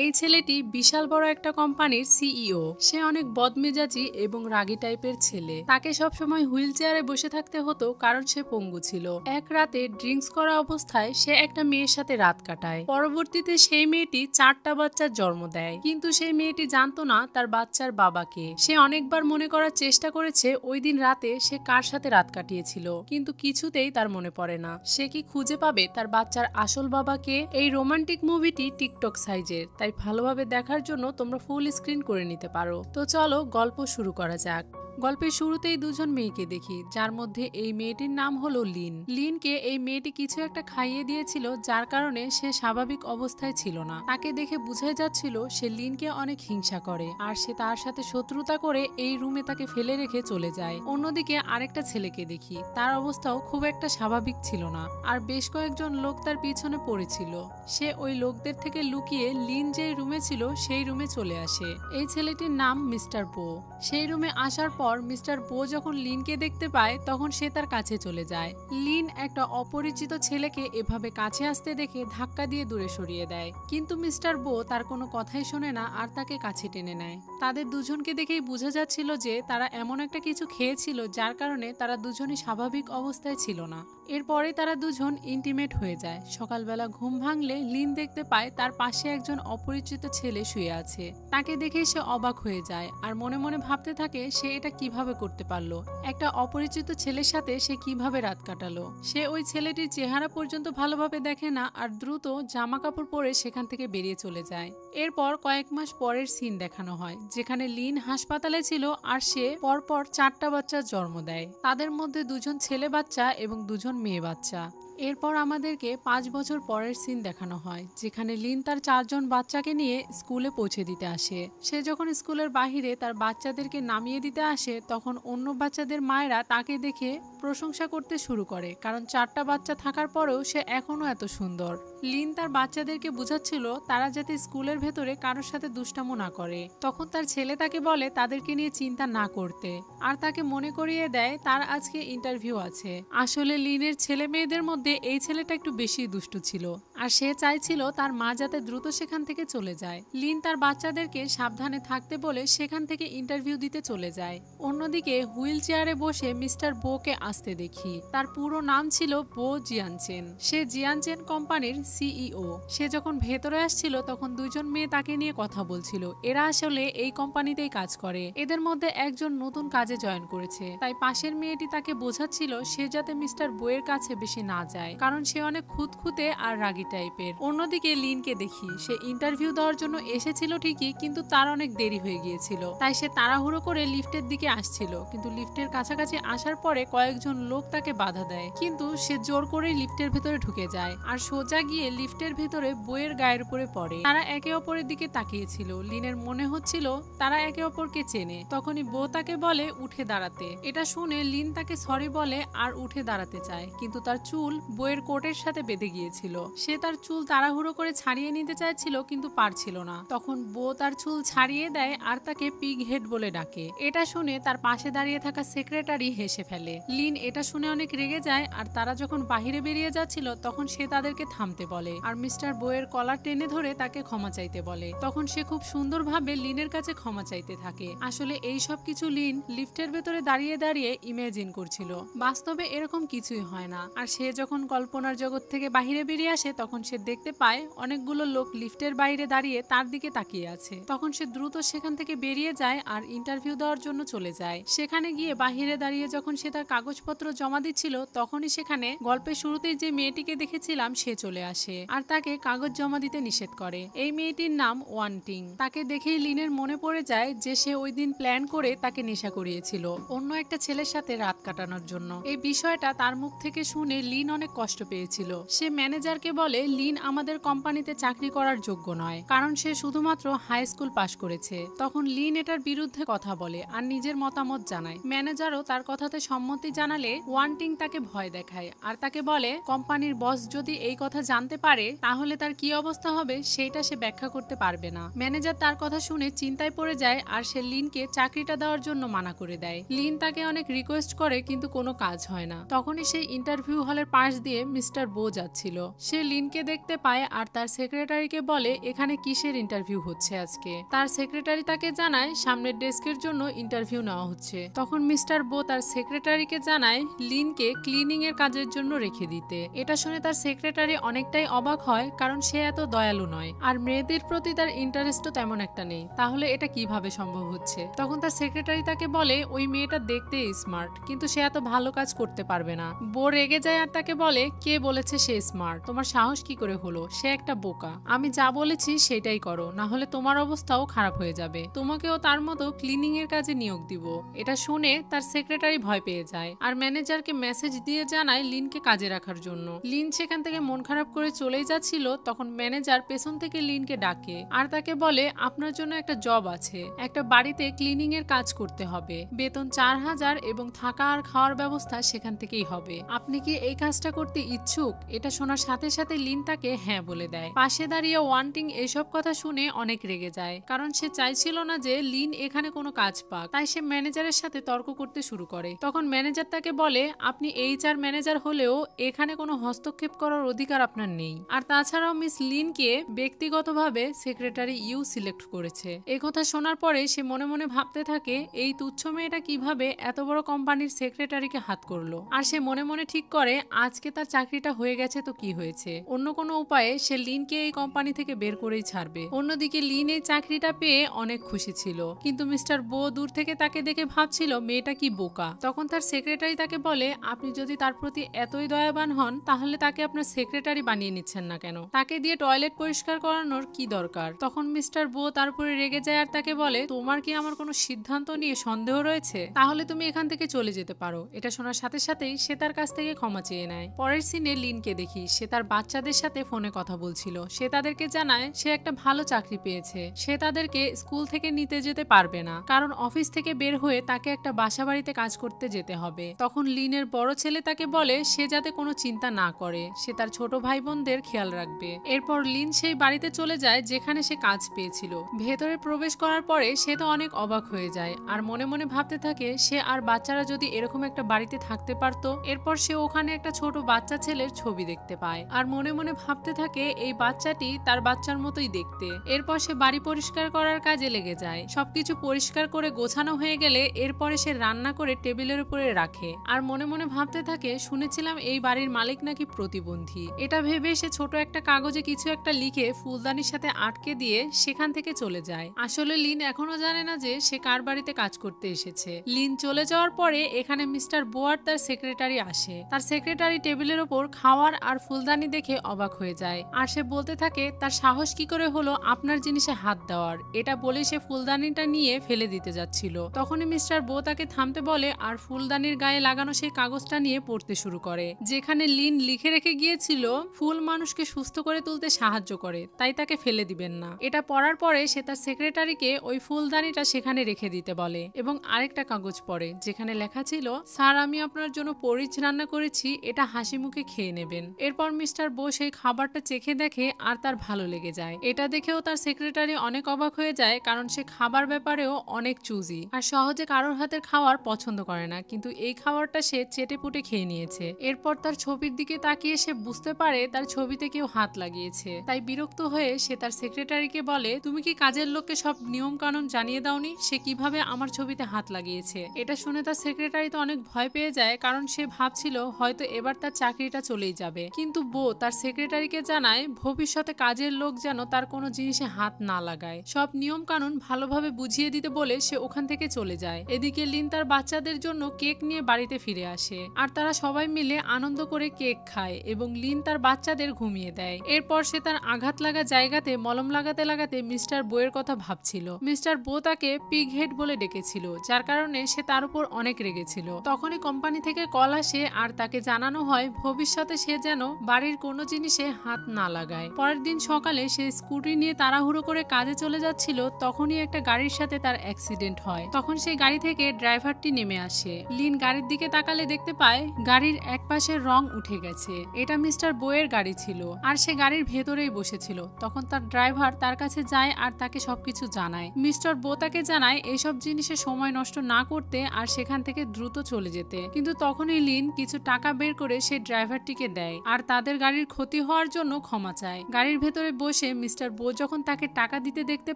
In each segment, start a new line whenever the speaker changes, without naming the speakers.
এই ছেলেটি বিশাল বড় একটা কোম্পানির সিইও। সে অনেক বদমেজাজি এবং রাগী টাইপের ছেলে। তাকে সবসময় হুইল চেয়ারে বসে থাকতে হতো কারণ সে পঙ্গু ছিল। এক রাতে ড্রিঙ্কস করা অবস্থায় সে একটা মেয়ের সাথে রাত কাটায়। পরবর্তীতে সেই মেয়েটি 4টা বাচ্চার জন্ম দেয়, কিন্তু সেই মেয়েটি জানতো না তার বাচ্চার বাবাকে। সে অনেকবার মনে করার চেষ্টা করেছে ওই দিন রাতে সে কার সাথে রাত কাটিয়েছিল, কিন্তু কিছুতেই তার মনে পড়ে না। সে কি খুঁজে পাবে তার বাচ্চার আসল বাবাকে? এই রোমান্টিক মুভিটি টিকটক সাইজের, তাই ভালোভাবে দেখার জন্য তোমরা ফুল স্ক্রিন করে নিতে পারো। তো চলো গল্প শুরু করা যাক। গল্পের শুরুতেই দুজন মেয়েকে দেখি, যার মধ্যে এই মেয়েটির নাম হলো লিন। লিনকে এই মেয়েটি কিছু একটা খাইয়ে দিয়েছিল, যার কারণে সে স্বাভাবিক অবস্থায় ছিল না। তাকে দেখে বোঝাই যাচ্ছিল সে লিনকে অনেক হিংসা করে, আর সে তার সাথে শত্রুতা করে এই রুমে তাকে ফেলে রেখে চলে যায়। অন্যদিকে আরেকটা ছেলেকে দেখি, তার অবস্থাও খুব একটা স্বাভাবিক ছিল না, আর বেশ কয়েকজন লোক তার পিছনে পড়েছিল। সে ওই লোকদের থেকে লুকিয়ে লিন যে রুমে ছিল সেই রুমে চলে আসে। এই ছেলেটির নাম মিস্টার বো। সেই রুমে আসার পর মিস্টার বো যখন লিনকে দেখতে পায় তখন সে তার কাছে চলে যায়। লিন একটা অপরিচিত ছেলেকে এভাবে কাছে আসতে দেখে ধাক্কা দিয়ে দূরে সরিয়ে দেয়, কিন্তু মিস্টার বো তার কোনো কথাই শোনে না আর তাকে কাছে টেনে নেয়। তাদের দুজনকে দেখেই বোঝা যাচ্ছিল যে তারা এমন একটা কিছু খেয়েছিল যার কারণে তারা দুজনই স্বাভাবিক অবস্থায় ছিল না। এরপরে তারা দুজন ইন্টিমেট হয়ে যায়। সকালবেলা ঘুম ভাঙলে লিন দেখতে পায় তার পাশে একজন অপরিচিত ছেলে শুয়ে আছে। তাকে দেখে সে অবাক হয়ে যায় আর মনে মনে ভাবতে থাকে সে এটা কিভাবে করতে পারলো, একটা অপরিচিত ছেলের সাথে সে কিভাবে রাত কাটালো। সে ওই ছেলেটির চেহারা পর্যন্ত ভালোভাবে দেখে না আর দ্রুত জামা কাপড় পরে সেখান থেকে বেরিয়ে চলে যায়। এরপর কয়েক মাস পরের সিন দেখানো হয়, যেখানে লিন হাসপাতালে ছিল আর সে পরপর 4টা বাচ্চার জন্ম দেয়। তাদের মধ্যে দুজন ছেলে বাচ্চা এবং দুজন মেয়ে বাচ্চা। এরপর আমাদেরকে 5 বছর পরের সিন দেখানো হয়, যেখানে লিন তার 4জন বাচ্চাকে নিয়ে স্কুলে পৌঁছে দিতে আসে। সে যখন স্কুলের বাহিরে তার বাচ্চাদেরকে নামিয়ে দিতে আসে তখন অন্য বাচ্চাদের মায়েরা তাকে দেখে প্রশংসা করতে শুরু করে, কারণ 4টা বাচ্চা থাকার পরেও সে এখনো এত সুন্দর। লিন তার বাচ্চাদেরকে বুঝাচ্ছিল তারা যাতে স্কুলের ভেতরে কারোর সাথে দুষ্টামো না করে। তখন তার ছেলে তাকে বলে তাদেরকে নিয়ে চিন্তা না করতে, আর তাকে মনে করিয়ে দেয় তার আজকে ইন্টারভিউ আছে। আসলে লিনের ছেলে মেয়েদের মধ্যে এই ছেলেটা একটু বেশি দুষ্টু ছিল, আর সে চাইছিল তার মা যাতে দ্রুত সেখান থেকে চলে যায়। লিন তার বাচ্চাদেরকে সাবধানে থাকতে বলে সেখান থেকে ইন্টারভিউ দিতে চলে যায়। অন্যদিকে হুইল চেয়ারে বসে মিস্টার বোকে আসতে দেখি। তার পুরো নাম ছিল বো জিয়ানচেন। সে জিয়ানচেন কোম্পানির সিইও। সে যখন ভেতরে আসছিল তখন দুজন মেয়ে তাকে নিয়ে কথা বলছিল। এরা আসলে এই কোম্পানিতেই কাজ করে। এদের মধ্যে একজন নতুন কাজে জয়েন করেছে, তাই পাশের মেয়েটি তাকে বোঝাচ্ছিল সে যাতে মিস্টার বোয়ের কাছে বেশি না যায়, কারণ সে অনেক খুঁতখুঁতে আর রাগী টাইপের। অন্যদিকে লিনকে দেখি, সে ইন্টারভিউ দেওয়ার জন্য এসেছিল ঠিকই, কিন্তু তার অনেক দেরি হয়ে গিয়েছিল, তাই সে তাড়াহুড়ো করে লিফটের দিকে আসছিল। কিন্তু লিফটের কাছাকাছি আসার পরে কয়েকজন লোক তাকে বাধা দেয়, কিন্তু সে জোর করে লিফটের ভেতরে ঢুকে যায় আর সোজা গিয়ে লিফটের ভেতরে বইয়ের গায়ের উপরে পড়ে। তারা একে অপরের দিকে তাকিয়েছিল। লিনের মনে হচ্ছিল তারা একে অপরকে চেনে। তখনই বউ তাকে বলে উঠে দাঁড়াতে। এটা শুনে লিন তাকে সরি বলে আর উঠে দাঁড়াতে চায়, কিন্তু তার চুল বইয়ের কোটের সাথে বেঁধে গিয়েছিল। সে তার চুল তাড়াহুড়ো করে ছাড়িয়ে নিতে চাইছিল, কিন্তু পারছিল না। তখন বউ তার চুল ছাড়িয়ে দেয় আর তাকে পিগ হেড বলে ডাকে। এটা শুনে তার পাশে দাঁড়িয়ে থাকা সেক্রেটারি হেসে ফেলে। লিন এটা শুনে অনেক রেগে যায়, আর তারা যখন বাহিরে বেরিয়ে যাচ্ছিল তখন সে তাদেরকে থামতে বলে আর মিস্টার বইয়ের কলার টেনে ধরে তাকে ক্ষমা চাইতে বলে। তখন সে খুব সুন্দরভাবে লিনের কাছে ক্ষমা চাইতে থাকে। আসলে এই সব কিছু লিন লিফটের ভেতরে দাঁড়িয়ে দাঁড়িয়ে ইমাজিন করছিল, বাস্তবে এরকম কিছুই হয় না। আর সে যখন কল্পনার জগৎ থেকে বাহিরে বেরিয়ে আসে তখন সে দেখতে পায় অনেকগুলো লোক লিফটের বাইরে দাঁড়িয়ে তার দিকে তাকিয়ে আছে। তখন সে দ্রুত সেখান থেকে বেরিয়ে যায় আর ইন্টারভিউ দেওয়ার জন্য চলে যায়। সেখানে গিয়ে বাহিরে দাঁড়িয়ে যখন সে তার কাগজপত্র জমা দিচ্ছিল তখনই সেখানে গল্পের শুরুতেই যে মেয়েটিকে দেখেছিলাম সে চলে আসে আর তাকে কাগজ জমা দিতে নিষেধ করে। এই মেয়েটির নাম ওয়ান্টিং। তাকে দেখেই লিনের মনে পড়ে যায় যে সে ওই দিন প্ল্যান করে তাকে নেশা করিয়েছিল অন্য একটা ছেলের সাথে রাত কাটানোর জন্য। এই বিষয়টা তার মুখ থেকে শুনে লিন অনেক কষ্ট পেয়েছিল। সে ম্যানেজারকে বলে লিন আমাদের কোম্পানিতে চাকরি করার যোগ্য নয়, কারণ সে শুধুমাত্র হাই স্কুল পাশ করেছে। তখন লিন এটার বিরুদ্ধে কথা বলে আর নিজের মতামত জানায়। ম্যানেজারও তার কথাতে সম্মতি জানালে ওয়ান্টিং তাকে ভয় দেখায় আর তাকে বলে কোম্পানির বস যদি এই কথা জানতে পারে তাহলে তার কি অবস্থা হবে সেটা সে ব্যাখ্যা করতে পারবে না। ম্যানেজার তার কথা শুনে চিন্তায় পড়ে যায় আর সে লিনকে চাকরিটা দেওয়ার জন্য মানা করে দেয়। লিন তাকে অনেক রিকোয়েস্ট করে কিন্তু কোনো কাজ হয় না। তখনই সেই ইন্টারভিউ হলের পাশ দিয়ে মিস্টার বো যাচ্ছিল। সে লিন লিনকে দেখতে পায় আর তার সেক্রেটারিকে বলে এখানে কিসের ইন্টারভিউ হচ্ছে আজকে। তার সেক্রেটারি তাকে জানায় সামনের ডেস্কের জন্য ইন্টারভিউ নেওয়া হচ্ছে। তখন মিস্টার বো তার সেক্রেটারিকে জানায় লিনকে ক্লিনিং এর কাজের জন্য রেখে দিতে। এটা শুনে তার সেক্রেটারি অনেকটাই অবাক হয়, কারণ সে এত দয়ালু নয় আর মেয়েদের প্রতি তার ইন্টারেস্টও তেমন একটা নেই। তাহলে এটা কিভাবে সম্ভব হচ্ছে? তখন তার সেক্রেটারি তাকে বলে ওই মেয়েটা দেখতে স্মার্ট, কিন্তু সে এত ভালো কাজ করতে পারবে না। বো রেগে যায় আর তাকে বলে কে বলেছে সে স্মার্ট? তোমার সাহস কি করে হলো? সে একটা বোকা। আমি যা বলেছি সেটাই করো, না হলে তোমার অবস্থাও খারাপ হয়ে যাবে। তোমাকেও তার মতো ক্লিনিং এর কাজে নিয়োগ দিব। এটা শুনে তার সেক্রেটারি ভয় পেয়ে যায় আর ম্যানেজারকে মেসেজ দিয়ে জানায় লিনকে কাজে রাখার জন্য। লিন সেখান থেকে মন খারাপ করে চলেই যাচ্ছিল, তখন ম্যানেজার পেছন থেকে লিনকে ডাকে আর তাকে বলে আপনার জন্য একটা জব আছে, একটা বাড়িতে ক্লিনিং এর কাজ করতে হবে, বেতন 4000 এবং থাকা আর খাওয়ার ব্যবস্থা সেখান থেকেই হবে। আপনি কি এই কাজটা করতে ইচ্ছুক? এটা শোনার সাথে সাথে লিন তাকে হ্যাঁ বলে দেয়। পাশে দাঁড়িয়ে ওয়ান্টিং এসব কথা শুনে অনেক রেগে যায়, কারণ সে চাইছিল না যে লিন এখানে কোনো কাজ পাক। তাই সে ম্যানেজারের সাথে তর্ক করতে শুরু করে। তখন ম্যানেজার তাকে বলে আপনি HR ম্যানেজার হলেও এখানে কোনো হস্তক্ষেপ করার অধিকার আপনার নেই। আর তাছাড়াও মিস লিনকে ব্যক্তিগতভাবে সেক্রেটারি সিলেক্ট করেছে। এই কথা শোনার পরে সে মনে মনে ভাবতে থাকে এই তুচ্ছ মেয়েটা কিভাবে এত বড় কোম্পানির সেক্রেটারিকে হাত করলো। আর সে মনে মনে ঠিক করে আজকে তার চাকরিটা হয়ে গেছে তো কি হয়েছে, অন্য কোনো উপায়ে সে লিনকে এই কোম্পানি থেকে বের করেই ছাড়বে। অন্যদিকে লিন এই চাকরিটা পেয়ে অনেক খুশি ছিল, কিন্তু মিস্টার বো দূর থেকে তাকে দেখে ভাবছিল মেয়েটা কি বোকা। তখন তার সেক্রেটারি তাকে বলে আপনি যদি তার প্রতি এতই দয়াবান হন তাহলে তাকে আপনার সেক্রেটারি বানিয়ে নিচ্ছেন না কেন? তাকে দিয়ে টয়লেট পরিষ্কার করানোর কি দরকার? তখন মিস্টার বো তার উপরে রেগে যায় আর তাকে বলে তোমার কি আমার কোনো সিদ্ধান্ত নিয়ে সন্দেহ রয়েছে? তাহলে তুমি এখান থেকে চলে যেতে পারো। এটা শোনার সাথে সাথেই সে তার কাছ থেকে ক্ষমা চেয়ে নেয়। পরের সিনে লিনকে দেখি সে তার বাচ্চাদের সাথে ফোনে কথা বলছিল। সে তাদেরকে জানায় সে একটা ভালো চাকরি পেয়েছে। সে তাদেরকে স্কুল থেকে নিতে যেতে পারবে না, কারণ অফিস থেকে বের হয়ে তাকে একটা বাসা বাড়িতে কাজ করতে যেতে হবে। তখন লিনের বড় ছেলে তাকে বলে সে যাতে কোনো চিন্তা না করে, সে তার ছোট ভাই বোনদের খেয়াল রাখবে। এরপর লিন সেই বাড়িতে চলে যায় যেখানে সে কাজ পেয়েছিল। ভেতরে প্রবেশ করার পরে সে তো অনেক অবাক হয়ে যায় আর মনে মনে ভাবতে থাকে সে আর বাচ্চারা যদি এরকম একটা বাড়িতে থাকতে পারতো। এরপর সে ওখানে একটা ছোট বাচ্চা ছেলের ছবি দেখতে পায় আর মনে মনে ভাবতে থাকে এই বাচ্চাটি তার বাচ্চার মতোই দেখতে। এরপর সে বাড়ি পরিষ্কার করার কাজে লেগে যায়। সবকিছু পরিষ্কার করে গোছানো হয়ে গেলে এরপরে সে রান্না করে টেবিলের উপরে রাখে আর মনে মনে ভাবতে থাকে শুনেছিলাম এই বাড়ির মালিক নাকি প্রতিবন্ধী। এটা ভেবে সে ছোট একটা কাগজে কিছু একটা লিখে ফুলদানির সাথে আটকে দিয়ে সেখান থেকে চলে যায়। আসলে লিন এখনো জানে না যে সে কার বাড়িতে কাজ করতে এসেছে। লিন চলে যাওয়ার পরে এখানে মিস্টার বোয়ার তার সেক্রেটারি আসে। তার সেক্রেটারি টেবিলের ওপর খাওয়ার আর ফুলদানি দেখে অবাক হয়ে যায় আর সে বলতে থাকে তার সাহস কি করে হলো আপনার জিনিসে হাত দেওয়ার। এটা বলে সে ফুলদানিটা নিয়ে ফেলে দিতে যাচ্ছিল। তখনই মিস্টার বো তাকে থামতে বলে আর ফুলদানির গায়ে লাগানো সেই কাগজটা নিয়ে পড়তে শুরু করে, যেখানে লিন লিখে রেখে গিয়েছিল ফুল মানুষকে সুস্থ করে তুলতে সাহায্য করে, তাই তাকে ফেলে দিবেন না। এটা পড়ার পরে সে তার সেক্রেটারিকে ওই ফুলদানিটা সেখানে রেখে দিতে বলে এবং আরেকটা কাগজ পড়ে যেখানে লেখা ছিল স্যার আমি আপনার জন্য পরিচ রান্না করেছি, এটা হাসি মুখে খেয়ে নেবেন। এরপর মিস্টার বো সেই খাবারটা চেখে দেখে আর তার ভালো লেগে যায়। এটা দেখেও তার সেক্রেটারি অনেক অবাক হয়ে যায়, কারণ সে খাবার ব্যাপারেও অনেক চুজি আর সহজে কারোর হাতের খাবার পছন্দ করে না, কিন্তু এই খাবারটা সে চেটে পুটে খেয়ে নিয়েছে। এরপর তার ছবির দিকে তাকিয়ে সে বুঝতে পারে তার ছবিতে কেউ হাত লাগিয়েছে। তাই বিরক্ত হয়ে সে তার সেক্রেটারিকে বলে তুমি কি কাজের লোককে সব নিয়ম কানুন জানিয়ে দাওনি সে কিভাবে আমার ছবিতে হাত লাগিয়েছে? এটা শুনে তার সেক্রেটারি তো অনেক ভয় পেয়ে যায়, কারণ সে ভাবছিল হয়তো এবার তার চাকরিটা চলেই যাবে। কিন্তু বো তার সেক্রেটারিকে জানায় ভবিষ্যতে কাজের লোক যেন তার কোনো জিনিসে হাত না লাগায়, সব নিয়ম কানুন ভালোভাবে বুঝিয়ে দিতে বলে সে ওখান থেকে চলে যায়। এদিকে লিন তার বাচ্চাদের জন্য কেক নিয়ে বাড়িতে ফিরে আসে আর তারা সবাই মিলে আনন্দ করে কেক খায় এবং লিন তার বাচ্চাদের ঘুমিয়ে দেয়। এরপর সে তার আঘাত লাগা জায়গাতে মলম লাগাতে লাগাতে মিস্টার বোয়ের কথা ভাবছিল। মিস্টার বো তাকে পিগ হেড বলে ডেকেছিল, যার কারণে সে তার উপর অনেক রেগেছিল। তখনই কোম্পানি থেকে কল আসে আর তাকে জানানো হয় ভবিষ্যতে সে যেন বাড়ির কোনো জিনিসে হাত না লাগায়। পরের দিন সকালে সে স্কুটি নিয়ে তাড়াহুড়ো করে কাজে চলে যাচ্ছিল, তখনই একটা গাড়ির সাথে তার অ্যাক্সিডেন্ট হয়। তখন সেই গাড়ি থেকে ড্রাইভারটি নেমে আসে। লিন গাড়ির দিকে তাকালে দেখতে পায় গাড়ির এক পাশে রং উঠে গেছে। এটা মিস্টার বোয়ের গাড়ি ছিল আর সে গাড়ির ভেতরেই বসেছিল। তখন তার ড্রাইভার তার কাছে যায় আর তাকে সবকিছু জানায়। মিস্টার বো তাকে জানায় এইসব জিনিসে সময় নষ্ট না করতে আর সেখান থেকে দ্রুত চলে যেতে। কিন্তু তখনই লিন কিছু টাকা বের করে সে ড্রাইভারটিকে দেয় আর তাদের গাড়ির ক্ষতি হওয়ার জন্য ক্ষমা চায়। গাড়ির ভেতরে বসে মিস্টার বো যখন তাকে টাকা দিতে দেখতে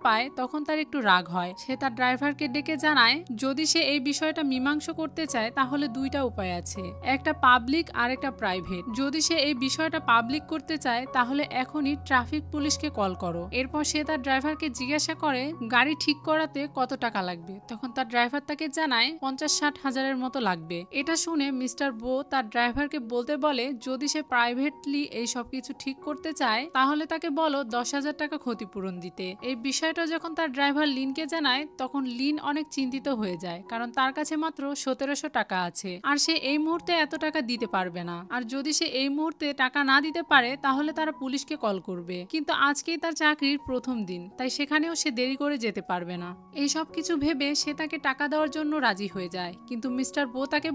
পায় তখন তার একটু রাগ হয়। সে তার ড্রাইভারকে ডেকে জানায় যদি সে এই বিষয়টা মীমাংসা করতে চায় তাহলে দুইটা উপায় আছে, একটা পাবলিক আর একটা প্রাইভেট। যদি সে এই বিষয়টা পাবলিক করতে চায় তাহলে এখনই ট্রাফিক পুলিশকে কল করো। এরপর সে তার ড্রাইভারকে জিজ্ঞাসা করে গাড়ি ঠিক করাতে কত টাকা লাগবে। তখন তার ড্রাইভার তাকে জানায় 50-60 হাজারের মতো লাগবে। এটা শুনে মিস্টার বো তার ড্রাইভারকে বলতে বলে যদি সে প্রাইভেটলি এই সবকিছু ঠিক করতে চায় তাহলে তাকে বলো 10,000 টাকা ক্ষতিপূরণ দিতে। এই বিষয়টা যখন তার ড্রাইভার লিনকে জানায় তখন লিন অনেক চিন্তিত হয়ে যায়, কারণ তার কাছে মাত্র 1700 টাকা আছে আর সে এই মুহূর্তে এত টাকা দিতে পারবে না। আর যদি সে এই মুহূর্তে টাকা না দিতে পারে তাহলে তারা পুলিশকে কল করবে। কিন্তু আজকেই তার চাকরির প্রথম দিন, তাই সেখানেও সে দেরি করে যেতে পারবে না। এই সব কিছু ভেবে সে তাকে টাকা দেওয়ার জন্য রাজি হয়ে যায়, কিন্তু মিস্টার বো তাকে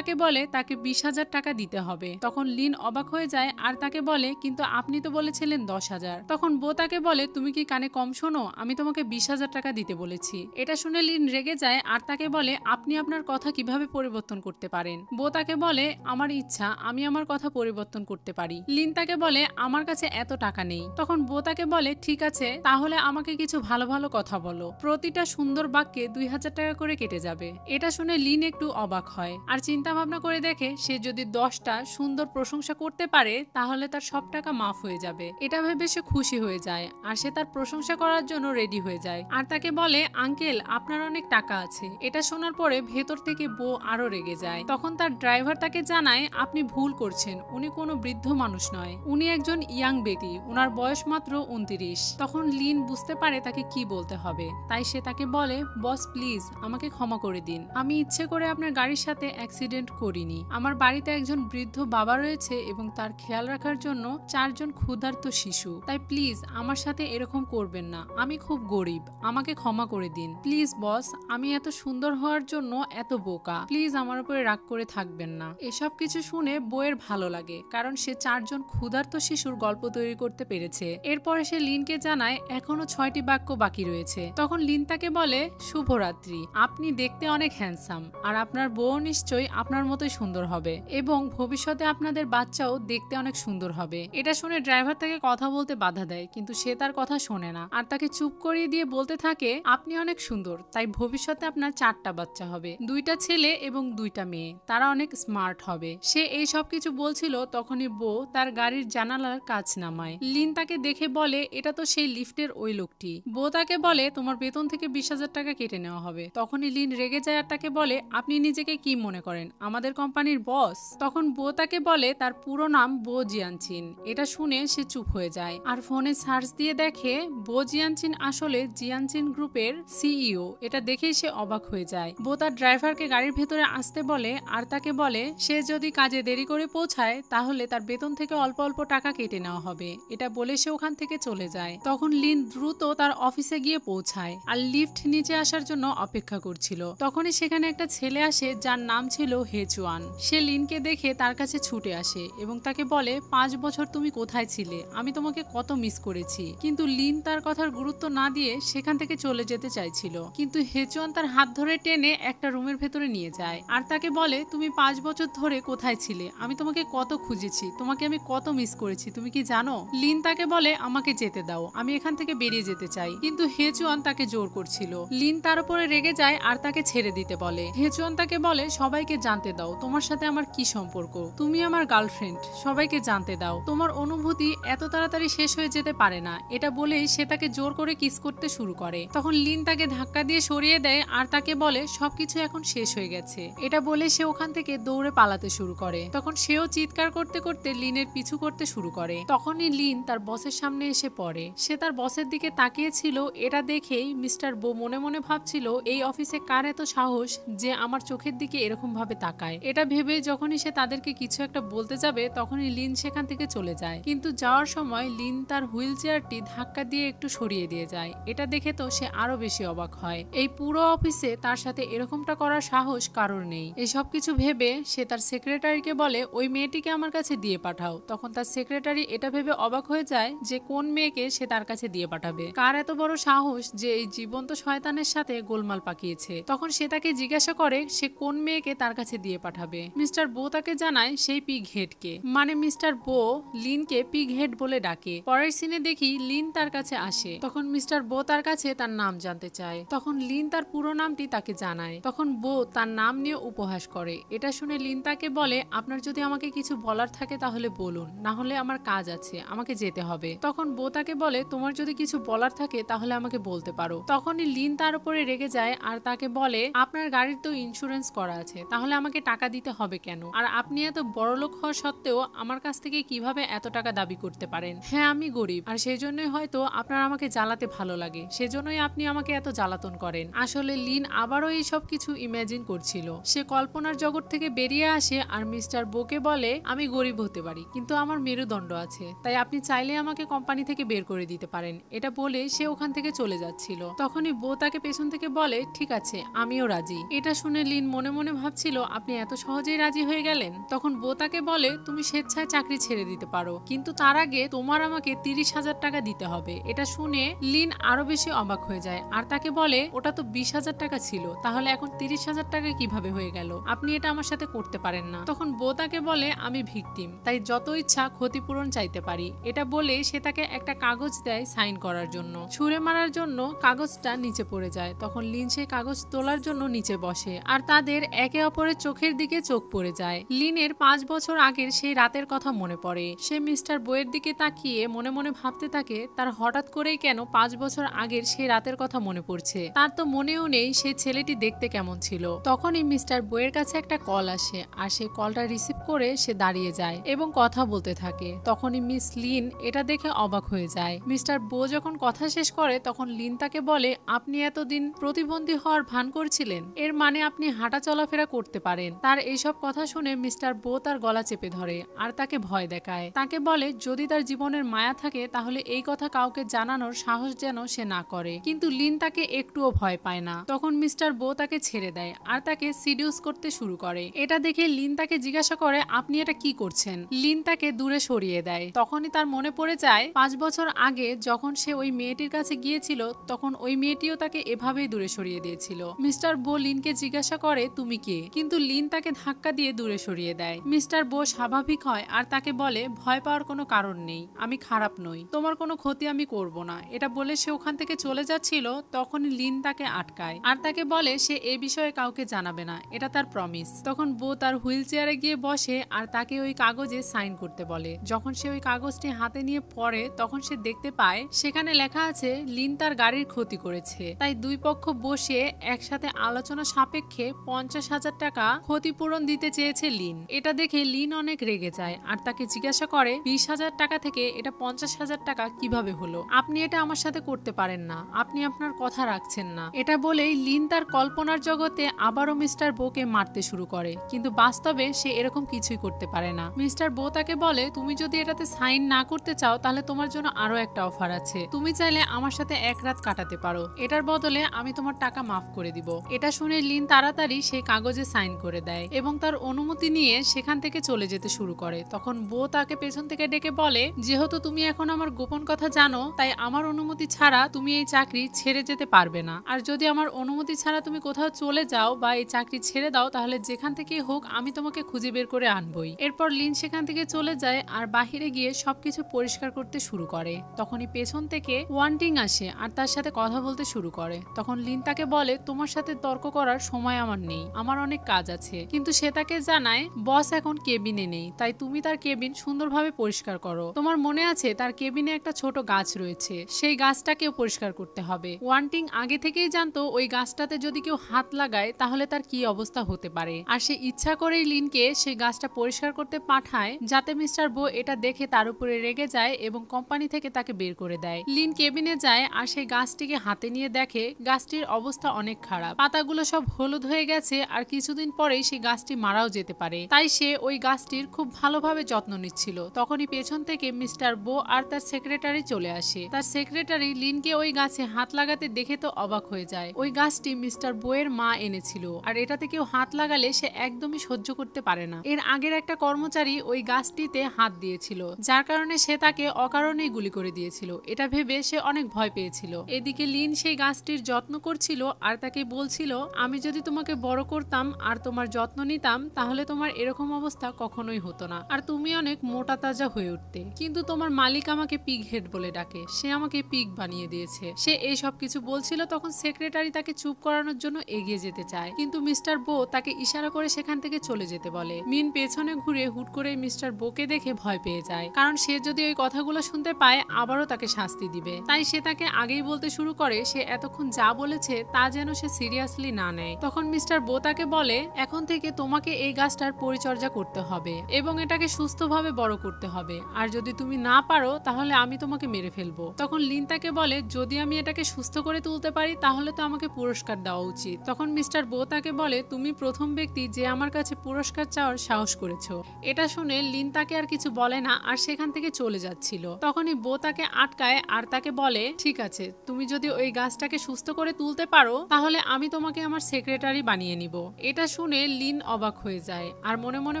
বলে তাকে 20,000 টাকা দিতে হবে। তখন লিন অবাক হয়ে যায় আর তাকে বলে কিন্তু আপনি তো বলেছিলেন 10,000। তখন বো তাকে বলে তুমি কি কানে কম শোনো, আমি তোমাকে 20,000 টাকা দিতে বলেছি। এটা শুনে লিন রেগে যায় আর তাকে বলে আপনি আপনার কথা কিভাবে পরিবর্তন করতে পারেন। বো তাকে বলে আমার ইচ্ছা, আমি আমার কথা পরিবর্তন করতে পারি। লিন তাকে বলে আমার কাছে এত টাকা নেই। তখন বো তাকে বলে ঠিক আছে, তাহলে আমাকে কিছু ভালো ভালো কথা বলো, প্রতিটা সুন্দর বাক্যে 2,000 টাকা করে কেটে যাবে। এটা শুনে লিন একটু অবাক হয় আর চিন্তা ভাবনা করে দেখে সে যদি 10টা সুন্দর প্রশংসা করতে পারে তাহলে তার সব টাকা মাফ হয়ে যাবে। এটা ভেবে সে খুশি হয়ে যায় আর সে তার প্রশংসা করার জন্য রেডি হয়ে যায় আর তাকে বলে আঙ্কেল আপনার অনেক টাকা আছে। এটা শোনার পরে ভেতর থেকে বো আরো রেগে যায়। তখন তার ড্রাইভার তাকে জানায় আপনি ভুল করছেন, উনি কোনো বৃদ্ধ মানুষ নয়, উনি একজন ইয়াং ব্যক্তি, উনার বয়স মাত্র 29। তখন লিন বুঝতে পারে তাকে কি বলতে হবে, তাই সে তাকে বলে বস প্লিজ আমাকে ক্ষমা করে দিন, আমি ইচ্ছে করে আপনার গাড়ির সাথে অ্যাক্সিডেন্ট করিনি। আমার বাড়িতে একজন বৃদ্ধ বাবা রয়েছে এবং তার খেয়াল রাখার জন্য 4 জন ক্ষুধার্ত শিশু, তাই প্লিজ আমার সাথে এরকম করবেন না, আমি খুব গরিব, আমাকে ক্ষমা করে দিন প্লিজ বস, আমি এত সুন্দর হওয়ার জন্য এত বোকা, প্লিজ আমার উপরে রাগ করে থাকবেন না। এসব কিছু শুনে বইয়ের ভালো লাগে কারণ সে 4 জন ক্ষুধার্ত শিশুর গল্প তৈরি করতে পেরেছে। এরপরে সে লিনকে জানায় এখনো 6টি বাক্য বাকি রয়েছে। তখন লিন তাকে বলে শুভরাত্রি, আপনি দেখতে অনেক হ্যান্ডসাম আর আপনার বউ নিশ্চয়ই আপনার মতোই সুন্দর হবে এবং ভবিষ্যতে আপনাদের বাচ্চাও দেখতে অনেক সুন্দর হবে। এটা শুনে ড্রাইভার তাকে কথা বলতে বাধা দেয়, কিন্তু সে তার কথা শোনে না আর তাকে চুপ করিয়ে দিয়ে বলতে থাকে আপনি অনেক সুন্দর, তাই ভবিষ্যতে আপনার 4টা বাচ্চা হবে, 2টা ছেলে এবং 2টা মেয়ে, তারা অনেক স্মার্ট হবে। সে এই সব কিছু বলছিল তখনই বউ তার গাড়ির জানালার কাঁচ নামায়। লিন তাকে দেখে বলে এটা তো সেই লিফটের ওই লোকটি। বউ তাকে বলে তোমার বেতন থেকে 20,000 টাকা কেটে নেওয়া হবে। তখনই লিন রেগে যায় আর তাকে বলে আপনি নিজেকে কি মনে করেন, আমাদের কোম্পানির বস? তখন বউ তাকে বলে তার পুরো নাম বো জিয়ানচিন। এটা শুনে সে চুপ হয়ে যায় আর ফোনে সার্চ দিয়ে দেখে বো জিয়ানচিন আসলে জিয়ানচিন গ্রুপের সিইও। এটা দেখেই সে অবাক হয়ে যায়। বো তার ড্রাইভারকে গাড়ির ভেতরে আসতে বলে আর তাকে বলে সে যদি কাজে দেরি করে পৌঁছায় তাহলে তার বেতন থেকে অল্প অল্প টাকা কেটে নেওয়া হবে। এটা বলে সে ওখান থেকে চলে যায়। তখন লিন দ্রুত তার অফিসে গিয়ে পৌঁছায় আর লিফট নিচে আসার জন্য অপেক্ষা করছিল। তখনই সেখানে একটা ছেলে আসে যার নাম ছিল হেচুয়ান। সে লিনকে দেখে তার কাছে ছুটে আসে এবং তাকে বলে 5 বছর তুমি কোথায় ছিলে, আমি তোমাকে কত মিস করেছি। কিন্তু লিন তার কথার গুরুত্ব না দিয়ে সেখান থেকে চলে যেতে চাইছিল, কিন্তু হেচুয়ান তার হাত ধরে টেনে একটা রুমের ভেতরে নিয়ে যায় আর তাকে বলে তুমি 5 বছর ধরে কোথায় ছিলে, আমি তোমাকে কত খুঁজেছি, তোমাকে আমি কত মিস করেছি, তুমি কি জানো? লিন তাকে বলে আমাকে যেতে দাও, আমি এখান থেকে বেরিয়ে যেতে চাই, কিন্তু হেচুয়ান তাকে জোর করছিল। লিন তার উপরে রেগে যায় আর তাকে ছেড়ে দিতে বলে। হেচুয়ান তাকে বলে সবাইকে জানতে দাও তোমার সাথে আমার কি সম্পর্ক, তুমি আমার গার্লফ্রেন্ড, সবাইকে জানতে দাও, তোমার অনুভূতি এত তাড়াতাড়ি শেষ হয়ে যেতে পারে না। এটা বলেই সে তাকে জোর করে কিস করতে শুরু করে। তখন লিন তাকে ধাক্কা দিয়ে সরিয়ে দেয় আর তাকে বলে সবকিছু এখন শেষ হয়ে গেছে। এটা বলে সে ওখান থেকে দৌড়ে পালাতে শুরু করে। তখন সেও চিৎকার করতে করতে লিনের পিছু করতে শুরু করে। তখনই লিন তার বসের সামনে এসে পড়ে। সে তার বসের দিকে তাকিয়েছিল। এটা দেখেই মিস্টার বো মনে মনে ভাবছিল এই অফিসে কার এত সাহস যে আমার চোখের দিকে এরকম ভাবে তাকায়। এটা ভেবে যখনই সে তাদেরকে কিছু একটা বলতে যাবে তখনই লিন সেখান থেকে চলে যায়, কিন্তু যাওয়ার সময় লিন তার হুইল চেয়ারটি ধাক্কা দিয়ে একটু সরিয়ে দিয়ে যায়। এটা দেখে তো সে আরো বেশি অবাক হয়। এই পুরো অফিসে তার সাথে এরকমটা করার সাহস কারোর নেই। এই সব কিছু ভেবে সে তার সেক্রেটারিকে বলে ওই মেয়েটিকে আমার কাছে দিয়ে পাঠাও। তখন তার সেক্রেটারি এটা ভেবে অবাক হয়ে যায় যে কোন মেয়েকে সে তার কাছে দিয়ে পাঠাবে, কার এত বড় সাহস যে এই জীবন্ত শয়তানের সাথে গোলমাল পাকিয়েছে। তখন সে তাকে জিজ্ঞাসা করে সে কোন মেয়েকে তার কাছে দিয়ে পাঠাবে। মিস্টার বো তাকে জানায় সেই পি ঘেটকে। থেকে। মানে মিস্টার বো লিনকে পিগ হেড বলে ডাকে। পরের সিনে দেখি লিন তার কাছে আসে। তখন মিস্টার বো তার কাছে তার নাম জানতে চায়। তখন লিন তার পুরো নামটি তাকে জানায়। তখন বো তার নাম নিয়ে উপহাস করে। এটা শুনে লিন তাকে বলে, আপনার যদি আমাকে কিছু বলার থাকে তাহলে বলুন, না হলে আমার কাজ আছে, আমাকে যেতে হবে। তখন বো তাকে বলে, তোমার যদি কিছু বলার থাকে তাহলে আমাকে বলতে পারো। তখনই লিন তার উপরে রেগে যায় আর তাকে বলে, আপনার গাড়ির তো ইন্স্যুরেন্স করা আছে, তাহলে আমাকে টাকা দিতে হবে কেন? আর আপনি এত বড়লোক হওয়া সত্ত্বেও আমার কাছ থেকে কিভাবে এত টাকা দাবি করতে পারেন? হ্যাঁ, আমি গরিব, আর সেই জন্যই হয়তো আপনার আমাকে জ্বালাতে ভালো লাগে, সেজন্যই আপনি আমাকে এত জ্বালাতন করেন। আসলে লিন আবারও এই সব কিছু ইমাজিন করছিল। সে কল্পনার জগৎ থেকে বেরিয়ে আসে আর মিস্টার বোকে বলে, আমি গরিব হতে পারি, কিন্তু আমার মেরুদণ্ড আছে, তাই আপনি চাইলে আমাকে কোম্পানি থেকে বের করে দিতে পারেন। এটা বলে সে ওখান থেকে চলে যাচ্ছিল। তখনই বো তাকে পেছন থেকে বলে, ঠিক আছে, আমিও রাজি। এটা শুনে লিন মনে মনে ভাবছিল, আপনি এত সহজেই রাজি হয়ে গেলেন? তখন বো তাকে বলে, তুমি স্বেচ্ছায় চাকরি ছেড়ে দিতে পারো, কিন্তু তার আগে তোমার আমাকে 30,000 টাকা দিতে হবে। এটা শুনে লিন আরো বেশি অবাক হয়ে যায় আর তাকে বলে, ওটা তো 20,000 টাকা ছিল, তাহলে এখন 30,000 টাকা কিভাবে হয়ে গেল? আপনি এটা আমার সাথে করতে পারেন না। তখন বো তাকে বলে, আমি ভিকটিম, তাই যত ইচ্ছা ক্ষতিপূরণ চাইতে পারি। এটা বলে সে তাকে একটা কাগজ দেয় সাইন করার জন্য। ছুঁড়ে মারার জন্য কাগজটা নিচে পড়ে যায়। তখন লিন সেই কাগজ তোলার জন্য নিচে বসে আর তাদের একে অপরের চোখের দিকে চোখ পড়ে যায়। লিনের 5 বছর আগের সেই রাতের কথা মনে পড়ে। সে মিস্টার বইয়ের দিকে তাকিয়ে মনে মনে ভাবতে থাকে, তার হঠাৎ করেই কেন 5 বছর আগের সেই রাতের কথা মনে পড়ছে? তার তো মনেও নেই সেই ছেলেটি দেখতে কেমন ছিল। তখনই মিস্টার বইয়ের কাছে একটা কল আসে আর সেই কলটা রিসিভ করে সে দাঁড়িয়ে যায় এবং কথা বলতে থাকে। তখনই মিস লিন এটা দেখে অবাক হয়ে যায়। মিস্টার বো যখন কথা শেষ করে তখন লিন তাকে বলে, আপনি এতদিন প্রতিবন্ধী হওয়ার ভান করছিলেন, এর মানে আপনি হাঁটা চলাফেরা করতে পারেন। তার এইসব কথা শুনে মিস্টার বো তার গলা চেপে ধরে আর তাকে ভয় দেখায়। তাকে বলে, যদি তার জীবনের মায়া থাকে তাহলে এই কথা কাউকে জানানোর সাহস যেন সে না করে। কিন্তু লিন তাকে একটুও ভয় পায় না। তখন মিস্টার বো তাকে ছেড়ে দেয় আর তাকে সিডিউস করতে শুরু করে। এটা দেখে লিন তাকে জিজ্ঞাসা করে, আপনি এটা কি করছেন? লিন তাকে দূরে সরিয়ে দেয়। তখনই তার মনে পড়ে যায় 5 বছর আগে যখন সে ওই মেয়েটির কাছে গিয়েছিল, তখন ওই মেয়েটিও তাকে এভাবেই দূরে সরিয়ে দিয়েছিল। মিস্টার বো লিনকে জিজ্ঞাসা করে, তুমি কে? কিন্তু লিন তাকে ধাক্কা দিয়ে দূরে সরিয়ে দেয়। মিস্টার বো স্বাভাবিক হয় আর তাকে বলে, ভয় পাওয়ার কোনো কারণ নেই, আমি খারাপ নই, তোমার কোনো ক্ষতি আমি করব না। এটা বলে সে ওখান থেকে চলে যাচ্ছিল। তখনই লিন তাকে আটকায় আর তাকে বলে সে এই বিষয়ে কাউকে জানাবে না, এটা তার প্রমিস। তখন বো তার হুইল চেয়ারে গিয়ে বসে আর তাকে ওই কাগজে সাইন করতে বলে। যখন সে ওই কাগজটি হাতে নিয়ে পড়ে তখন সে দেখতে পায় সেখানে লেখা আছে লিন তার গাড়ির ক্ষতি করেছে, তাই দুই পক্ষ বসে একসাথে আলোচনা সাপেক্ষে 50,000 টাকা ক্ষতিপূরণ দিতে চেয়েছে লিন। এটা দেখে লিন অনেক রেগে যায় আর তাকে জিজ্ঞাসা করে, 20,000 টাকা থেকে এটা 50,000 টাকা কিভাবে হলো? আপনি এটা আমার সাথে করতে পারেন না, আপনি আপনার কথা রাখছেন না। এটা বলেই লিন তার কল্পনার জগতে আবারও মিস্টার বোকে মারতে শুরু করে, কিন্তু বাস্তবে সে এরকম কিছুই করতে পারে না। মিস্টার বো তাকে বলে, তুমি যদি এটাতে সাইন না করতে চাও তাহলে তোমার জন্য আরো একটা অফার আছে, তুমি চাইলে আমার সাথে এক রাত কাটাতে পারো, এটার বদলে আমি তোমার টাকা মাফ করে দিব। এটা শুনে লিন তাড়াতাড়ি সেই কাগজে সাইন করে দেয় এবং তার অনুমতি নিয়ে সেখান থেকে চলে যেতে শুরু করে। তখন বো তাকে পেছন থেকে ডেকে বলে, যেহেতু তুমি এখন আমার গোপন কথা জানো, তাই আমার অনুমতি ছাড়া তুমি এই চাকরি ছেড়ে যেতে পারবে না। আর যদি আমার অনুমতি ছাড়া তুমি কোথাও চলে যাও বা এই চাকরি ছেড়ে দাও তাহলে যেখান থেকে হোক আমি তোমাকে খুঁজে বের করে আনবই। এরপর লিন সেখান থেকে চলে যায় আর বাহিরে গিয়ে সবকিছু পরিষ্কার করতে শুরু করে। তখনই পেছন থেকে ওয়ান্টিং আসে আর তার সাথে কথা বলতে শুরু করে। তখন লিন তাকে বলে, তোমার সাথে তর্ক করার সময় আমার নেই, আমার অনেক কাজ আছে। কিন্তু সে তাকে জানায় বস এখন কেবিনে নেই, তাই তুমি তার কেবিন সুন্দরভাবে পরিষ্কার করো। তোমার মনে আছে তার কেবিনে একটা ছোট গাছ রয়েছে, সেই গাছটাকেও পরিষ্কার করতে হবে। ওয়ান্টিং আগে থেকেই জানতো ওই গাছটাতে যদি কেউ হাত লাগায় তাহলে তার কি অবস্থা হতে পারে, আর সে ইচ্ছা করেই লিনকে সেই গাছটা পরিষ্কার করতে পাঠায় যাতে মিস্টার বো এটা দেখে তার উপরে রেগে যায় এবং কোম্পানি থেকে তাকে বের করে দেয়। লিন কেবিনে যায় আর সেই গাছটিকে হাতে নিয়ে দেখে গাছটির অবস্থা অনেক খারাপ, পাতাগুলো সব হলুদ হয়ে গেছে আর কিছুদিন পরেই সেই গাছটি মারাও যেতে পারে। তাই সে ওই গাছটির খুব ভালোভাবে যত্ন নিচ্ছিল। তখনই পেছন থেকে মিস্টার বো আর তার সেক্রেটারি চলে আসে। তার সেক্রেটারি লিনকে ওই গাছে হাত লাগাতে দেখে তো অবাক হয়ে যায়। ওই গাছটি মিস্টার বো এর মা এনেছিল আর এটাতে কেউ হাত লাগালে সে একদমই সহ্য করতে পারে না। এর আগের একটা কর্মচারী ওই গাছটিতে হাত দিয়েছিল, যার কারণে সে তাকে অকারণেই গুলি করে দিয়েছিল। এটা ভেবে সে অনেক ভয় পেয়েছিল। এদিকে লিন সেই গাছটির যত্ন করছিল আর তাকে বলছিল, আমি যদি তোমাকে বড় করতাম আর তোমার যত্ন নিতাম তাহলে তোমার এরকম অবস্থা কখনোই কখনোই হতো না, আর তুমি অনেক মোটা তাজা হয়ে উঠতে, কিন্তু তোমার মালিক আমাকে পিগ হেড বলে ডাকে, সে আমাকে পিগ বানিয়ে দিয়েছে। সে এই সব কিছু বলছিল, তখন সেক্রেটারি তাকে চুপ করানোর জন্য এগিয়ে যেতে চায়, কিন্তু মিস্টার বো তাকে ইশারা করে সেখান থেকে চলে যেতে বলে। মিন পেছনে ঘুরে হুট করে মিস্টার বোকে দেখে ভয় পেয়ে যায়, কারণ সে যদি ওই কথাগুলো শুনতে পায় আবারও তাকে শাস্তি দিবে। তাই সে তাকে আগেই বলতে শুরু করে সে এতক্ষণ যা বলেছে তা যেন সে সিরিয়াসলি না নেয়। তখন মিস্টার বো তাকে বলে, এখন থেকে তোমাকে এই গাছটার পরিচর্যা করতে হবে এবং এটাকে সুস্থভাবে বড় করতে হবে, আর যদি তুমি না পারো তাহলে আমি তোমাকে মেরে ফেলবো। তখন লিন তাকে বলে, যদি আমি এটাকে সুস্থ করে তুলতে পারি তাহলে তো আমাকে পুরস্কার দেওয়া উচিত। তখন মিস্টার বো তাকে বলে, তুমি প্রথম ব্যক্তি যে আমার কাছে পুরস্কার চাওয়ার সাহস করেছো। এটা শুনে লিন তাকে আর কিছু বলে না, আর সেখান থেকে চলে যাচ্ছিল। তখনই বো তাকে আটকায় আর তাকে বলে, ঠিক আছে, তুমি যদি ওই গাছটাকে সুস্থ করে তুলতে পারো তাহলে আমি তোমাকে আমার সেক্রেটারি বানিয়ে নিব। এটা শুনে লিন অবাক হয়ে যায় আর মনে মনে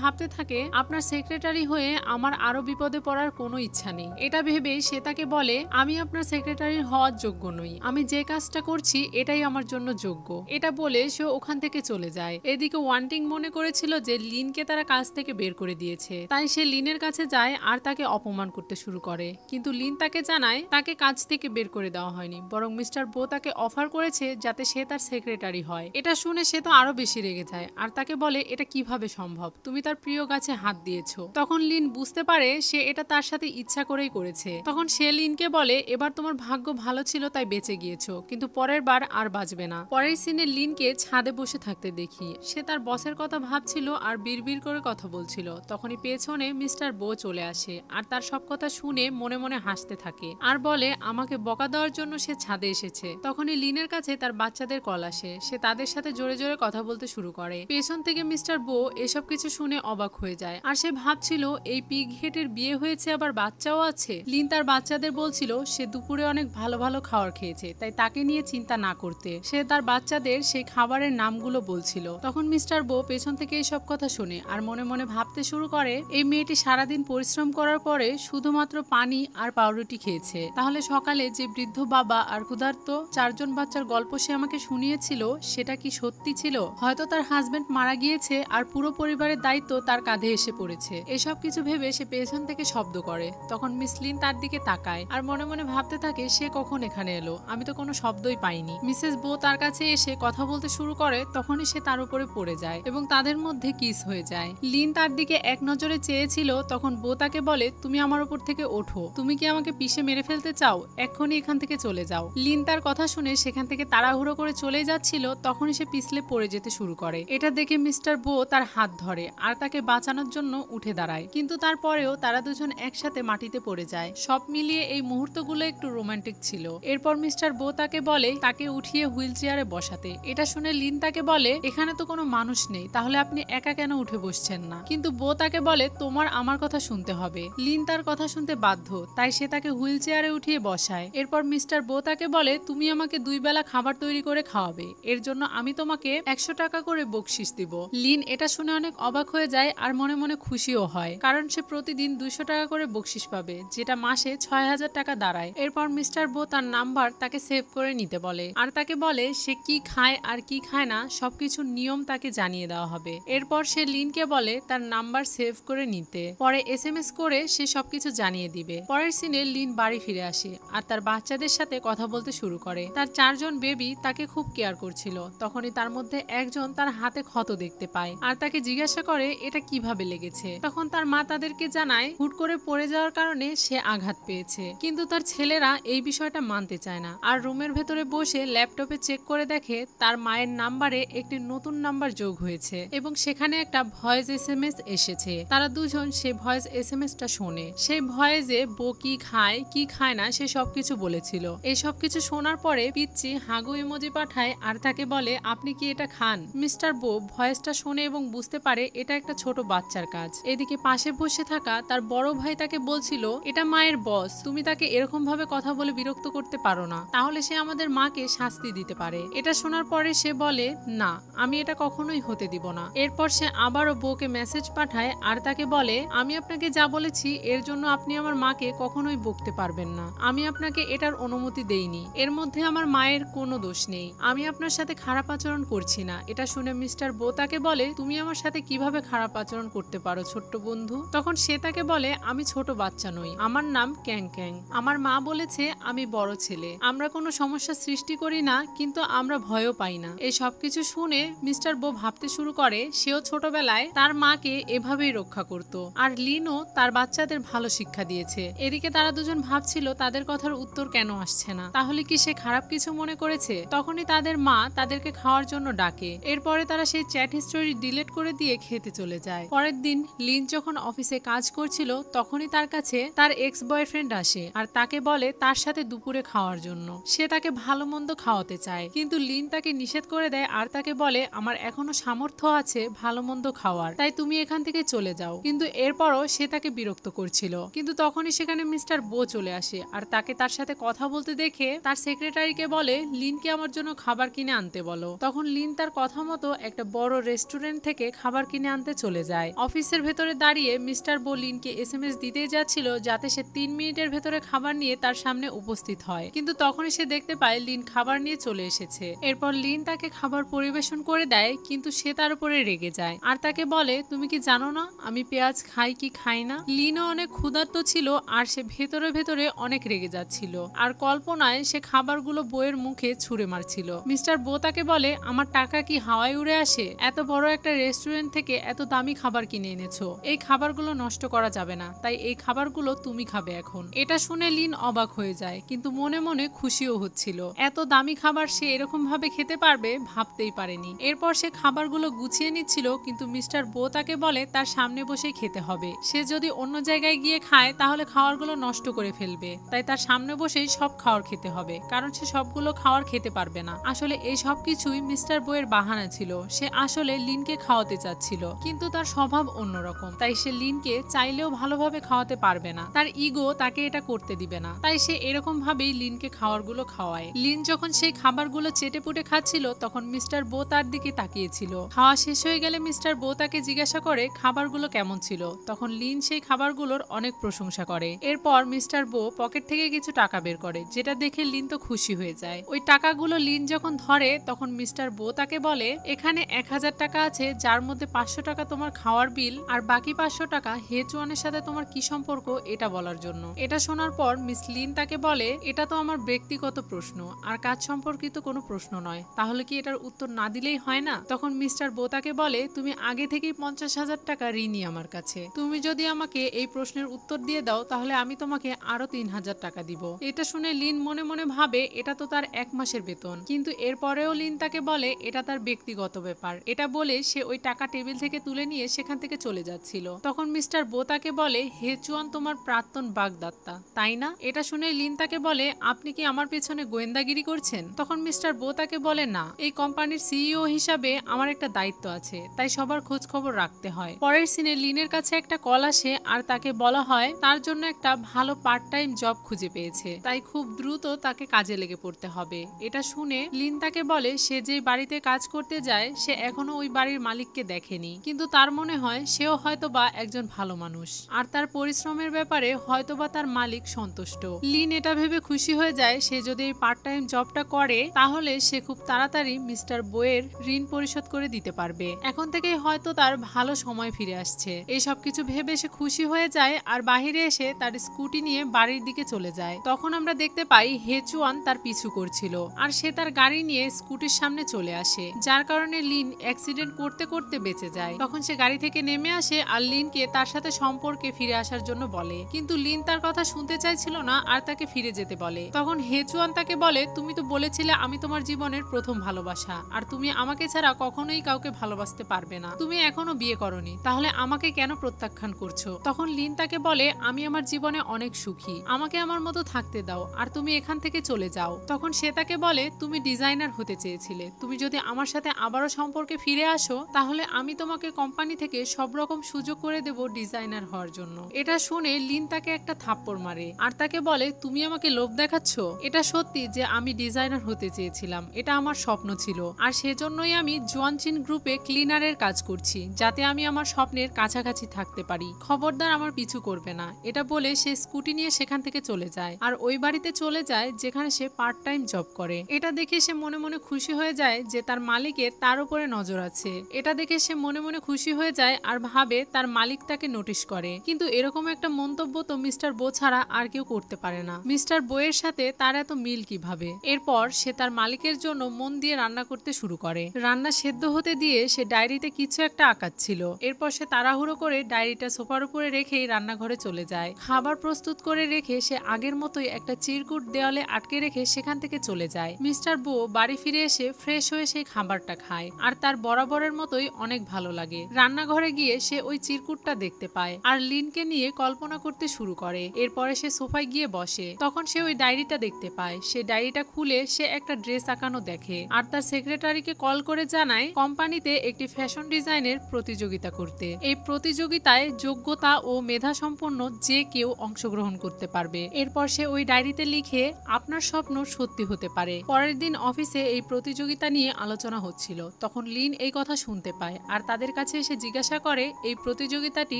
ভাবতে থাকে, আপনার সেক্রেটারি হয়ে আমার আরো বিপদে পড়ার কোনো ইচ্ছা নেই। এটা ভেবে সে তাকে বলে, আমি আপনার সেক্রেটারি হওয়ার যোগ্য নই, আমি যে কাজটা করছি এটাই আমার জন্য যোগ্য। এটা বলে সে ওখান থেকে চলে যায়। এদিকে ওয়ান্টিং মনে করেছিল যে লিনকে তারা কাজ থেকে বের করে দিয়েছে, তাই সে লিনের কাছে যায় আর তাকে অপমান করতে শুরু করে, কিন্তু লিন তাকে জানায় তাকে কাজ থেকে বের করে দেওয়া হয়নি, বরং মিস্টার বো তাকে অফার করেছে যাতে সে তার সেক্রেটারি হয়। এটা শুনে সে তো আরো বেশি রেগে যায় আর তাকে বলে, এটা কিভাবে সম্ভব, তুমি তার প্রিয় গাছে হাত দিয়েছো। তখন লিন বুঝতে পারে সে এটা তার সাথে ইচ্ছা করেই করেছে। তখন সে লিনকে বলে, এবার তোমার ভাগ্য ভালো ছিল তাই বেঁচে গিয়েছো, কিন্তু পরের বার আর বাঁচবে না। পরের সিনে লিনকে ছাদে বসে থাকতে দেখি, সে তার বসের কথা ভাবছিল আর বিড়বিড় করে কথা বলছিল। তখনই পেছনে মিস্টার বো চলে আসে আর তার সব কথা শুনে মনে মনে হাসতে থাকে আর বলে আমাকে বকা দেওয়ার জন্য সে ছাদে এসেছে। তখনই লিনের কাছে তার বাচ্চাদের কল আসে, সে তাদের সাথে জোরে জোরে কথা বলতে শুরু করে। পেছন থেকে মিস্টার বো এসব কিছু শুনে অবাক হয়ে যায় আর সে ভাবছিল এই পিগ হেটের বিয়ে হয়েছে আবার বাচ্চাও আছে। লিন তার বাচ্চাদের বলছিল সে দুপুরে অনেক ভালো ভালো খাবার খেয়েছে, তাই তাকে নিয়ে চিন্তা না করতে। সে তার বাচ্চাদের সেই খাবারের নামগুলো বলছিল। তখন মিস্টার বো পেছন থেকে এইসব কথা শুনে আর মনে মনে ভাবতে শুরু করে, এই মেয়েটি সারাদিন পরিশ্রম করার পরে শুধুমাত্র পানি আর পাউরুটি খেয়েছে, তাহলে সকালে যে বৃদ্ধ বাবা আর ক্ষুধার্ত 4 জন বাচ্চার গল্প সে আমাকে শুনিয়েছিল সেটা কি সত্যি ছিল? হয়তো তার হাজবেন্ড মারা গিয়েছে আর পুরো পরিবারের দায়িত্ব তার কাঁধে এসে পড়েছে। এসব কিছু ভেবে সে পেছন থেকে শব্দ করে। তখন মিস লিন তার দিকে তাকায় আর মনে মনে ভাবতে থাকে, সে কখন এখানে এলো, আমি তো কোনো শব্দই পাইনি। মিসেস বো তার কাছে এসে কথা বলতে শুরু করে, তখনই সে তার উপরে পড়ে যায় এবং তাদের মধ্যে কিস হয়ে যায়। লিন তার দিকে এক নজরে চেয়েছিল, তখন বো তাকে বলে, তুমি আমার উপর থেকে ওঠো, তুমি কি আমাকে পিষে মেরে ফেলতে চাও? এক্ষুনি এখান থেকে চলে যাও। লিন তার কথা শুনে সেখান থেকে তাড়াহুড়ো করে চলে যাচ্ছিল, তখনই সে পিছলে পড়ে যেতে শুরু করে। এটা দেখে মিস্টার বো তার হাত ধরে আর তাকে বাঁচানোর জন্য উঠে দাঁড়ায়, কিন্তু তারপরেও তারা দুজন একসাথে মাটিতে পড়ে যায়। সব মিলিয়ে এই মুহূর্তগুলো একটু রোমান্টিক ছিল। এরপর মিস্টার বো তাকে বলে তাকে উঠিয়ে হুইল চেয়ারে বসাতে। এটা শুনে লিন তাকে বলে, এখানে তো কোনো মানুষ নেই, তাহলে আপনি একা কেন উঠে বসছেন না? কিন্তু বো তাকে বলে, তোমার আমার কথা শুনতে হবে। লিন তার কথা শুনতে বাধ্য, তাই সে তাকে হুইল চেয়ারে উঠিয়ে বসায়। এরপর মিস্টার বো তাকে বলে, তুমি আমাকে 2 বেলা খাবার তৈরি করে খাওয়াবে, এর জন্য আমি তোমাকে 100 টাকা করে বকশিশ দিব। লিন এটা শুনে অনেক অবাক হয়ে যায় আর মনে মনে খুশিও হয়, কারণ সে প্রতিদিন 200 টাকা করে বকশিশ পাবে, যেটা মাসে 6000 টাকা দাঁড়ায়। এরপর মিস্টার বো তার নাম্বার তাকে সেভ করে নিতে বলে আর তাকে বলে সে কি খায় আর কি খায় না সবকিছু নিয়ম তাকে জানিয়ে দেওয়া হবে। এরপর সে লিনকে বলে তার নাম্বার সেভ করে নিতে, পরে SMS করে সে সবকিছু জানিয়ে দিবে। পরের সিনে লিন বাড়ি ফিরে আসে আর তার বাচ্চাদের সাথে কথা বলতে শুরু করে। তার 4 জন বেবি তাকে খুব কেয়ার করছিল। তখনই তার মধ্যে একজন তার হাতে ক্ষত দেখতে পায় আর তাকে জিজ্ঞাসা করে এটা কিভাবে লেগেছে। তখন তার মা তাদেরকে জানায় হুট করে পড়ে যাওয়ার কারণে সে আঘাত পেয়েছে, কিন্তু তার ছেলেরা এই বিষয়টা মানতে চায় না আর রুমের ভেতরে বসে ল্যাপটপে চেক করে দেখে তার মায়ের নাম্বারে একটি নতুন নাম্বার যোগ হয়েছে এবং সেখানে একটা ভয়েস SMS এসেছে। তারা দুজন সে ভয়েস SMSটা শোনে। সেই ভয়েসে বো কি খায় কি খায় না সে সবকিছু বলেছিল। এই সবকিছু শোনার পরে পিচ্চি হাগু ইমোজি পাঠায় আর তাকে বলে আপনি কি এটা খান? মিস্টার বো ভয়েসটা শোনে এবং বুঝতে পারে এটা একটা ছোট বাচ্চার কাজ। এদিকে পাশে বসে থাকা তার বড় ভাই তাকে বলছিল এটা মায়ের বস, তুমি তাকে এরকম ভাবে কথা বলে বিরক্ত করতে পারো না, তাহলে সে আমাদের মাকে শাস্তি দিতে পারে। এটা শোনার পরে সে বলে না, আমি এটা কখনোই হতে দিব না। এরপর সে আবারও বউকে মেসেজ পাঠায় আর তাকে বলে আমি আপনাকে যা বলেছি এর জন্য আপনি আমার মাকে কখনোই বকতে পারবেন না, আমি আপনাকে এটার অনুমতি দেইনি, এর মধ্যে আমার মায়ের কোনো দোষ নেই, আমি আপনার সাথে খারাপ আচরণ করছি না। এটা শুনে মিস্টার বো তাকে বলে তুমি আমার সাথে কিভাবে খারাপ আচরণ করতে পারো ছোট্ট বন্ধু? তখন সে তাকে বলে, আমি ছোট বাচ্চা নই, আমার নাম ক্যাং ক্যাং। আমার মা বলেছে আমি বড় ছেলে। আমরা কোনো সমস্যা সৃষ্টি করি না, কিন্তু আমরা ভয়ও পাই না। এই সবকিছু শুনে মিস্টার বো ভাবতে শুরু করে সেও ছোটবেলায় তার মাকে এভাবেই রক্ষা করত, আর লিনও তার বাচ্চাদের ভালো শিক্ষা দিয়েছে। এদিকে তারা দুজন ভাবছিল তাদের কথার উত্তর কেন আসছে না, তাহলে কি সে খারাপ কিছু মনে করেছে? তখনই তাদের মা তাদেরকে খাওয়ার জন্য ডাকে। এরপরে তারা সেই চ্যাট হিস্টোরি ডিলিট করে দিয়ে খেতে চলে যায়। পরের দিন লিন যখন অফিসে কাজ করছিল তখনই তার কাছে তার এক্স বয়ফ্রেন্ড আসে আর তাকে বলে তার সাথে দুপুরে খাওয়ার জন্য। সে তাকে ভালো মন্দ খাওয়াতে চায়, কিন্তু লিন তাকে নিষেধ করে দেয় আর তাকে বলে, আমার এখনো সামর্থ্য আছে ভালো মন্দ খাওয়ার, তাই তুমি এখান থেকে চলে যাও। কিন্তু এরপরও সে তাকে বিরক্ত করছিল। কিন্তু তখনই সেখানে মিস্টার বো চলে আসে আর তাকে তার সাথে কথা বলতে দেখে তার সেক্রেটারিকে বলে, লিনকে আমার জন্য খাবার কিনে আনতে বলো। তখন লিন তার কথা মতো একটা বড় রেস্টুরেন্ট থেকে খাবার কিনে আনতে চলে যায়। অফিসের ভেতরে দাঁড়িয়ে মিস্টার বো লিনকে এসএমএস দিতেই যাচ্ছিল যাতে সে 3 মিনিটের ভেতরে খাবার নিয়ে তার সামনে উপস্থিত হয়, কিন্তু তখনই সে দেখতে পায় লিন খাবার নিয়ে চলে এসেছে। এরপর লিন তাকে খাবার পরিবেশন করে দেয়, কিন্তু সে তার উপরে রেগে যায় আর তাকে বলে, তুমি কি জানো না আমি পেঁয়াজ খাই কি খাই না? লিনও অনেক ক্ষুধার্ত ছিল আর সে ভেতরে ভেতরে অনেক রেগে যাচ্ছিল, আর কল্পনায় সে খাবারগুলো বইয়ের মুখে ছুঁড়ে মারছিল। মিস্টার বো তাকে বলে, আমার টাকা কি হাওয়ায় উড়ে আসে? এত বড় একটা রেস্টুরেন্ট থেকে এত দামি খাবার কিনে এনেছো, এই খাবারগুলো নষ্ট করা যাবে না, তাই এই খাবারগুলো তুমি খাবে এখন। এটা শুনে লিন অবাক হয়ে যায়, কিন্তু মনে মনে খুশিও হচ্ছিল। এত দামি খাবার সে এরকম ভাবে খেতে পারবে ভাবতেই পারেনি। এরপর সে খাবারগুলো গুছিয়ে নিচ্ছিল, কিন্তু মিস্টার বো তাকে বলে তার সামনে বসেই খেতে হবে। সে যদি অন্য জায়গায় গিয়ে খায় তাহলে খাবারগুলো নষ্ট করে ফেলবে, তাই তার সামনে বসেই সব খাবার খেতে হবে, কারণ সে সবগুলো খাবার খেতে পারবে না। আসলে এই সব কিছুই মিস্টার বো এর বাহানা ছিল। সে আসলে লিনকে খাওয়াতে চাচ্ছিল, কিন্তু তার স্বভাব অন্যরকম, তাই সে লিনকে চাইলেও ভালোভাবে খাওয়াতে পারবে না। তার ইগো তাকে এটা করতে দিবে না, তাই সে এরকম ভাবেই লিনকে খাবারগুলো খাওয়ায়। লিন যখন সেই খাবারগুলো চেটে পুটে খাচ্ছিল তখন মিস্টার বো তার দিকে তাকিয়েছিল। খাওয়া শেষ হয়ে গেলে মিস্টার বো তাকে জিজ্ঞাসা করে খাবারগুলো কেমন ছিল। তখন লিন সেই খাবারগুলোর অনেক প্রশংসা করে। এরপর মিস্টার বো পকেট থেকে কিছু টাকা বের করে, যেটা দেখে লিন তো খুশি হয়ে যায়। ওই টাকাগুলো লিন যখন ধরে তখন মিস্টার বো তাকে বলে, এখানে 1000 টাকা আছে, যার মধ্যে 500 টাকা তোমার খাওয়ার বিল আর বাকি 500 টাকা হেচুয়ানের সাথে তোমার কি সম্পর্ক এটা বলার জন্য। এটা শোনার পর মিস লিন তাকে বলে, এটা তো আমার ব্যক্তিগত প্রশ্ন আর কাজ সম্পর্কিত কোনো প্রশ্ন নয়, তাহলে কি এটার উত্তর না দিলেই হয় না? তখন মিস্টার বো তাকে বলে, তুমি আগে থেকেই 50,000 টাকা ঋণী আমার কাছে, তুমি যদি আমাকে এই প্রশ্নের উত্তর দিয়ে দাও তাহলে আমি তোমাকে আরো 3000 টাকা দিব। এটা শুনে লিন মনে মনে ভাবে এটা তো তার 1 মাসের বেতন, কিন্তু এরপরেও লিন তাকে বলে এটা তার ব্যক্তিগত ব্যাপার। এটা বলে সে ওই টাকা টেবিল থেকে তুলে নিয়ে সেখান থেকে চলে যাচ্ছিল। তখন মিস্টার বো তাকে বলে, হেচুয়ান তোমার প্রাক্তন বাগদত্তা তাই না? এটা শুনে লিন তাকে বলে, আপনি কি আমার পেছনে গোয়েন্দাগিরি করছেন? তখন মিস্টার বো তাকে বলে, না, এই কোম্পানির সিইও হিসাবে আমার একটা দায়িত্ব আছে, তাই সবার খোঁজ খবর রাখতে হয়। পরের সিনে লিনের কাছে একটা কল আসে আর তাকে বলা হয় তার জন্য একটা ভালো পার্ট টাইম জব খুঁজে পেয়েছে, তাই খুব দ্রুত তাকে কাজে লেগে পড়তে হবে। এটা শুনে লিন তাকে বলে সে যে বাড়িতে কাজ করতে যায় সে এখনো ওই বাড়ির মালিককে দেখেনি, কিন্তু তার মনে হয় সেও হয়তোবা একজন ভালো মানুষ আর তার পরিশ্রমের ব্যাপারে হয়তোবা তার মালিক সন্তুষ্ট। লিন এটা ভেবে খুশি হয়ে যায় সে যদি এই পার্ট টাইম জবটা করে তাহলে সে খুব তাড়াতাড়ি মিস্টার বোয়ের ঋণ পরিশোধ করে দিতে পারবে। এখন থেকেই হয়তো তার ভালো সময় ফিরে আসছে। এই সব কিছু ভেবে সে খুশি হয়ে যায় আর বাহিরে এসে তার স্কুটি নিয়ে বাড়ির দিকে চলে যায়। তখন আমরা দেখতে পাই হেচুয়ান তার পিছু করছিল আর সে তার গাড়ি নিয়ে স্কুটির সামনে চলে আসে, যার কারণে লিন অ্যাক্সিডেন্ট করতে করতে বেঁচে যায়। তখন সে গাড়ি থেকে নেমে আসে আর লিনকে তার সাথে সম্পর্কে ফিরে আসার জন্য বলে, কিন্তু লিন তার কথা শুনতে চাইছিল না আর তাকে ফিরে যেতে বলে। তখন হেচুয়ান তাকে বলে, তুমি তো বলেছিলে আমি তোমার জীবনের প্রথম ভালোবাসা আর তুমি আমাকে ছাড়া কখনোই কাউকে ভালোবাসতে পারবে না, তুমি এখনো বিয়ে করনি, তাহলে আমাকে কেন প্রত্যাখ্যান করছো? তখন লিন তাকে বলে, আমি আমার জীবনে অনেক সুখী, আমাকে আমার মতো থাকতে দাও আর তুমি এখান থেকে চলে যাও। তখন সে তাকে বলে, তুমি ডিজাইনার হতে চেয়েছিলে, তুমি যদি আমার সাথে আবারও সম্পর্কে ফিরে আসো তাহলে আমি তোমাকে কোম্পানি থেকে সব রকম সুযোগ করে দেব ডিজাইনার হওয়ার জন্য। এটা শুনে লিন তাকে একটা থাপ্পড় মারে আর তাকে বলে, তুমি আমাকে লোভ দেখাচ্ছ? এটা সত্যি যে আমি ডিজাইনার হতে চেয়েছিলাম, এটা আমার স্বপ্ন ছিল আর সেজন্যই আমি জোয়ানচিন গ্রুপে ক্লিনারের কাজ করছি, যাতে আমি আমার স্বপ্নের কাছাকাছি থাকতে পারি, খবরদার আমার পিছু করবে না। এটা বলে সে স্কুটি নিয়ে সেখান থেকে চলে যায় আর ওই বাড়িতে চলে যায় যেখানে সে পার্ট টাইম জব করে। এটা দেখে সে মনে মনে খুশি হয়ে যায় যে তার মালিকের তার উপরে নজর আছে। এটা দেখে সে মনে মনে খুশি হয়ে যায় যায় আর ভাবে তার মালিক তাকে নোটিশ করে, কিন্তু এরকম একটা মন্তব্য তো মিস্টার বো ছাড়া আর কেউ করতে পারে না। মিস্টার বো-এর সাথে তার এত মিল কিভাবে? এরপর সে তার মালিকের জন্য মন দিয়ে রান্না করতে শুরু করে। রান্না সেদ্ধ হতে দিয়ে সে ডায়েরিতে কিছু একটা আঁকাচ্ছিল। এরপর সে তাড়াহুড়ো করে ডায়েরিটা সোফার উপরে রেখেই রান্নাঘরে চলে যায়। খাবার প্রস্তুত করে রেখে সে আগের মতোই একটা চিরকুট দেওয়ালে আটকে রেখে সেখান থেকে চলে যায়। মিস্টার বো বাড়ি ফিরে এসে ফ্রেশ হয়ে সেই খাবারটা খায় আর তার বরাবরের মতোই অনেক ভালো লাগে। রান্নাঘরে গিয়ে সে ওই চিরকুটটা দেখতে পায় আর লিনকে নিয়ে কল্পনা করতে শুরু করে। এরপরে সে সোফায় গিয়ে বসে। তখন সে ওই ডায়েরিটা দেখতে পায়। সে ডায়েরিটা খুলে সে একটা ড্রেস আঁকানো দেখে আর তার সেক্রেটারিকে কল করে জানায় কোম্পানিতে একটি ফ্যাশন ডিজাইনের প্রতিযোগিতা করতে। এই প্রতিযোগিতায় যোগ্যতা ও মেধা সম্পন্ন যে কেউ অংশগ্রহণ করতে পারবে। এরপর সে ওই ডায়েরিতে লিখে আপনার স্বপ্ন সত্যি হতে পারে। পরের দিন অফিসে এই প্রতিযোগিতা নিয়ে আলোচনা হচ্ছিল। তখন লিন এই কথা শুনতে পায় আর তাদের কাছে এসে জিজ্ঞাসা করে এই প্রতিযোগিতাটি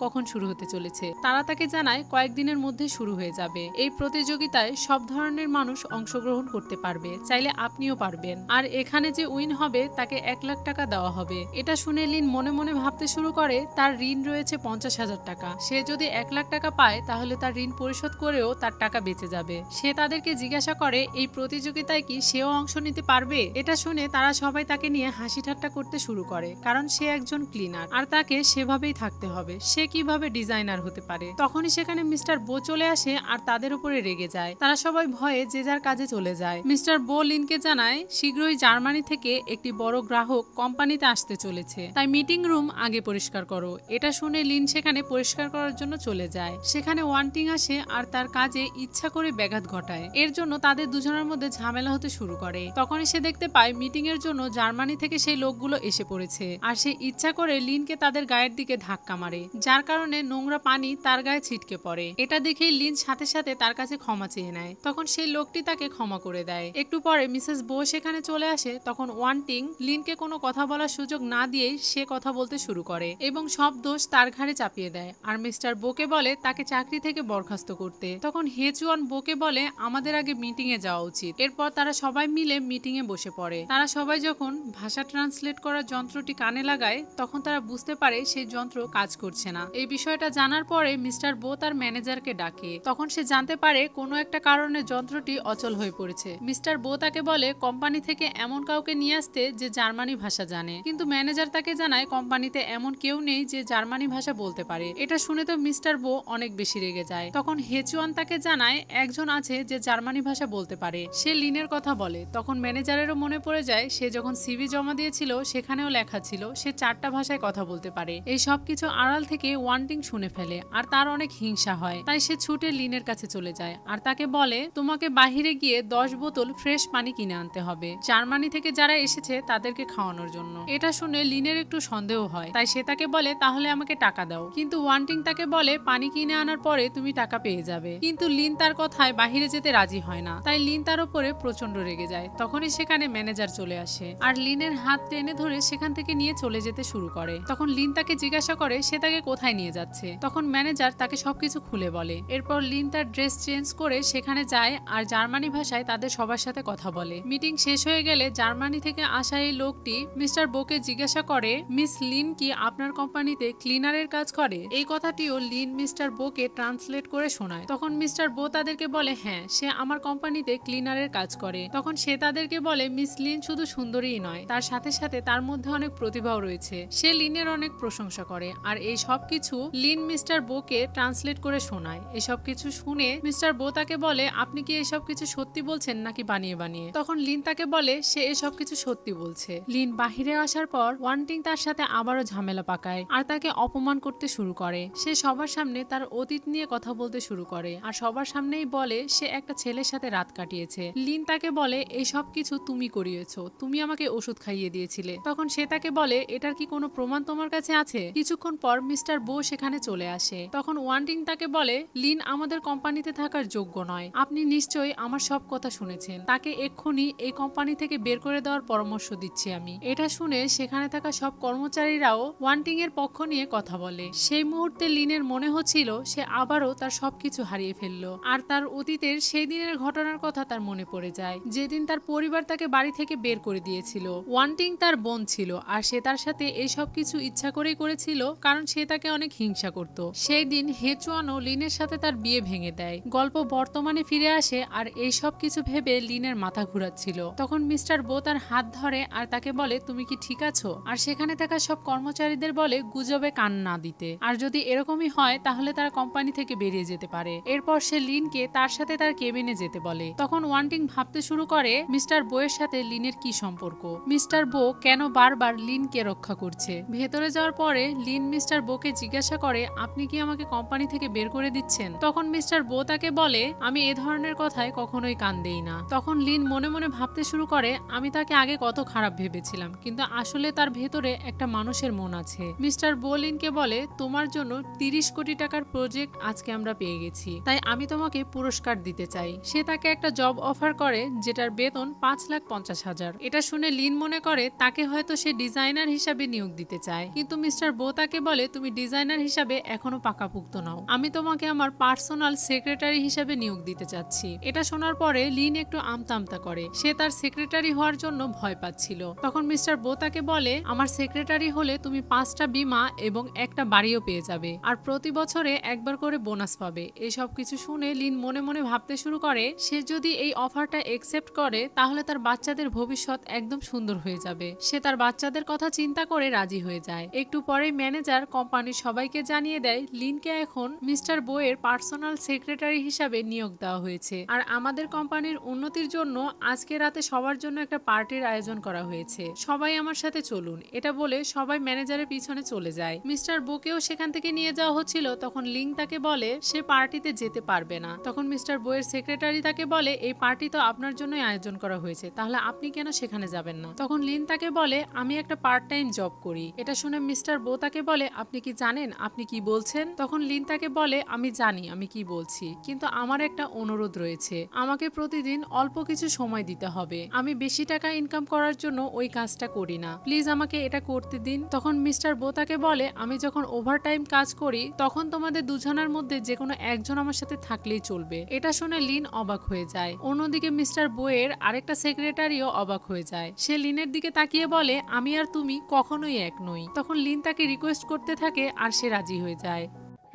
কখন শুরু হতে চলেছে। তারা তাকে জানায় কয়েকদিনের মধ্যে শুরু হয়ে যাবে। এই প্রতিযোগিতায় সব ধরনের মানুষ অংশগ্রহণ করতে পারবে, চাইলে আপনিও পারবেন। আর এখানে যে উইন হবে তাকে 1 লাখ টাকা দেওয়া হবে। এটা শুনে লিন মনে মনে ভাবতে শুরু করে তার ঋণ রয়েছে 50,000 টাকা। সে যদি 1 লাখ টাকা পায় তাহলে তার ঋণ পরিশোধ করেও তার টাকা বেঁচে যাবে। সে তাদেরকে জিজ্ঞাসা করে এই প্রতিযোগিতায় কি সেও অংশ নিতে পারবে। এটা শুনে তারা সবাই তাকে নিয়ে হাসি ঠাট্টা করতে শুরু করে, কারণ সে একজন ক্লিনার আর তাকে সেভাবেই থাকতে হবে। সে কিভাবে ডিজাইনার হতে পারে। তখনই সেখানে মিস্টার বো চলে আসে আর তাদের উপরে রেগে যায়। তারা সবাই ভয়ে যে যার কাজে চলে যায়। মিস্টার বো লিনকে জানায় শীঘ্রই জার্মানি থেকে একটি বড় গ্রাহক কোম্পানিতে আসতে চলেছে, তাই মিটিং রুম আগে পরিষ্কার করো। এটা শুনে লিন সেখানে পরিষ্কার করার জন্য চলে যায়। সেখানে ওয়ান্টিং আসে আর তার কাজে ইচ্ছা করে ব্যাঘাত ঘটায়। এর জন্য তাদের দুজনের মধ্যে ঝামেলা হতে শুরু করে। তখনই সে দেখতে পায় মিটিং এর জন্য জার্মানি থেকে সেই লোকগুলো এসে পড়েছে আর সে ইচ্ছা করে লিনকে তাদের গায়ের দিকে ধাক্কা মারে, যার কারণে নোংরা পানি তার গায়ে ছিটকে পড়ে। এটা দেখেই লিন সাথে সাথে তার কাছে ক্ষমা চেয়ে নেয়। তখন সেই লোকটি তাকে ক্ষমা করে দেয়। একটু পরে মিসেস বো সেখানে চলে আসে। তখন ওয়ান্টিং লিনকে কোনো কথা বলার সুযোগ না দিয়েই সে কথা বলতে শুরু করে এবং সব দোষ তার ঘাড়ে চাপিয়ে দেয় আর মিস্টার বোকে বলে তাকে চাকরি থেকে বরখাস্ত করতে। তখন হেচুয়ান বোকে বলে আমাদের আগে মিটিং এ যাওয়া উচিত। এরপর তারা সবাই মিলে মিটিং এ বসে পড়ে। তারা সবাই যখন ভাষা ট্রান্সলেট করার যন্ত্রটি কানে লাগায় তখন তারা বুঝতে পারে সেই যন্ত্র কাজ করছে না। এই বিষয়টা জানার পরে মিস্টার বো তার ম্যানেজারকে ডাকে। তখন সে জানতে পারে কোনো একটা কারণে যন্ত্রটি অচল হয়ে পড়েছে। মিস্টার বো তাকে বলে কোম্পানি থেকে এমন কাউকে নিয়ে আসতে যে জার্মানি ভাষা জানে, কিন্তু ম্যানেজার তাকে জানায় কোম্পানিতে এমন কেউ নেই যে জার্মানি ভাষা বলতে পারে। এটা শুনে তো মিস্টার বো অনেক বেশি রেগে যায়। তখন হেচুয়ান তাকে জানায় একজন আছে যে জার্মানি ভাষা বলতে পারে। সে লিনের কথা বলে। তখন ম্যানেজারেরও মনে পড়ে যায় সে যখন সিভি জমা দিয়েছিল সেখানেও লেখা ছিল সে 4টা ভাষায় কথা বলতে পারে। এই সব কিছু আড়াল থেকে ওয়ান্টিং শুনে ফেলে আর তার অনেক হিংসা হয়। তাই সে ছুটে লিনের কাছে চলে যায় আর তাকে বলে তোমাকে বাহিরে গিয়ে 10 বোতল ফ্রেশ পানি কিনে আনতে হবে, জার্মানি থেকে যারা এসেছে তাদেরকে খাওয়ানোর জন্য। এটা শুনে লিনের একটু সন্দেহ হয়, তাই সে তাকে বলে তাহলে আমাকে টাকা দাও। কিন্তু ওয়ান্টিং তাকে বলে পানি কিনে আনার পরে তুমি টাকা পেয়ে যাবে। কিন্তু লিন তার কথায় বাহিরে যেতে রাজি হয় না, তাই লিন তার উপরে প্রচন্ড রেগে যায়। তখনই সেখানে ম্যানেজার চলে আসে আর লিনের হাত টেনে ধরে সেখান থেকে নিয়ে চলে যেতে শুরু করে। তখন লিন তাকে জিজ্ঞাসা করে সে তাকে কোথায় নিয়ে যাচ্ছে। তখন ম্যানেজার তাকে সবকিছু খুলে বলে। এরপর লিন তার ড্রেস চেঞ্জ করে সেখানে যায় আর জার্মানি ভাষায় তাদের সবার সাথে কথা বলে। মিটিং শেষ হয়ে গেলে জার্মানি থেকে আসা এই লোকটি মিস্টার বোকে জিজ্ঞাসা করে মিস লিন কি আপনার কোম্পানিতে ক্লিনারের কাজ করে। এই কথাটিও লিন মিস্টার বোকে ট্রান্সলেট করে শোনায়। তখন মিস্টার বো তাদেরকে বলে হ্যাঁ সে আমার কোম্পানিতে ক্লিনারের কাজ করে। তখন সে তাদেরকে বলে মিস লিন শুধু সুন্দরীই নয়, তার সাথে সাথে তার মধ্যে অনেক প্রতিভাও রয়েছে। সে লিনের অনেক প্রশংসা করে আর এই সব কিছু লিন মিস্টার বোকে ট্রান্সলেট করে শোনায়। এসব কিছু শুনে মিস্টার বো তাকে বলে আপনি কি এসব কিছু সত্যি বলছেন নাকি বানিয়ে বানিয়ে। তখন লিন তাকে বলে সে এসব কিছু সত্যি বলছে। লিন বাহিরে আসার পর ওয়ান্টিং তার সাথে আবারও ঝামেলা পাকায় আর তাকে অপমান করতে শুরু করে। সে সবার সামনে তার অতীত নিয়ে কথা বলতে শুরু করে আর সবার সামনেই বলে সে একটা ছেলের সাথে রাত কাটিয়েছে। লিন তাকে বলে এই সব কিছু তুমি করিয়েছো, তুমি আমাকে ওষুধ খাইয়ে দিয়েছিলে। তখন সে তাকে বলে এটার কি কোনো প্রমাণ তোমার কাছে আছে। কিছুক্ষণ পর মিস্টার বো সেখানে চলে আসে। তখন ওয়ান্টিং তাকে বলে লিন আমাদের কোম্পানিতে থাকার যোগ্য নয়, আপনি নিশ্চয়ই আমার সব কথা শুনেছেন, তাকে এক্ষুনি এই কোম্পানি থেকে বের করে দেওয়ার পরামর্শ দিচ্ছি আমি। এটা শুনে সেখানে থাকা সব কর্মচারীরাও ওয়ান্টিং এর পক্ষ নিয়ে কথা বলে। সেই মুহূর্তে লিনের মনে হচ্ছিল সে আবারও তার সবকিছু হারিয়ে ফেললো আর তার অতীতের সেই দিনের ঘটনার কথা তার মনে পড়ে যায় যেদিন তার পরিবার তাকে বাড়ি থেকে বের করে দিয়েছিল। ওয়ান্টিং তার বোন ছিল আর সে তার সাথে এই সব কিছু ইচ্ছা ইচ্ছা করেই করেছিল, কারণ সে তাকে অনেক হিংসা করত। সেই দিন হেচুয়ানও লিনের সাথে তার বিয়ে ভেঙে দেয়। গল্প বর্তমানে ফিরে আসে আর এই সব কিছু ভেবে লিনের মাথা ঘুরাচ্ছিল। তখন মিস্টার বো তার হাত ধরে আর তাকে বলে, তুমি কি ঠিক আছো? আর সেখানে থাকা সব কর্মচারীদের বলে গুজবে কান না দিতে, আর যদি এরকমই হয় তাহলে তারা কোম্পানি থেকে বেরিয়ে যেতে পারে। এরপর সে লিনকে তার সাথে তার কেবিনে যেতে বলে। তখন ওয়ান্টিং ভাবতে শুরু করে মিস্টার বো এর সাথে লিনের কি সম্পর্ক, মিস্টার বো কেন বারবার লিনকে রক্ষা করছে। ভেতরে যাওয়ার পরে লিন মিস্টার বোকে জিজ্ঞাসা করে, আপনি কি আমাকে কোম্পানি থেকে বের করে দিচ্ছেন? তখন মিস্টার বো তাকে বলে, আমি এ ধরনের কথায় কখনোই কান দেই না। তখন লিন মনে মনে ভাবতে শুরু করে, আমি তাকে আগে কত খারাপ ভেবেছিলাম, কিন্তু আসলে তার ভেতরে একটা মানুষের মন আছে। মিস্টার বো লিনকে বলে, তোমার জন্য 30 কোটি টাকার প্রজেক্ট আজকে আমরা পেয়ে গেছি, তাই আমি তোমাকে পুরস্কার দিতে চাই। সে তাকে একটা জব অফার করে যেটার বেতন 5,50,000। এটা শুনে লিন মনে করে তাকে হয়তো সে ডিজাইনার হিসাবে নিয়োগ দিতে চায়, কিন্তু মিস্টার বো তাকে বলে, তুমি ডিজাইনার হিসাবে এখনো পাকাপুক্ত নাও, আমি তোমাকে আমার পার্সোনাল সেক্রেটারি হিসাবে নিয়োগ দিতে চাচ্ছি। এটা শোনার পরে লিন একটু আমতা করে, সে তার সেক্রেটারি হওয়ার জন্য ভয় পাচ্ছিল। তখন মিস্টার বো তাকে বলে, আমার সেক্রেটারি হলে তুমি 5টা বীমা এবং একটা বাড়িও পেয়ে যাবে, আর প্রতি বছরে একবার করে বোনাস পাবে। এই সব কিছু শুনে লিন মনে মনে ভাবতে শুরু করে, সে যদি এই অফারটা একসেপ্ট করে তাহলে তার বাচ্চাদের ভবিষ্যৎ একদম সুন্দর হয়ে যাবে। সে তার বাচ্চাদের কথা চিন্তা করে রাজি হয়ে যায়। একটু পরেই ম্যানেজার কোম্পানির সবাইকে জানিয়ে দেয় লিনকে এখন মিস্টার বো এর পার্সোনাল সেক্রেটারি হিসাবে নিয়োগ দেওয়া হয়েছে, আর আমাদের কোম্পানির উন্নতির জন্য আজকে রাতে সবার জন্য একটা পার্টির আয়োজন করা হয়েছে, সবাই আমার সাথে চলুন। এটা বলে সবাই ম্যানেজারের পিছনে চলে যায়। মিস্টার বোকেও সেখান থেকে নিয়ে যাওয়া হচ্ছিল, তখন লিং তাকে বলে সে পার্টিতে যেতে পারবে না। তখন মিস্টার বো এর সেক্রেটারি তাকে বলে, এই পার্টি তো আপনার জন্যই আয়োজন করা হয়েছে, তাহলে আপনি কেন সেখানে যাবেন না? তখন লিন তাকে বলে, আমি একটা পার্ট টাইম জব করি। এটা শুনে মিস্টার বো তাকে বলে, আপনি কি জানেন আপনি কি বলছেন? তখন লিন তাকে বলে, আমি জানি আমি কি বলছি, কিন্তু আমার একটা অনুরোধ রয়েছে, আমাকে প্রতিদিন অল্প কিছু সময় দিতে হবে। আমি বেশি টাকা ইনকাম করার জন্য ওই কাজটা করি না, প্লিজ আমাকে এটা করতে দিন। তখন মিস্টার বো তাকে বলে, আমি যখন ওভারটাইম কাজ করি তখন তোমাদের দুজনের মধ্যে যে কোনো একজন আমার সাথে থাকলেই চলবে। এটা শুনে লিন অবাক হয়ে যায়। অন্যদিকে মিস্টার বো এর আরেকটা সেক্রেটারিও অবাক হয়ে যায়। সে লিনের দিকে তাকিয়ে বলে, আমি আর তুমি কখনোই এক নই। তখন লিন তাকে রিকোয়েস্ট করতে থাকে আর সে রাজি হয়ে যায়।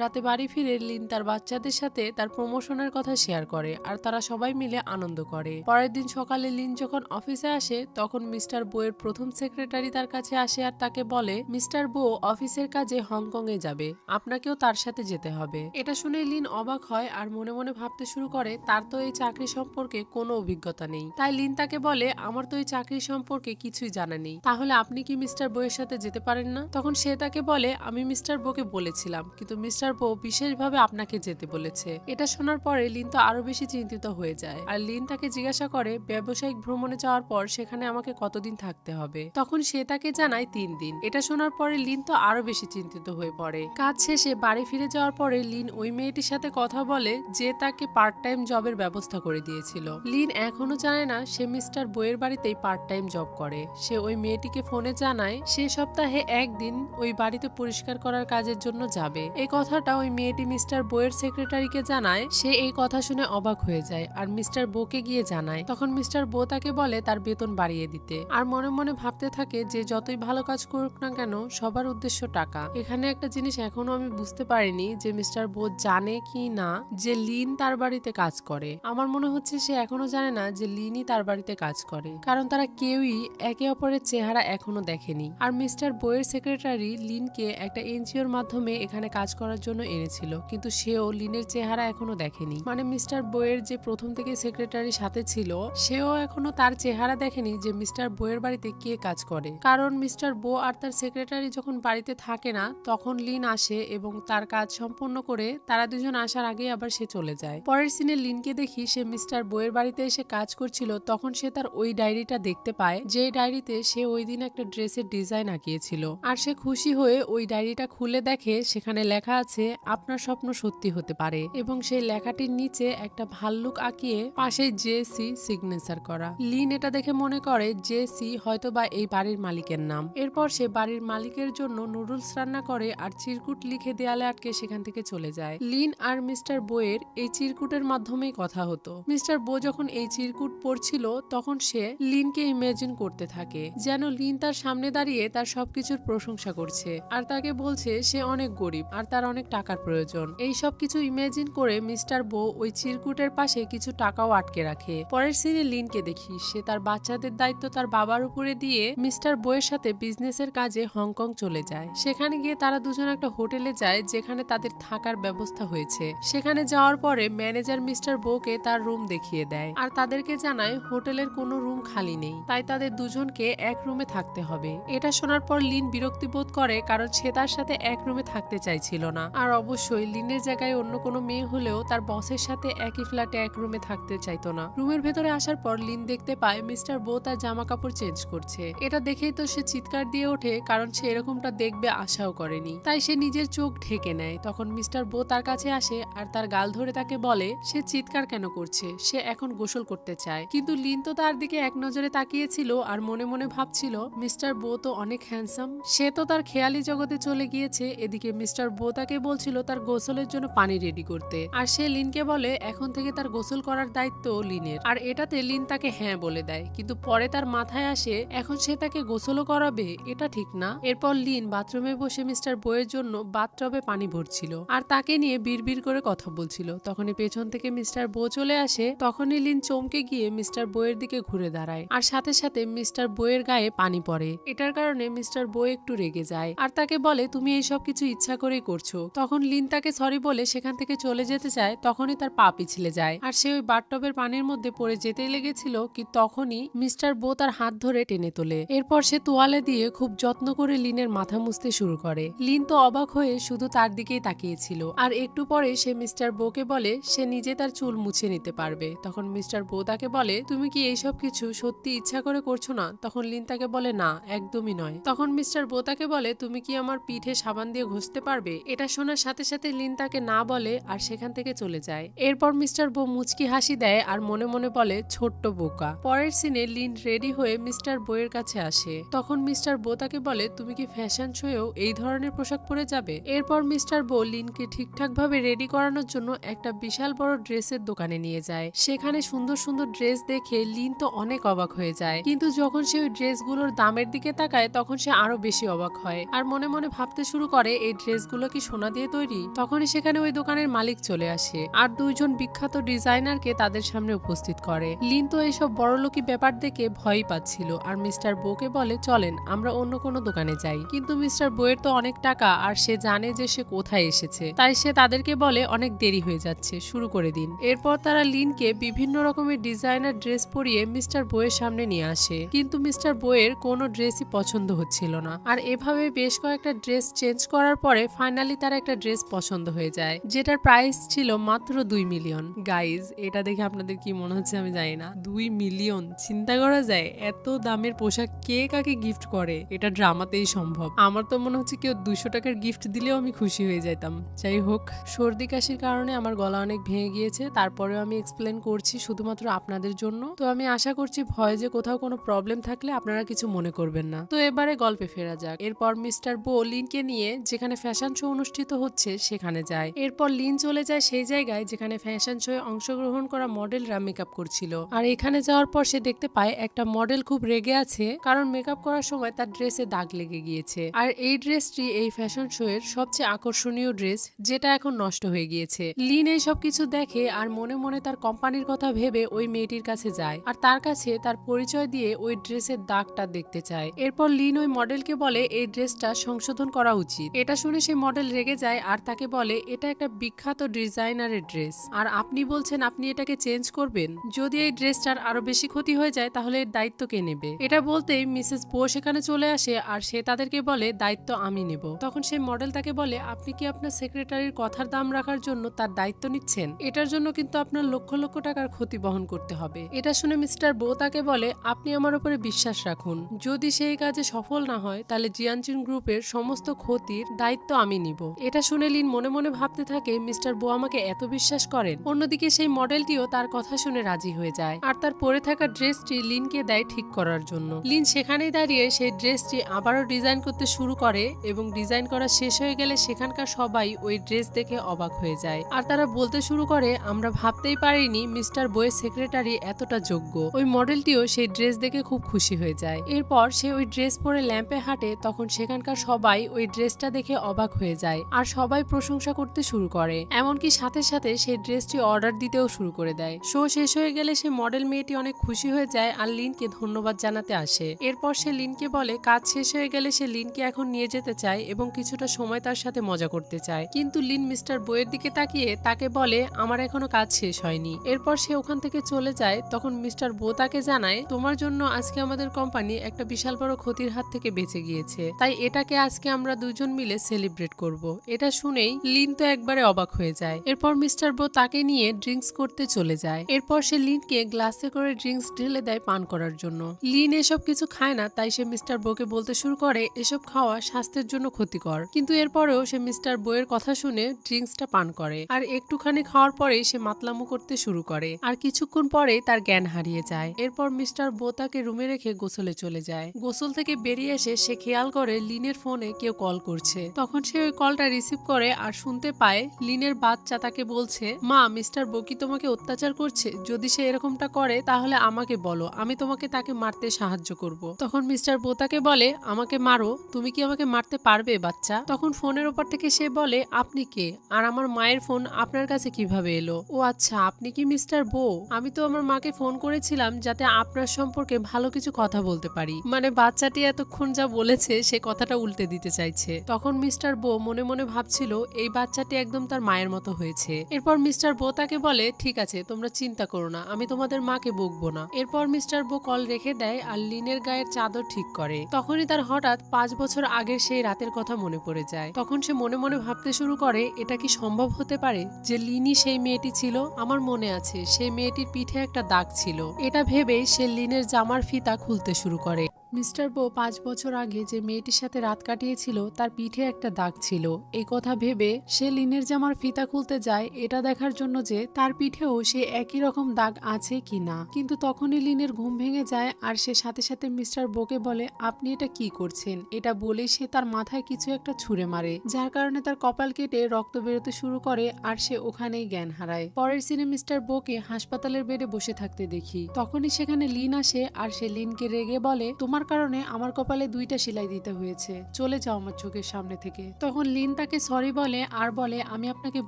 রাতে বাড়ি ফিরে লিন তার বাচ্চাদের সাথে তার প্রমোশনের কথা শেয়ার করে আর তারা সবাই মিলে আনন্দ করে। পরের দিন সকালে লিন যখন অফিসে আসে তখন মিস্টার বো এর প্রথম সেক্রেটারি তার কাছে আসে আর তাকে বলে, মিস্টার বো অফিসের কাজে হংকং এ যাবে, আপনাকেও তার সাথে যেতে হবে। এটা শুনে লিন অবাক হয় আর মনে মনে ভাবতে শুরু করে তার তো এই চাকরি সম্পর্কে কোনো অভিজ্ঞতা নেই। তাই লিন তাকে বলে, আমার তো এই চাকরি সম্পর্কে কিছুই জানা নেই, তাহলে আপনি কি মিস্টার বো এর সাথে যেতে পারেন না? তখন সে তাকে বলে, আমি মিস্টার বো কে বলেছিলাম, কিন্তু মিস্টার বো বিশেষভাবে আপনাকে যেতে বলেছে। এটা শোনার পরে লিন তো আরো বেশি চিন্তিত হয়ে যায় আর লিন তাকে জিজ্ঞাসা করে, ব্যবসায়িক ভ্রমণে যাওয়ার পর সেখানে আমাকে কতদিন থাকতে হবে? তখন সে তাকে জানায় 3 দিন। এটা শোনার পরে লিন তো আরো বেশি চিন্তিত হয়ে পড়ে। কাজ শেষে বাড়ি ফিরে যাওয়ার পরে লিন ওই মেয়েটির সাথে কথা বলে যে তাকে পার্ট টাইম জবের ব্যবস্থা করে দিয়েছিল। লিন এখনো জানে না সে মিস্টার বো এর বাড়িতেই পার্ট টাইম জব করে। সে ওই মেয়েটিকে ফোনে জানায় সে সপ্তাহে একদিন ওই বাড়িতে পরিষ্কার করার কাজের জন্য যাবে। এই কথাটা ওই মেয়েটি মিস্টার বো এর সেক্রেটারিকে জানায়। সে এই কথা শুনে অবাক হয়ে যায় আর মিস্টার বোকে গিয়ে জানায়। তখন মিস্টার বো তাকে বলে তার বেতন বাড়িয়ে দিতে, আর মনে মনে ভাবতে থাকে যে যতই ভালো কাজ করুক না কেন সবার উদ্দেশ্য টাকা। এখানে একটা জিনিস এখনো আমি বুঝতে পারিনি যে মিস্টার বো জানে কি না যে লিন তার বাড়িতে কাজ করে। আমার মনে হচ্ছে সে এখনো জানে না যে লিনই তার বাড়িতে কাজ করে, কারণ তারা কেউই একে অপরের চেহারা এখনো দেখেনি। আর মিস্টার বো এর সেক্রেটারি লিনকে একটা এনজিওর মাধ্যমে এখানে কাজ করার জন্য এনেছিল, কিন্তু সেও লিনের চেহারা এখনো দেখেনি। মানে মিস্টার বো এর যে প্রথম থেকে সেক্রেটারির সাথে ছিল সেও এখনো তার চেহারা দেখেনি যে মিস্টার বো এর বাড়িতে কে কাজ করে। কারণ মিস্টার বো আর তার সেক্রেটারি যখন বাড়িতে থাকে না তখন লিন আসে এবং তার কাজ সম্পূর্ণ করে তারা দুজন আসার আগে আবার সে চলে যায়। পরের সিনে লিনকে দেখি সে মিস্টার বো এর বাড়িতে এসে কাজ করছিল। তখন সে তার ওই ডায়েরিটা দেখতে পায় যে ডায়েরিতে সে ওই দিন একটা ড্রেসের ডিজাইন আঁকিয়েছিল, আর সে খুশি হয়ে ওই ডায়েরিটা খুলে দেখে সেখানে লেখা আছে আছে আপনার স্বপ্ন সত্যি হতে পারে, এবং সেই লেখাটির নিচে একটা ভাল্লুক আঁকিয়ে পাশে জেসি সিগনেচার করা। লিন এটা দেখে মনে করে জেসি হয়তো বা এই বাড়ির মালিকের নাম। এরপর সে বাড়ির মালিকের জন্য নুডলস রান্না করে আর চিরকুট লিখে দেয়ালে আটকে সেখান থেকে চলে যায়। লিন আর মিস্টার বোয়ের এই চিরকুটের মাধ্যমেই কথা হতো। মিস্টার বো যখন এই চিরকুট পড়ছিল তখন সে লিনকে ইমেজিন করতে থাকে যেন লিন তার সামনে দাঁড়িয়ে তার সবকিছুর প্রশংসা করছে আর তাকে বলছে সে অনেক গরিব আর তার অনেক টাকার প্রয়োজন। এই সব কিছু ইমেজিন করে মিস্টার বো ওই চিরকুটের পাশে কিছু টাকাও আটকে রাখে। পরের সিনে লিনকে দেখি সে তার বাচ্চাদের দায়িত্ব তার বাবার উপরে দিয়ে মিস্টার বইয়ের সাথে বিজনেসের কাজে হংকং চলে যায়। সেখানে গিয়ে তারা দুজন একটা হোটেলে যায় যেখানে তাদের থাকার ব্যবস্থা হয়েছে। সেখানে যাওয়ার পরে ম্যানেজার মিস্টার বোকে তার রুম দেখিয়ে দেয় আর তাদেরকে জানায় হোটেলের কোনো রুম খালি নেই, তাই তাদের দুজনকে এক রুমে থাকতে হবে। এটা শোনার পর লিন বিরক্তি বোধ করে কারণ সে তার সাথে এক রুমে থাকতে চাইছিল না। আর অবশ্যই লিনের জায়গায় অন্য কোনো মেয়ে হলেও তার বসের সাথে একই ফ্ল্যাটে এক রুমে থাকতে চাইতো না। রুমের ভেতরে আসার পর লিন দেখতে পায় মিস্টার বো তার জামা কাপড় চেঞ্জ করছে। এটা দেখেই তো সে চিৎকার দিয়ে ওঠে কারণ সে এরকমটা দেখবে আশাও করেনি, তাই সে নিজের চোখ ঢেকে নেয়। তখন মিস্টার বো তার কাছে আসে আর তার গাল ধরে তাকে বলে সে চিৎকার কেন করছে, সে এখন গোসল করতে চায়। কিন্তু লিন তো তার দিকে এক নজরে তাকিয়েছিল আর মনে মনে ভাবছিল মিস্টার বো তো অনেক হ্যান্ডসাম, সে তো তার খেয়ালি জগতে চলে গিয়েছে। এদিকে মিস্টার বো তাকে বলছিল তার গোসলের জন্য পানি রেডি করতে আর সে লিনকে বলে এখন থেকে তার গোসল করার দায়িত্ব লিনের। আর এটাতে লিন তাকে হ্যাঁ বলে দেয়, কিন্তু পরে তার মাথায় আসে এখন সে তাকে গোসলও করাবে, এটা ঠিক না। এরপর লিন বাথরুমে বসে মিস্টার বইয়ের জন্য বাথটবে পানি ভরছিল আর তাকে নিয়ে বিড়বিড় করে কথা বলছিল। তখনই পেছন থেকে মিস্টার বো চলে আসে। তখনই লিন চমকে গিয়ে মিস্টার বইয়ের দিকে ঘুরে দাঁড়ায় আর সাথে সাথে মিস্টার বইয়ের গায়ে পানি পড়ে। এটার কারণে মিস্টার বই একটু রেগে যায় আর তাকে বলে তুমি এই সব কিছু ইচ্ছা করেই করছো। তখন লিন তাকে সরি বলে সেখান থেকে চলে যেতে চায়, তখনই তার পা পিছলে যায় আর সে ওই বাথটবের পানির মধ্যে পড়ে যেতেই লেগেছিল কি তখনই মিস্টার বো তার হাত ধরে টেনে তোলে। এরপর সে তোয়ালে দিয়ে খুব যত্ন করে লিনের মাথা মুছতে শুরু করে। লিন তো অবাক হয়ে শুধু তার দিকেই তাকিয়েছিল আর একটু পরে সে মিস্টার বোকে বলে সে নিজে তার চুল মুছে নিতে পারবে। তখন মিস্টার বো তাকে বলে তুমি কি এইসব কিছু সত্যি ইচ্ছা করে করছো না? তখন লিন তাকে বলে না, একদমই নয়। তখন মিস্টার বো তাকে বলে তুমি কি আমার পিঠে সাবান দিয়ে ঘষতে পারবে? এটা শোনার সাথে সাথে লিন তাকে না বলে আর সেখান থেকে চলে যায়। এরপর মিস্টার বো মুচকি হাসি দেয় আর মনে মনে বলে ছোট্ট বোকা। পরের সিনে লিন রেডি হয়ে মিস্টার বইয়ের কাছে আসে। তখন মিস্টার বো তাকে বলে তুমি কি ফ্যাশন শোয়েও এই ধরনের পোশাক পরে যাবে? এরপর মিস্টার বো লিনকে ঠিকঠাক ভাবে রেডি করানোর জন্য একটা বিশাল বড় ড্রেসের দোকানে নিয়ে যায়। সেখানে সুন্দর সুন্দর ড্রেস দেখে লিন তো অনেক অবাক হয়ে যায়, কিন্তু যখন সে ওই ড্রেসগুলোর দামের দিকে তাকায় তখন সে আরো বেশি অবাক হয় আর মনে মনে ভাবতে শুরু করে এই ড্রেসগুলো কি সোনা দিয়ে তৈরি। তখনই সেখানে ওই দোকানের মালিক চলে আসে আর দুইজন বিখ্যাত ডিজাইনারকে তাদের সামনে উপস্থিত করে। লিন তো এইসব বড়লোকি ব্যাপার দেখে ভয়ই পাচ্ছিল আর মিস্টার বোকে বলে চলেন আমরা অন্য কোনো দোকানে যাই। কিন্তু মিস্টার বইয়ের তো অনেক টাকা আর সে জানে যে সে কোথায় এসেছে, তাই সে তাদেরকে বলে অনেক দেরি হয়ে যাচ্ছে, শুরু করে দিন। এরপর তারা লিনকে বিভিন্ন রকমের ডিজাইনার ড্রেস পরিয়ে মিস্টার বইয়ের সামনে নিয়ে আসে, কিন্তু মিস্টার বইয়ের কোনো ড্রেসই পছন্দ হচ্ছিল না। আর এভাবে বেশ কয়েকটা ড্রেস চেঞ্জ করার পরে ফাইনালি তার একটা ড্রেস পছন্দ হয়ে যায় যেটার প্রাইস ছিল মাত্র 2 মিলিয়ন। গাইজ এটা দেখে আপনাদের কি মনে হচ্ছে আমি জানি না, 2 মিলিয়ন চিন্তা করা যায়? এত দামের পোশাক কে কাকে গিফট করে? এটা ড্রামাতেই সম্ভব। আমার তো মনে হচ্ছে কেউ 200 টাকার গিফট দিলেও আমি খুশি হয়ে যেতাম। যাই হোক, সর্দি কাশির কারণে আমার গলা অনেক ভেঙে গিয়েছে, তারপরেও আমি এক্সপ্লেন করছি শুধুমাত্র আপনাদের জন্য। তো আমি আশা করছি ভয়েসে কোথাও কোনো প্রবলেম থাকলে আপনারা কিছু মনে করবেন না। তো এবারে গল্পে ফেরা যাক। এরপর মিস্টার বো লিনকে নিয়ে যেখানে ফ্যাশন শো অনুষ্ঠিত হচ্ছে সেখানে যায়। এরপর লিন চলে যায় সেই জায়গায় যেখানে ফ্যাশন শোয়ে অংশগ্রহণ করা মডেলরা মেকআপ করছিল। আর এখানে যাওয়ার পর সে দেখতে পায় একটা মডেল খুব রেগে আছে কারণ মেকআপ করার সময় তার ড্রেসে দাগ লেগে গিয়েছে। আর এই ড্রেসটি এই ফ্যাশন শো এর সবচেয়ে আকর্ষণীয় ড্রেস, যেটা এখন নষ্ট হয়ে গিয়েছে। লিন এই সব কিছু দেখে আর মনে মনে তার কোম্পানির কথা ভেবে ওই মেয়েটির কাছে যায় আর তার কাছে তার পরিচয় দিয়ে ওই ড্রেসের দাগটা দেখতে চায়। এরপর লিন ওই মডেলকে বলে এই ড্রেসটা সংশোধন করা উচিত। এটা শুনে সেই মডেল রেগে যায় আর তাকে বলে এটা একটা বিখ্যাত ডিজাইনারের ড্রেস আর আপনি বলছেন আপনি এটাকে চেঞ্জ করবেন। যদি এই ড্রেসটার আরো বেশি ক্ষতি হয়ে যায় তাহলে এর দায়িত্ব কে নেবে? এটা বলতেই মিসেস বো সেখানে চলে আসে আর সে তাদেরকে বলে দায়িত্ব আমি নেব। তখন সেই মডেল তাকে বলে আপনি কি আপনার সেক্রেটারির কথার দাম রাখার জন্য তার দায়িত্ব নিচ্ছেন? এটার জন্য কিন্তু আপনার লক্ষ লক্ষ টাকার ক্ষতি বহন করতে হবে। এটা শুনে মিস্টার বো তাকে বলে আপনি আমার উপরে বিশ্বাস রাখুন, যদি সেই কাজে সফল না হয় তাহলে জিয়ানচিন গ্রুপের সমস্ত ক্ষতির দায়িত্ব আমি নিব। এটা শুনে লিন মনে মনে ভাবতে থাকে মিস্টার বো আমাকে এত বিশ্বাস করেন। অন্যদিকে সেই মডেলটিও তার কথা শুনে রাজি হয়ে যায় আর তার পরে থাকা ড্রেসটি লিনকে দেয় ঠিক করার জন্য। লিন সেখানেই দাঁড়িয়ে সেই ড্রেসটি আবারও ডিজাইন করতে শুরু করে এবং ডিজাইন করা শেষ হয়ে গেলে সেখানকার সবাই ওই ড্রেস দেখে অবাক হয়ে যায় আর তারা বলতে শুরু করে আমরা ভাবতেই পারিনি মিস্টার বইয়ের সেক্রেটারি এতটা যোগ্য। ওই মডেলটিও সেই ড্রেস দেখে খুব খুশি হয়ে যায়। এরপর সে ওই ড্রেস পরে ল্যাম্পে হাঁটে, তখন সেখানকার সবাই ওই ড্রেসটা দেখে অবাক হয়ে যায় আর সবাই প্রশংসা করতে শুরু করে। এমনকি সাথে সাথে সেই ড্রেসটি অর্ডার দিতেও শুরু করে দেয়। শো শেষ হয়ে গেলে সে মডেল মেয়েটি অনেক খুশি হয়ে যায় আর লিনকে ধন্যবাদ জানাতে আসে। এরপর সে লিনকে বলে কাজ শেষ হয়ে গেলে সে লিনকে এখন নিয়ে যেতে চায় এবং কিছুটা সময় তার সাথে মজা করতে চায়, কিন্তু লিন মিস্টার বইয়ের দিকে তাকিয়ে তাকে বলে আমার এখনো কাজ শেষ হয়নি। এরপর সে ওখান থেকে চলে যায়। তখন মিস্টার বো তাকে জানায় তোমার জন্য আজকে আমাদের কোম্পানি একটা বিশাল বড় ক্ষতির হাত থেকে বেঁচে গিয়েছে, তাই এটাকে আজকে আমরা দুজন মিলে সেলিব্রেট করব। এটা শুনেই লিন তো একবারে অবাক হয়ে যায়। এরপর মিস্টার বো তাকে নিয়ে ড্রিঙ্কস করতে চলে যায়। এরপর সে লিনকে গ্লাসে করে ড্রিঙ্কস ঢেলে দেয় পান করার জন্য। লিন এসব কিছু খায় না, তাই সে মিস্টার বোকে বলতে শুরু করে এসব খাওয়া স্বাস্থ্যের জন্য ক্ষতিকর, কিন্তু এরপরেও সে মিস্টার বইয়ের কথা শুনে ড্রিঙ্কসটা পান করে আর একটুখানি খাওয়ার পরে সে মাতলামো করতে শুরু করে আর কিছুক্ষণ পরে তার জ্ঞান হারিয়ে যায়। এরপর মিস্টার বো তাকে রুমে রেখে গোসলে চলে যায়। গোসল থেকে বেরিয়ে এসে সে খেয়াল করে লিনের ফোনে কেউ কল করছে। তখন সে ওই কলটা রিসিভ করে আর শুনতে পায় লিনের বাচ্চা তাকে বলছে মা মিস্টার বো কি তোমাকে অত্যাচার করছে, যদি সে এরকমটা করে তাহলে আমাকে বলো, আমি তোমাকে তাকে মারতে সাহায্য করব। তখন মিস্টার বো তাকে বলে আমাকে মারো, তুমি কি আমাকে মারতে পারবে বাচ্চা? তখন ফোনের ওপর থেকে সে বলে আপনি কে আর আমার মায়ের ফোন আপনার কাছে কিভাবে এলো? ও আচ্ছা, আপনি কি মিস্টার বো? আমি তো আমার মাকে ফোন করেছিলাম যাতে আপনার সম্পর্কে ভালো কিছু কথা বলতে পারি। মানে বাচ্চাটি এতক্ষণ যা বলেছে সে কথাটা উল্টে দিতে চাইছে। তখন মিস্টার বো মনে মনে ভাবছিল এই বাচ্চাটি একদম তার মায়ের মতো হয়েছে। এরপর মিস্টার বো তাকে বলে ঠিক আছে, তোমরা চিন্তা করো না, আমি তোমাদের মাকে বকবো না। এরপর মিস্টার বো কল রেখে দেয় আর লিনের গায়ের চাদর ঠিক করে। তখনই তার হঠাৎ 5 বছর আগের সেই রাতের কথা মনে পড়ে যায়। তখন সে মনে মনে ভাবতে শুরু করে এটা কি সম্ভব হতে পারে যে লিনি সেই মেয়েটি ছিল? আমার মনে আছে সেই মেয়েটির পিঠে একটা দাগ ছিল। এটা ভেবেই সে লিনের জামার ফিতা খুলতে শুরু করে। মিস্টার বো 5 বছর আগে যে মেয়েটির সাথে রাত কাটিয়েছিল তার পিঠে একটা দাগ ছিল। এই কথা ভেবে সে লিনের জামার ফিতা খুলতে যায় এটা দেখার জন্য যে তার পিঠেও সে একই রকম দাগ আছে কিনা। কিন্তু তখনই লিনের ঘুম ভেঙে যায় আর সে সাথে সাথে মিস্টার বোকে বলে আপনি এটা কি করছেন? এটা বলেই সে তার মাথায় কিছু একটা ছুঁড়ে মারে, যার কারণে তার কপাল কেটে রক্ত বেরোতে শুরু করে আর সে ওখানেই জ্ঞান হারায়। পরের সিনে মিস্টার বোকে হাসপাতালের বেডে বসে থাকতে দেখি। তখনই সেখানে লিন আসে আর সে লিনকে রেগে বলে তোমার কারণে আমার কপালে 2টা সেলাই দিতে হয়েছে, চলে যাও আমার চোখের সামনে থেকে। তখন লিন তাকে সরি বলে আর বলে আমি আপনাকে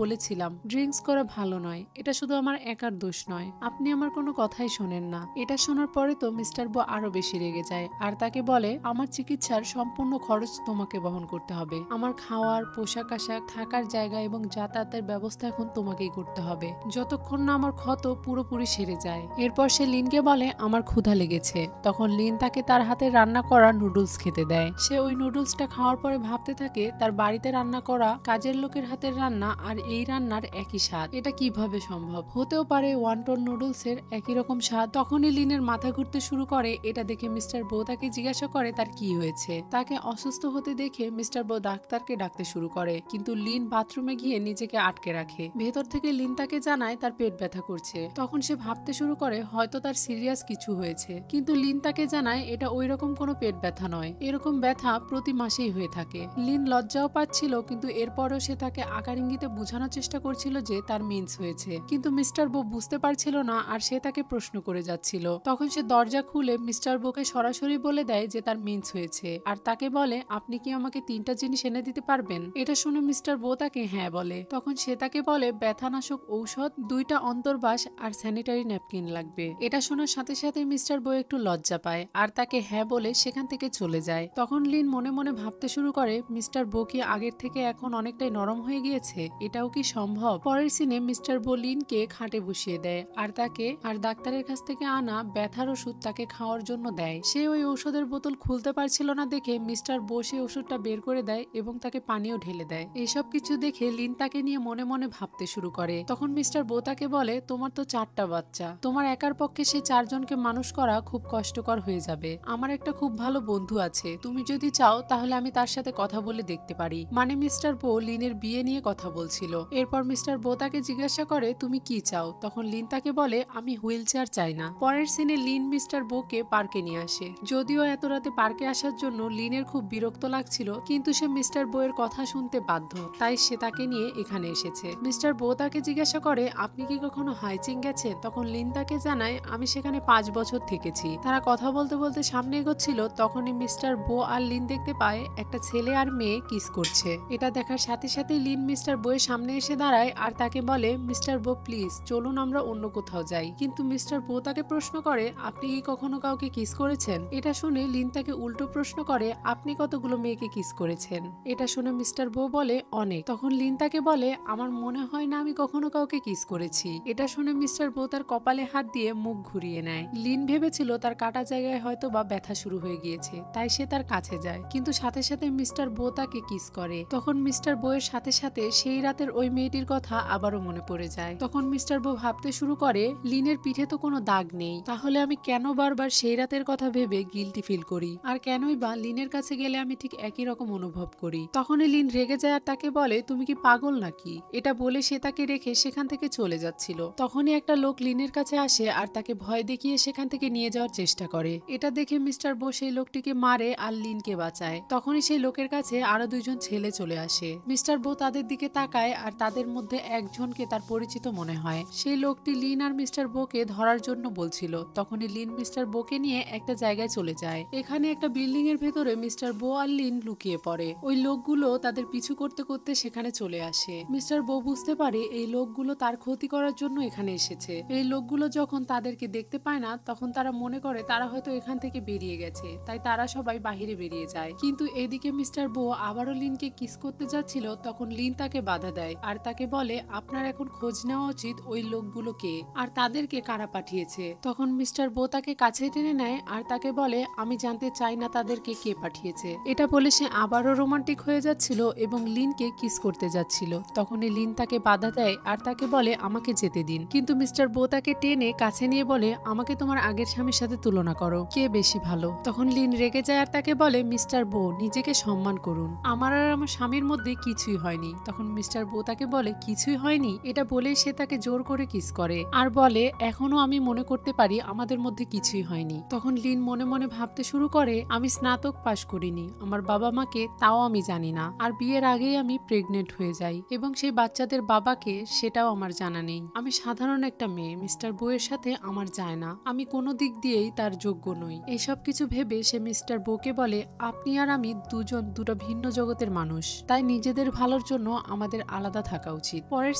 বলেছিলাম ড্রিঙ্কস করা ভালো নয়, এটা শুধু আমার একার দোষ নয়, আপনি আমার কোনো কথাই শোনেন না। এটা শোনার পরে তো মিস্টার বো আরো বেশি রেগে যায় আর তাকে বলে আমার চিকিৎসার সম্পূর্ণ খরচ তোমাকে বহন করতে হবে, আমার খাওয়ার, পোশাক আশাক, থাকার জায়গা এবং যাতায়াতের ব্যবস্থা এখন তোমাকেই করতে হবে, যতক্ষণ না আমার ক্ষত পুরোপুরি সেরে যায়। এরপর সে লিনকে বলে আমার ক্ষুধা লেগেছে। তখন লিন তাকে তার হাতে রান্না করা নুডলস খেতে দেয়। সে ওই নুডলসটা খাওয়ার পরে ভাবতে থাকে তার বাড়িতে রান্না করা কাজের লোকের হাতের রান্না আর এই রান্নার একই স্বাদ, এটা কিভাবে সম্ভব? হতেও পারে ওয়ান্টন নুডলসের একই রকম স্বাদ। তখনই লিনের মাথা ঘুরতে শুরু করে। এটা দেখে মিস্টার বো তাকে জিজ্ঞাসা করে তার কি হয়েছে। তাকে অসুস্থ হতে দেখে মিস্টার বো ডাক্তারকে ডাকতে শুরু করে, কিন্তু লিন বাথরুমে গিয়ে নিজেকে আটকে রাখে। ভেতর থেকে লিন তাকে জানায় তার পেট ব্যথা করছে। তখন সে ভাবতে শুরু করে হয়তো তার সিরিয়াস কিছু হয়েছে, কিন্তু লিন তাকে জানায় এটা ওইরকম কোনো পেট ব্যথা নয়, এরকম ব্যথা প্রতি মাসেই হয়ে থাকে। লিন লজ্জাও পাচ্ছিল, কিন্তু এরপরও সে তাকে আকার ইঙ্গিতে বোঝানোর চেষ্টা করছিল যে তার মিন্স হয়েছে, কিন্তু মিস্টার বো বুঝতে পারছিল না আর সে তাকে প্রশ্ন করে যাচ্ছিল। তখন সে দরজা খুলে মিস্টার বোকে সরাসরি বলে দেয় যে তার মিন্স হয়েছে আর তাকে বলে আপনি কি আমাকে 3টা জিনিস এনে দিতে পারবেন? এটা শুনে মিস্টার বো তাকে হ্যাঁ বলে। তখন সে তাকে বলে ব্যথানাশক ঔষধ, 2টা অন্তর্বাস আর স্যানিটারি ন্যাপকিন লাগবে। এটা শোনার সাথে সাথে মিস্টার বো একটু লজ্জা পায় আর তাকে হ্যাঁ বলে সেখান থেকে চলে যায়। তখন লিন মনে মনে ভাবতে শুরু করে মিস্টার বো কি আগের থেকে এখন অনেকটাই নরম হয়ে গিয়েছে, এটাও কি সম্ভব? পরের সিনে মিস্টার বো লিনকে খাটে বসিয়ে দেয় আর তাকে আর ডাক্তারের কাছ থেকে আনা ব্যথার ওষুধ তাকে খাওয়ার জন্য দেয়। সে ওই ঔষধের বোতল খুলতে পারছিল না দেখে মিস্টার বো সেই ওষুধটা বের করে দেয় এবং তাকে পানিও ঢেলে দেয়। এসব কিছু দেখে লিন তাকে নিয়ে মনে মনে ভাবতে শুরু করে। তখন মিস্টার বো তাকে বলে তোমার তো 4টা বাচ্চা, তোমার একার পক্ষে সেই 4 জনকে মানুষ করা খুব কষ্টকর হয়ে যাবে, আমার একটা খুব ভালো বন্ধু আছে, তুমি যদি চাও তাহলে আমি তার সাথে কথা বলে দেখতে পারি। মানে মিস্টার বো লিনের বিয়ে নিয়ে কথা বলছিল। এরপর মিস্টার বো তাকে জিজ্ঞাসা করে তুমি কি চাও। তখন লিন তাকে বলে আমি হুইল চেয়ার চাই না। পরের সিনে লিন মিস্টার বোকে পার্কে নিয়ে আসে। যদিও এত রাতে পার্কে আসার জন্য লিনের খুব বিরক্ত লাগছিল, কিন্তু সে মিস্টার বো এর কথা শুনতে বাধ্য, তাই সে তাকে নিয়ে এখানে এসেছে। মিস্টার বো তাকে জিজ্ঞাসা করে আপনি কি কখনো হাইচিং গেছেন। তখন লিন তাকে জানায় আমি সেখানে 5 বছর থেকেছি। তারা কথা বলতে বলতে সামনে এগোচ্ছিল, তখনই মিস্টার বো আর লিন দেখতে পায় একটা ছেলে আর মেয়ে কিস করছে। এটা দেখার সাথে সাথে লিন মিস্টার বো এর সামনে এসে দাঁড়ায় আর তাকে বলে মিস্টার বো প্লিজ চলুন আমরা অন্য কোথাও যাই। কিন্তু মিস্টার বো তাকে প্রশ্ন করে আপনি কি কখনো কাউকে কিস করেছেন। এটা শুনে লিন তাকে উল্টো প্রশ্ন করে আপনি কতগুলো মেয়েকে কিস করেছেন। এটা শুনে মিস্টার বো বলে অনেক। তখন লিন তাকে বলে আমার মনে হয় না আমি কখনো কাউকে কিস করেছি। এটা শুনে মিস্টার বো তার কপালে হাত দিয়ে মুখ ঘুরিয়ে নেয়। লিন ভেবেছিল তার কাটা জায়গায় হয়তো বা ব্যথা শুরু হয়ে গিয়েছে, তাই সে তার কাছে যায়, কিন্তু সাথে সাথে মিস্টার বো তাকে কিস করে। তখন মিস্টার বো এর সাথে সাথে সেই রাতের ওই মেয়েটির কথা আবারও মনে পড়ে যায়। তখন মিস্টার বো ভাবতে শুরু করে লিনের পিঠে তো কোনো দাগ নেই, তাহলে আমি কেন বারবার সেই রাতের কথা ভেবে গিল্টি ফিল করি, আর কেনই বা লিনের কাছে গেলে আমি ঠিক একই রকম অনুভব করি। তখনই লিন রেগে যায় আর তাকে বলে তুমি কি পাগল নাকি। এটা বলে সে তাকে রেখে সেখান থেকে চলে যাচ্ছিল। তখনই একটা লোক লিনের কাছে আসে আর তাকে ভয় দেখিয়ে সেখান থেকে নিয়ে যাওয়ার চেষ্টা করে। এটা দেখে মিস্টার বো সেই লোকটিকে মারে আর লিনকে বাঁচায়। তখনই সেই লোকের কাছে আরো দুইজন ছেলে চলে আসে। মিস্টার বো তাদের দিকে তাকায় আর তাদের মধ্যে একজনকে তার পরিচিত মনে হয়। সেই লোকটি লিন আর মিস্টার বোকে ধরার জন্য বলছিল। তখনই লিন মিস্টার বোকে নিয়ে একটা জায়গায় চলে যায়। এখানে একটা বিল্ডিং এর ভেতরে মিস্টার বো আর লিন লুকিয়ে পড়ে। ওই লোকগুলো তাদের পিছু করতে করতে সেখানে চলে আসে। মিস্টার বো বুঝতে পারে এই লোকগুলো তার ক্ষতি করার জন্য এখানে এসেছে। এই লোকগুলো যখন তাদেরকে দেখতে পায় না তখন তারা মনে করে তারা হয়তো এখান থেকে বেরিয়ে গেছে, তাই তারা সবাই বাহিরে বেরিয়ে যায়। কিন্তু এদিকে মিস্টার বো আবারও লিনকে কিস করতে যাচ্ছিল, তখন লিন তাকে বাধা দেয় আর তাকে বলে আপনার এখন খোঁজ নেওয়া উচিত ওই লোকগুলোকে আর তাদেরকে কারা পাঠিয়েছে। তখন মিস্টার বো তাকে কাছে টেনে নেয় আর তাকে বলে আমি জানতে চাই না তাদেরকে কে পাঠিয়েছে। এটা বলে সে আবারও রোমান্টিক হয়ে যাচ্ছিল এবং লিনকে কিস করতে যাচ্ছিল। তখনই লিন তাকে বাধা দেয় আর তাকে বলে আমাকে যেতে দিন। কিন্তু মিস্টার বো তাকে টেনে কাছে নিয়ে বলে আমাকে তোমার আগের স্বামীর সাথে তুলনা করো, কে বেশি ভালো। তখন লিন রেগে যায় আর তাকে বলে মিস্টার বো নিজেকে সম্মান করুন, আমার আর আমার স্বামীর মধ্যে কিছুই হয়নি। তখন মিস্টার বো তাকে বলে কিছুই হয়নি। এটা বলেই সে তাকে জোর করে কিস করে আর বলে এখনো আমি মনে করতে পারি আমাদের মধ্যে কিছুই হয়নি। তখন লিন মনে মনে ভাবতে শুরু করে আমি স্নাতক পাশ করিনি, আমার বাবা মাকে তাও আমি জানি না, আর বিয়ের আগেই আমি প্রেগনেন্ট হয়ে যাই এবং সেই বাচ্চাদের বাবাকে সেটাও আমার জানা নেই। আমি সাধারণ একটা মেয়ে, মিস্টার বো এর সাথে আমার যায় না, আমি কোনো দিক দিয়েই তার যোগ্য নই। এইসব কিছু ভেবে সে মিস্টার বোকে বলে আপনি আর আমি দুজন দুটো ভিন্ন জগতের মানুষ, তাই নিজেদের ভালোর জন্য আমাদের আলাদা থাকা উচিত। পরের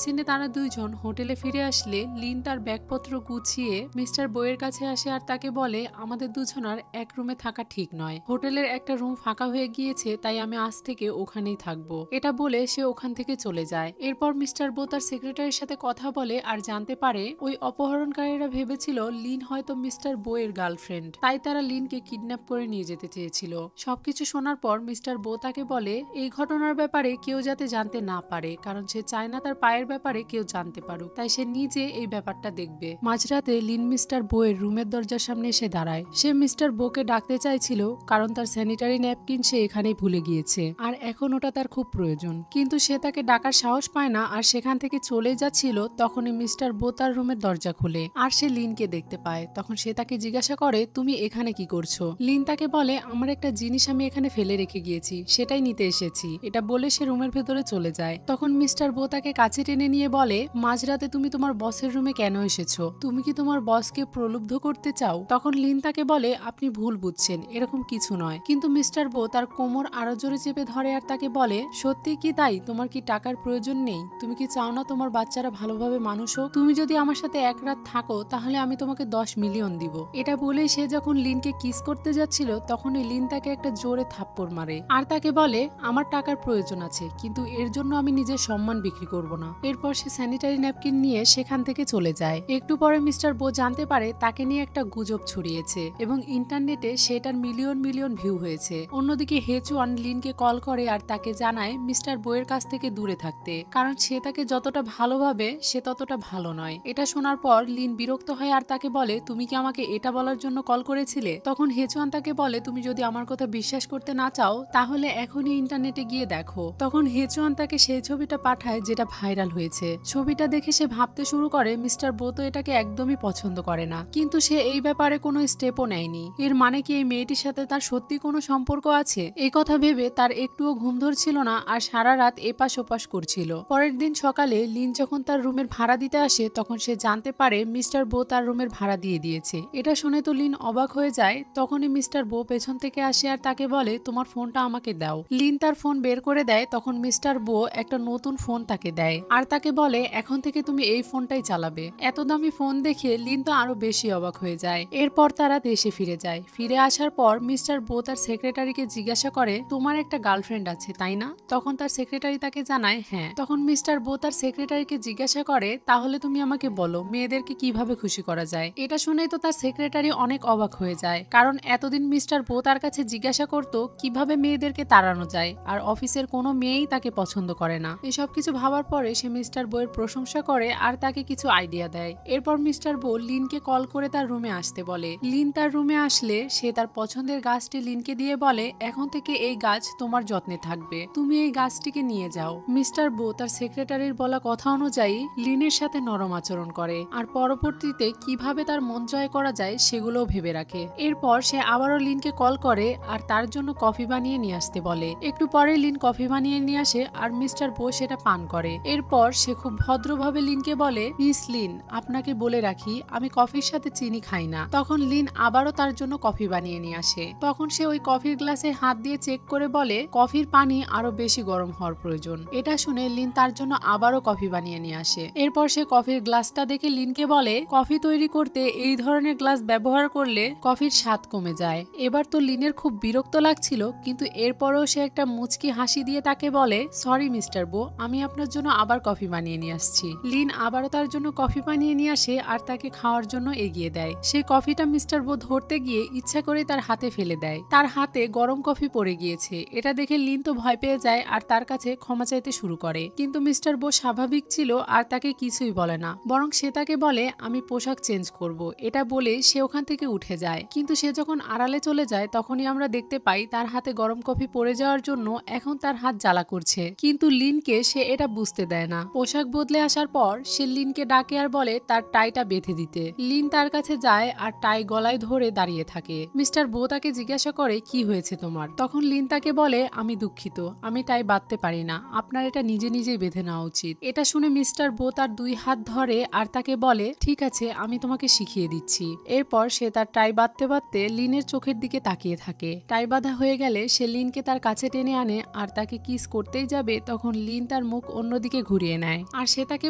সিনে তারা দুইজন হোটেলে ফিরে আসলে লিন তার ব্যাগপত্র গুছিয়ে মিস্টার বো এর কাছে আসে আর তাকে বলে আমাদের দুজনার এক রুমে থাকা ঠিক নয়, হোটেলের একটা রুম ফাঁকা হয়ে গিয়েছে, তাই আমি আজ থেকে ওখানেই থাকবো। এটা বলে সে ওখান থেকে চলে যায়। এরপর মিস্টার বো তার সেক্রেটারির সাথে কথা বলে আর জানতে পারে ওই অপহরণকারীরা ভেবেছিল লিন হয়তো মিস্টার বো এর গার্লফ্রেন্ড, তাই তারা লিনকে কিডন্যাপ করে নিয়ে যেতে চেয়েছিল। সবকিছু শোনার পর মিস্টার বো তাকে বলে এই ঘটনার ব্যাপারে কেউ যাতে জানতে না পারে, কারণ সে চায় না তার পায়ের ব্যাপারে কেউ জানতে পারুক, তাই সে নিজে এই ব্যাপারটা দেখবে। মাঝরাতে লিন মিস্টার বো এর রুমের দরজার সামনে এসে দাঁড়ায়। সে মিস্টার বোকে ডাকতে চাইছিল কারণ তার স্যানিটারি ন্যাপকিন সে এখানেই ভুলে গিয়েছে আর এখন ওটা তার খুব প্রয়োজন, কিন্তু সে তাকে ডাকার সাহস পায় না আর সেখান থেকে চলে যাচ্ছিল। তখনই মিস্টার বো তার রুমের দরজা খুলে আর সে লিনকে দেখতে পায়। তখন সে তাকে জিজ্ঞাসা করে তুমি এখানে কি করছো। লিন তাকে বলে আমার একটা জিনিস আমি এখানে ফেলে রেখে গিয়েছি, সেটাই নিতে এসেছি। এটা বলে সে রুমের ভেতরে চলে যায়। তখন মিস্টার বো তাকে কাছে টেনে নিয়ে বলে মাঝরাতে তুমি তোমার বসের রুমে কেন এসেছো, তুমি কি তোমার বসকে প্রলুব্ধ করতে চাও। তখন লিন তাকে বলে আপনি ভুল বুঝছেন, এরকম কিছু নয়। কিন্তু মিস্টার বো তার কোমর আরো জোরে চেপে ধরে আর তাকে বলে সত্যি কি তাই, তোমার কি টাকার প্রয়োজন নেই, তুমি কি চাও না তোমার বাচ্চারা ভালোভাবে মানুষ হোক, তুমি যদি আমার সাথে এক রাত থাকো তাহলে আমি তোমাকে 10 মিলিয়ন দিব। এটা বলেই সে যখন লিনকে কিস করতে যাচ্ছিল তখনই লিন তাকে একটা জোরে থাপ্পড় মারে আর তাকে বলে আমার টাকার প্রয়োজন আছে, কিন্তু এর জন্য আমি নিজের সম্মান বিক্রি করব না। এরপর সে স্যানিটারি ন্যাপকিন নিয়ে সেখান থেকে চলে যায়। একটু পরে মিস্টার বো জানতে পারে তাকে নিয়ে একটা গুজব ছড়িয়েছে এবং ইন্টারনেটে সেটার মিলিয়ন মিলিয়ন ভিউ হয়েছে। অন্যদিকে হেচুয়ান লিনকে কল করে আর তাকে জানায় মিস্টার বো এর কাছ থেকে দূরে থাকতে, কারণ সে তাকে যতটা ভালোভাবে সে ততটা ভালো নয়। এটা শোনার পর লিন বিরক্ত হয় আর তাকে বলে তুমি কি আমাকে এটা বলার জন্য কল করেছিলে। তখন হেচুয়ান তাকে বলে তুমি যদি আমার কথা বিশ্বাস করতে না চাও তাহলে এখনই ইন্টারনেটে গিয়ে দেখো। তখন হেচুয়ান তাকে সেই ছবিটা পাঠায় যেটা ভাইরাল হয়েছে। ছবিটা দেখে সে ভাবতে শুরু করে মিস্টার বো তো এটাকে একদমই পছন্দ করে না, কিন্তু সে এই ব্যাপারে কোনো স্টেপও নেয়নি। এর মানে কি এই মেয়েটির সাথে তার সত্যি কোনো সম্পর্ক আছে? এই কথা ভেবে তার একটুও ঘুম ধরছিল না আর সারা রাত এপাশ ওপাশ করছিল। পরের দিন সকালে লিন যখন তার রুমের ভাড়া দিতে আসে তখন সে জানতে পারে মিস্টার বো তার রুমের ভাড়া দিয়ে দিয়েছে। এটা শুনে তো লিন অবাক হয়ে যায়। তখনই মিস্টার বো পেছন থেকে আসে আর তাকে বলে তোমার ফোনটা আমাকে দাও। লিন তার ফোন বের করে দেয়। তখন মিস্টার বো একটা নতুন ফোন তাকে দেয় আর তাকে বলে এখন থেকে তুমি এই ফোনটাই চালাবে। এত দামি ফোন দেখে লিন তো আরো বেশি অবাক হয়ে যায়। এরপর তারা দেশে ফিরে যায়। ফিরে আসার পর মিস্টার বো তার সেক্রেটারিকে জিজ্ঞাসা করে তোমার একটা গার্লফ্রেন্ড আছে তাই না? তখন তার সেক্রেটারি তাকে জানায় হ্যাঁ। তখন মিস্টার বো তার সেক্রেটারিকে জিজ্ঞাসা করে তাহলে তুমি আমাকে বলো মেয়েদেরকে কিভাবে খুশি করা যায়। এটা শুনেই তো তার সেক্রেটারি অনেক অবাক হয়ে যায়, কারণ এতদিন মিস্টার বো তার কাছে জিজ্ঞাসা করতো কিভাবে মেয়েদেরকে তাড়ানো যায়, আর অফিসের কোনো মেয়েই তাকে পছন্দ করে না। এসব কিছু ভাবার পরে সে মিস্টার বো এর প্রশংসা করে আর তাকে কিছু আইডিয়া দেয়। এরপর মিস্টার বো লিনকে কল করে তার রুমে আসতে বলে। লিন তার রুমে আসলে সে তার পছন্দের গাছটি লিনকে দিয়ে বলে এখন থেকে এই গাছ তোমার যত্নে থাকবে, তুমি এই গাছটিকে নিয়ে যাও। মিস্টার বো তার সেক্রেটারির বলা কথা অনুযায়ী লিনের সাথে নরম আচরণ করে আর পরবর্তীতে কিভাবে তার মন জয় করা যায় সেগুলোও ভেবে রাখে। এরপর সে আবারও লিনকে কল করে আর তার জন্য কফি বানিয়ে নিয়ে আসতে বলে। একটু পরে লিন কফি বানিয়ে নিয়ে আসে আর মিস্টার বো সেটা পান করে। এরপর সে খুব ভদ্রভাবে লিনকে বলে মিস লিন আপনাকে বলে রাখি আমি কফির সাথে চিনি খাই না। তখন লিন আবারও তার জন্য কফি বানিয়ে নিয়ে আসে। তখন সে ওই কফির গ্লাসে হাত দিয়ে চেক করে বলে কফির পানি আরো বেশি গরম হওয়ার প্রয়োজন। এটা শুনে লিন তার জন্য আবারও কফি বানিয়ে নিয়ে আসে। এরপর সে কফির গ্লাসটা দেখে লিনকে বলে কফি তৈরি করতে এই ধরনের গ্লাস ব্যবহার করলে কফির স্বাদ কমে যায়। এবার তো লিনের খুব বিরক্ত লাগছিল, কিন্তু এরপরেও সে একটা মুচকি হাসি দিয়ে তাকে বলে সরি মিস্টার বো আমি আপনার জন্য আবার কফি বানিয়ে নিয়ে আসছি। লিন আবারও তার জন্য কফি বানিয়ে নিয়ে আসে আর তাকে খাওয়ার জন্য এগিয়ে দেয়। সেই কফিটা মিস্টার বো ধরতে গিয়ে ইচ্ছা করে তার হাতে ফেলে দেয়। তার হাতে গরম কফি পড়ে গিয়েছে। এটা দেখে লিন তো ভয় পেয়ে যায় আর তার কাছে ক্ষমা চাইতে শুরু করে, কিন্তু মিস্টার বো স্বাভাবিক ছিল আর তাকে কিছুই বলে না, বরং সে তাকে বলে আমি পোশাক চেঞ্জ করব। এটা বলে সে ওখান থেকে উঠে যায়। কিন্তু সে যখন আড়ালে চলে যায় তখনই আমরা দেখতে পাই তার হাতে গরম কফি পড়ে যাওয়ার জন্য এখন তার হাত জ্বালা করছে, কিন্তু লিনকে সে এটা বুঝতে দেয় না। পোশাক বদলে আসার পর সে লিনকে ডাকে আর বলে তার টাইটা বেঁধে দিতে। লিন তার কাছে যায় আর টাই গলায় ধরে দাঁড়িয়ে থাকে। মিস্টার বো তাকে জিজ্ঞাসা করে কি হয়েছে তোমার? তখন লিন তাকে বলে আমি দুঃখিত, আমি টাই বাঁধতে পারি না, আপনার এটা নিজে নিজেই বেঁধে নেওয়া উচিত। এটা শুনে মিস্টার বো তার দুই হাত ধরে আর তাকে বলে ঠিক আছে আমি তোমাকে শিখিয়ে দিচ্ছি। এরপর সে তার টাই বাঁধতে বাঁধতে লিনের চোখের দিকে তাকিয়ে থাকে। টাই বাঁধা হয়ে গেলে সে লিনকে তার কাছে টেনে আনে আর তাকে কিস করতেই যাবে তখন লিন তার মুখ অন্যদিকে ঘুরিয়ে নেয় আর সে তাকে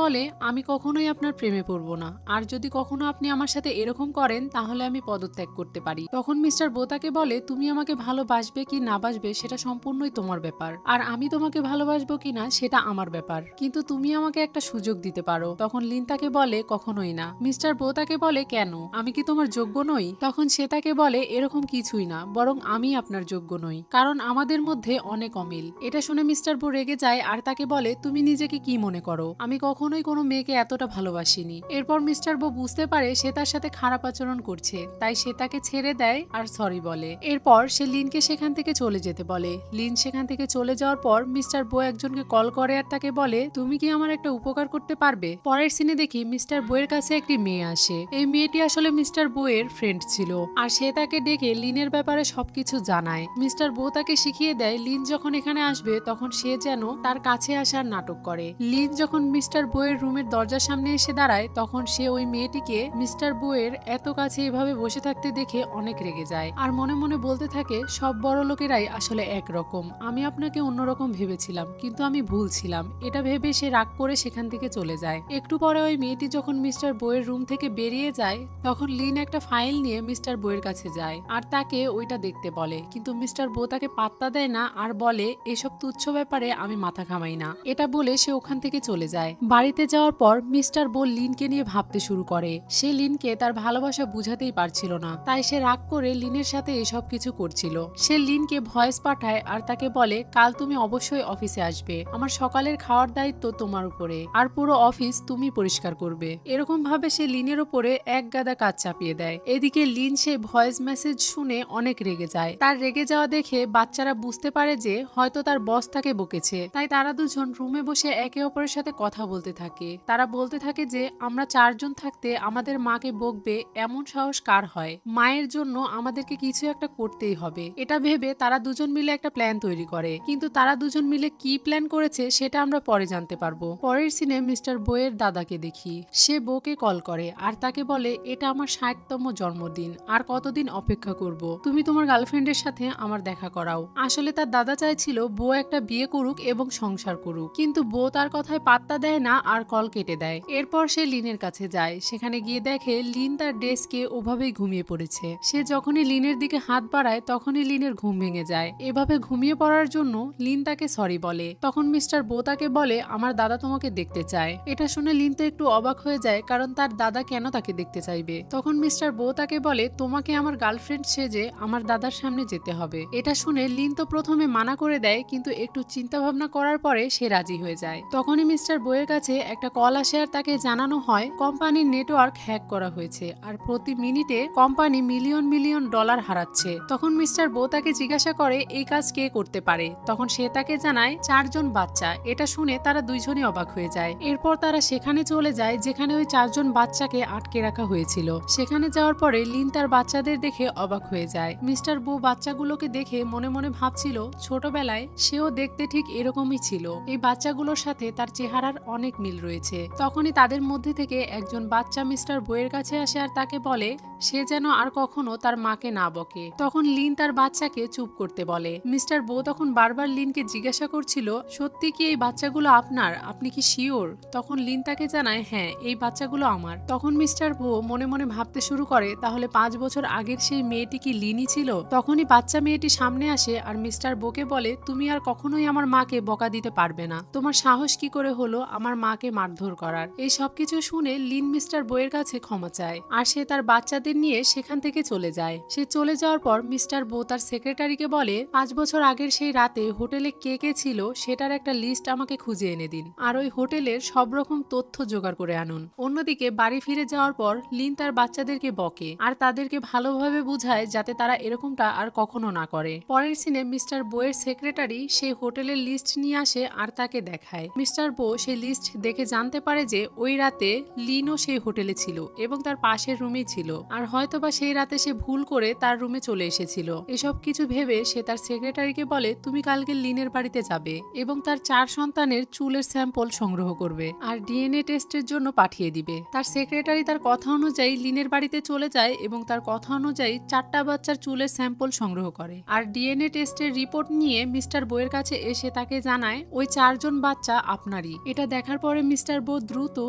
বলে আমি কখনোই আপনার প্রেমে পড়ব না, আর যদি কখনো আপনি আমার সাথে এরকম করেন তাহলে আমি পদত্যাগ করতে পারি। তখন মিস্টার বো তাকে বলে তুমি আমাকে ভালোবাসবে কি না বাসবে সেটা সম্পূর্ণই তোমার ব্যাপার, আর আমি তোমাকে ভালোবাসবো কিনা সেটা আমার ব্যাপার, কিন্তু তুমি আমাকে একটা সুযোগ দিতে পারো। তখন লিন তাকে বলে কখনোই না। মিস্টার বো তাকে বলে কেন, আমি কি তোমার যোগ্য নই? তখন সে তাকে বলে এরকম কিছুই না, বরং আমি আপনার যোগ্য নই, কারণ আমাদের মধ্যে অনেক অমিল। এটা শুনে মিস্টার বো রেগে যায় আর তাকে বলে তুমি নিজেকে কি মনে করো, আমি কখনোই কোনো মেয়েকে এতটা ভালোবাসিনি। এরপর মিস্টার বো বুঝতে পারে সে তার সাথে খারাপ আচরণ করছে, তাই সে তাকে ছেড়ে দেয় আর সরি বলে। এরপর সে লিনকে সেখান থেকে চলে যেতে বলে। লিন সেখান থেকে চলে যাওয়ার পর মিস্টার বো একজনকে কল করে আর তাকে বলে তুমি কি আমার একটা উপকার করতে পারবে? পরের সিনে দেখি মিস্টার বো এর কাছে একটি মেয়ে আসে। এই মেয়েটি আসলে মিস্টার বো এর ফ্রেন্ড ছিল আর সে তাকে ডেকে লিনের ব্যাপারে সবকিছু জানায়। মিস্টার বো তাকে শিখিয়ে দেয় লিন যখন এখানে আসবে তখন সে যেন তার কাছে আসার নাটক করে। লিন যখন মিস্টার বো এর রুমের দরজার সামনে এসে দাঁড়ায় তখন সে ওই মেয়েটিকে মিস্টার বো এর এত কাছে এভাবে বসে থাকতে দেখে অনেক রেগে যায় আর মনে মনে বলতে থাকে সব বড় লোকেরাই আসলে একরকম, আমি আপনাকে অন্যরকম ভেবেছিলাম কিন্তু আমি ভুল ছিলাম। এটা ভেবে সে রাগ করে সেখান থেকে চলে যায়। একটু পরে ওই মেয়েটি যখন মিস্টার বো এর রুম থেকে বেরিয়ে যায় তখন লিন একটা ফাইল নিয়ে মিস্টার বো এর কাছে যায় আর তাকে ওইটা দেখতে বলে, কিন্তু মিস্টার বো তাকে পাত্তা দেয় না আর বলে এসব তুচ্ছ ব্যাপারে আমি মাথা ঘামাই না। এটা বলে সে ওখান থেকে চলে যায়। বাড়িতে যাওয়ার পর মিস্টার বো লিনকে নিয়ে ভাবতে শুরু করে। সে লিনকে তার ভালোবাসা বুঝাতেই পারছিল না, তাই সে রাগ করে লিনের সাথে এসব কিছু করছিল। সে লিনকে ভয়েস পাঠায় আর তাকে বলে কাল তুমি অবশ্যই অফিসে আসবে, আমার সকালের খাওয়ার দায়িত্ব তোমার উপরে, আর পুরো অফিস তুমি পরিষ্কার করবে। এরকম ভাবে সে লিনের উপরে এক গাদা কাজ চাপিয়ে দেয়। এদিকে লিন সে ভয়েস মেসেজ শুনে অনেক রেগে যায়। তার রেগে যাওয়া দেখে বাচ্চারা বুঝতে পারে যে হয়তো তার বস তাকে বকেছে। তাই তারা দুজন রুমে বসে একে অপরের সাথে কথা বলতে থাকে। তারা বলতে থাকে যে আমরা 4 জন থাকতে আমাদের মাকে বকবে এমন সাহস কার হয়, মায়ের জন্য আমাদেরকে কিছু একটা করতেই হবে। এটা ভেবে তারা দুজন মিলে একটা প্ল্যান তৈরি করে, কিন্তু তারা দুজন মিলে কি প্ল্যান করেছে সেটা আমরা পরে জানতে পারবো। পরের সিনে মিস্টার বউয়ের দাদাকে দেখি। সে বউকে কল করে আর তাকে বলে এটা আমার 60তম জন্মদিন, আর কতদিন অপেক্ষা করব, তুমি তোমার গার্লফ্রেন্ডের সাথে আমার দেখা করাও। আসলে তার দাদা চাইছিল বউ একটা বিয়ে করুক এবং সংসার করুক, কিন্তু বউ তার কথায় পাত্তা দেয় না আর কল কেটে দেয়। এরপর সে লিনের কাছে যায়। সেখানে গিয়ে দেখে লিন তার ডেস্কে ওভাবেই ঘুমিয়ে পড়েছে। সে যখনই লিনের দিকে হাত বাড়ায় তখনই লিনের ঘুম ভেঙে যায়। এভাবে ঘুমিয়ে পড়ার জন্য লিন তাকে সরি বলে। তখন মিস্টার বো তাকে বলে আমার দাদা তোমাকে দেখতে চায়। এটা শুনে লিন তো একটু অবাক হয়ে যায়, কারণ তার দাদা কেন তাকে দেখতে চাইবে। তখন মিস্টার বো তাকে বলে তোমাকে আমার গার্লফ্রেন্ড সেজে আমার দাদার সামনে যেতে হবে। এটা শুনে লিন তো প্রথমে মানা করে দেয়, কিন্তু একটু চিন্তা ভাবনা করার পরে সে রাজি হয়ে যায়। তখনই মিস্টার বইয়ের কাছে একটা কল আসে আর তাকে জানানো হয় কোম্পানির নেটওয়ার্ক হ্যাক করা হয়েছে আর প্রতি মিনিটে কোম্পানি মিলিয়ন মিলিয়ন ডলার হারাচ্ছে। তখন মিস্টার বো তাকে জিজ্ঞাসা করে এই কাজ কে করতে পারে। তখন সে তাকে জানায় 4 জন বাচ্চা। এটা শুনে তারা দুইজনই অবাক হয়ে যায়। এরপর তারা সেখানে চলে যায় যেখানে ওই 4 জন বাচ্চাকে আটকে রাখা হয়েছিল। সেখানে যাওয়ার পরে লিন তার বাচ্চাদের দেখে অবাক হয়ে যায়। মিস্টার বো বাচ্চাগুলোকে দেখে মনে মনে ভাবছিল ছোটবেলায় সেও দেখতে ঠিক এরকমই ছিল। এই বাচ্চাগুলোর সাথে তার চেহারার অনেক মিল রয়েছে। তখনই তাদের মধ্যে থেকে একজন বাচ্চা মিস্টার বইয়ের কাছে আসে আর তাকে বলে সে যেন আর কখনো তার মাকে না বকে। তখন লিন তার বাচ্চাকে চুপ করতে বলে। মিস্টার বো তখন বারবার লিনকে জিজ্ঞাসা করছিল সত্যি কি এই বাচ্চাগুলো আপনার, আপনি কি শিওর? তখন লিন তাকে জানায় হ্যাঁ এই বাচ্চাগুলো আমার। তখন মিস্টার বো মনে মনে ভাবতে শুরু করে তাহলে 5 বছর আগের সেই মেয়েটি কি লিনই ছিল। তখনই বাচ্চা মেয়েটি সামনে আসে আর মিস্টার বোকে বলে তুমি আর কখনোই আমার মাকে বকা দিতে পারবে না, তোমার সাহস কি করে হলো আমার মাকে মারধর করার। এই সবকিছু শুনে লিন মিস্টার বইয়ের কাছে ক্ষমা চায় আর সে তার বাচ্চাদের নিয়ে সেখান থেকে চলে যায়। সে চলে যাওয়ার পর মিস্টার বো তার সেক্রেটারিকে বলে 5 বছর আগের সেই রাতে হোটেলে কে কে ছিল সেটার একটা লিস্ট আমাকে খুঁজে এনে দিন, আর ওই হোটেলের সব রকম তথ্য জোগাড় করে আনুন। অন্যদিকে বাড়ি ফিরে যাওয়ার পর লিন তার বাচ্চাদেরকে বকে আর তাদেরকে ভালোভাবে বুঝায় যাতে তারা এরকমটা আর কখনো না করে। পরের সিনে মিস্টার বোয়ের সেক্রেটারি সেই হোটেলের লিস্ট নিয়ে আসে আর তাকে দেখায়। মিস্টার বো সেই লিস্ট দেখে জানতে পারে যে ওই রাতে লিনও সেই হোটেলে ছিল এবং তার পাশের রুমেই ছিল, আর হয়তোবা সেই রাতে সে ভুল করে তার রুমে চলে এসেছিল। এসব কিছু ভেবে সে তার সেক্রেটারিকে বলে তুমি কালকে লিনের বাড়িতে যাবে এবং তার 4 সন্তানের চুলের স্যাম্পল সংগ্রহ করবে আর ডিএনএ টেস্টের জন্য পাঠিয়ে দিবে। তার সেক্রেটারি তার কথা অনুযায়ী লিনের বাড়িতে চলে যায় এবং তার কথা অনুযায়ী 4টা বাচ্চার চুলের স্যাম্পল সংগ্রহ করে আর ডিএনএ টেস্টের রিপোর্ট নিয়ে মিস্টার বইয়ের কাছে এসে তাকে জানায় ওই 4 জন বাচ্চা আপনারই। এটা দেখার পরে মিস্টার বো দ্রুত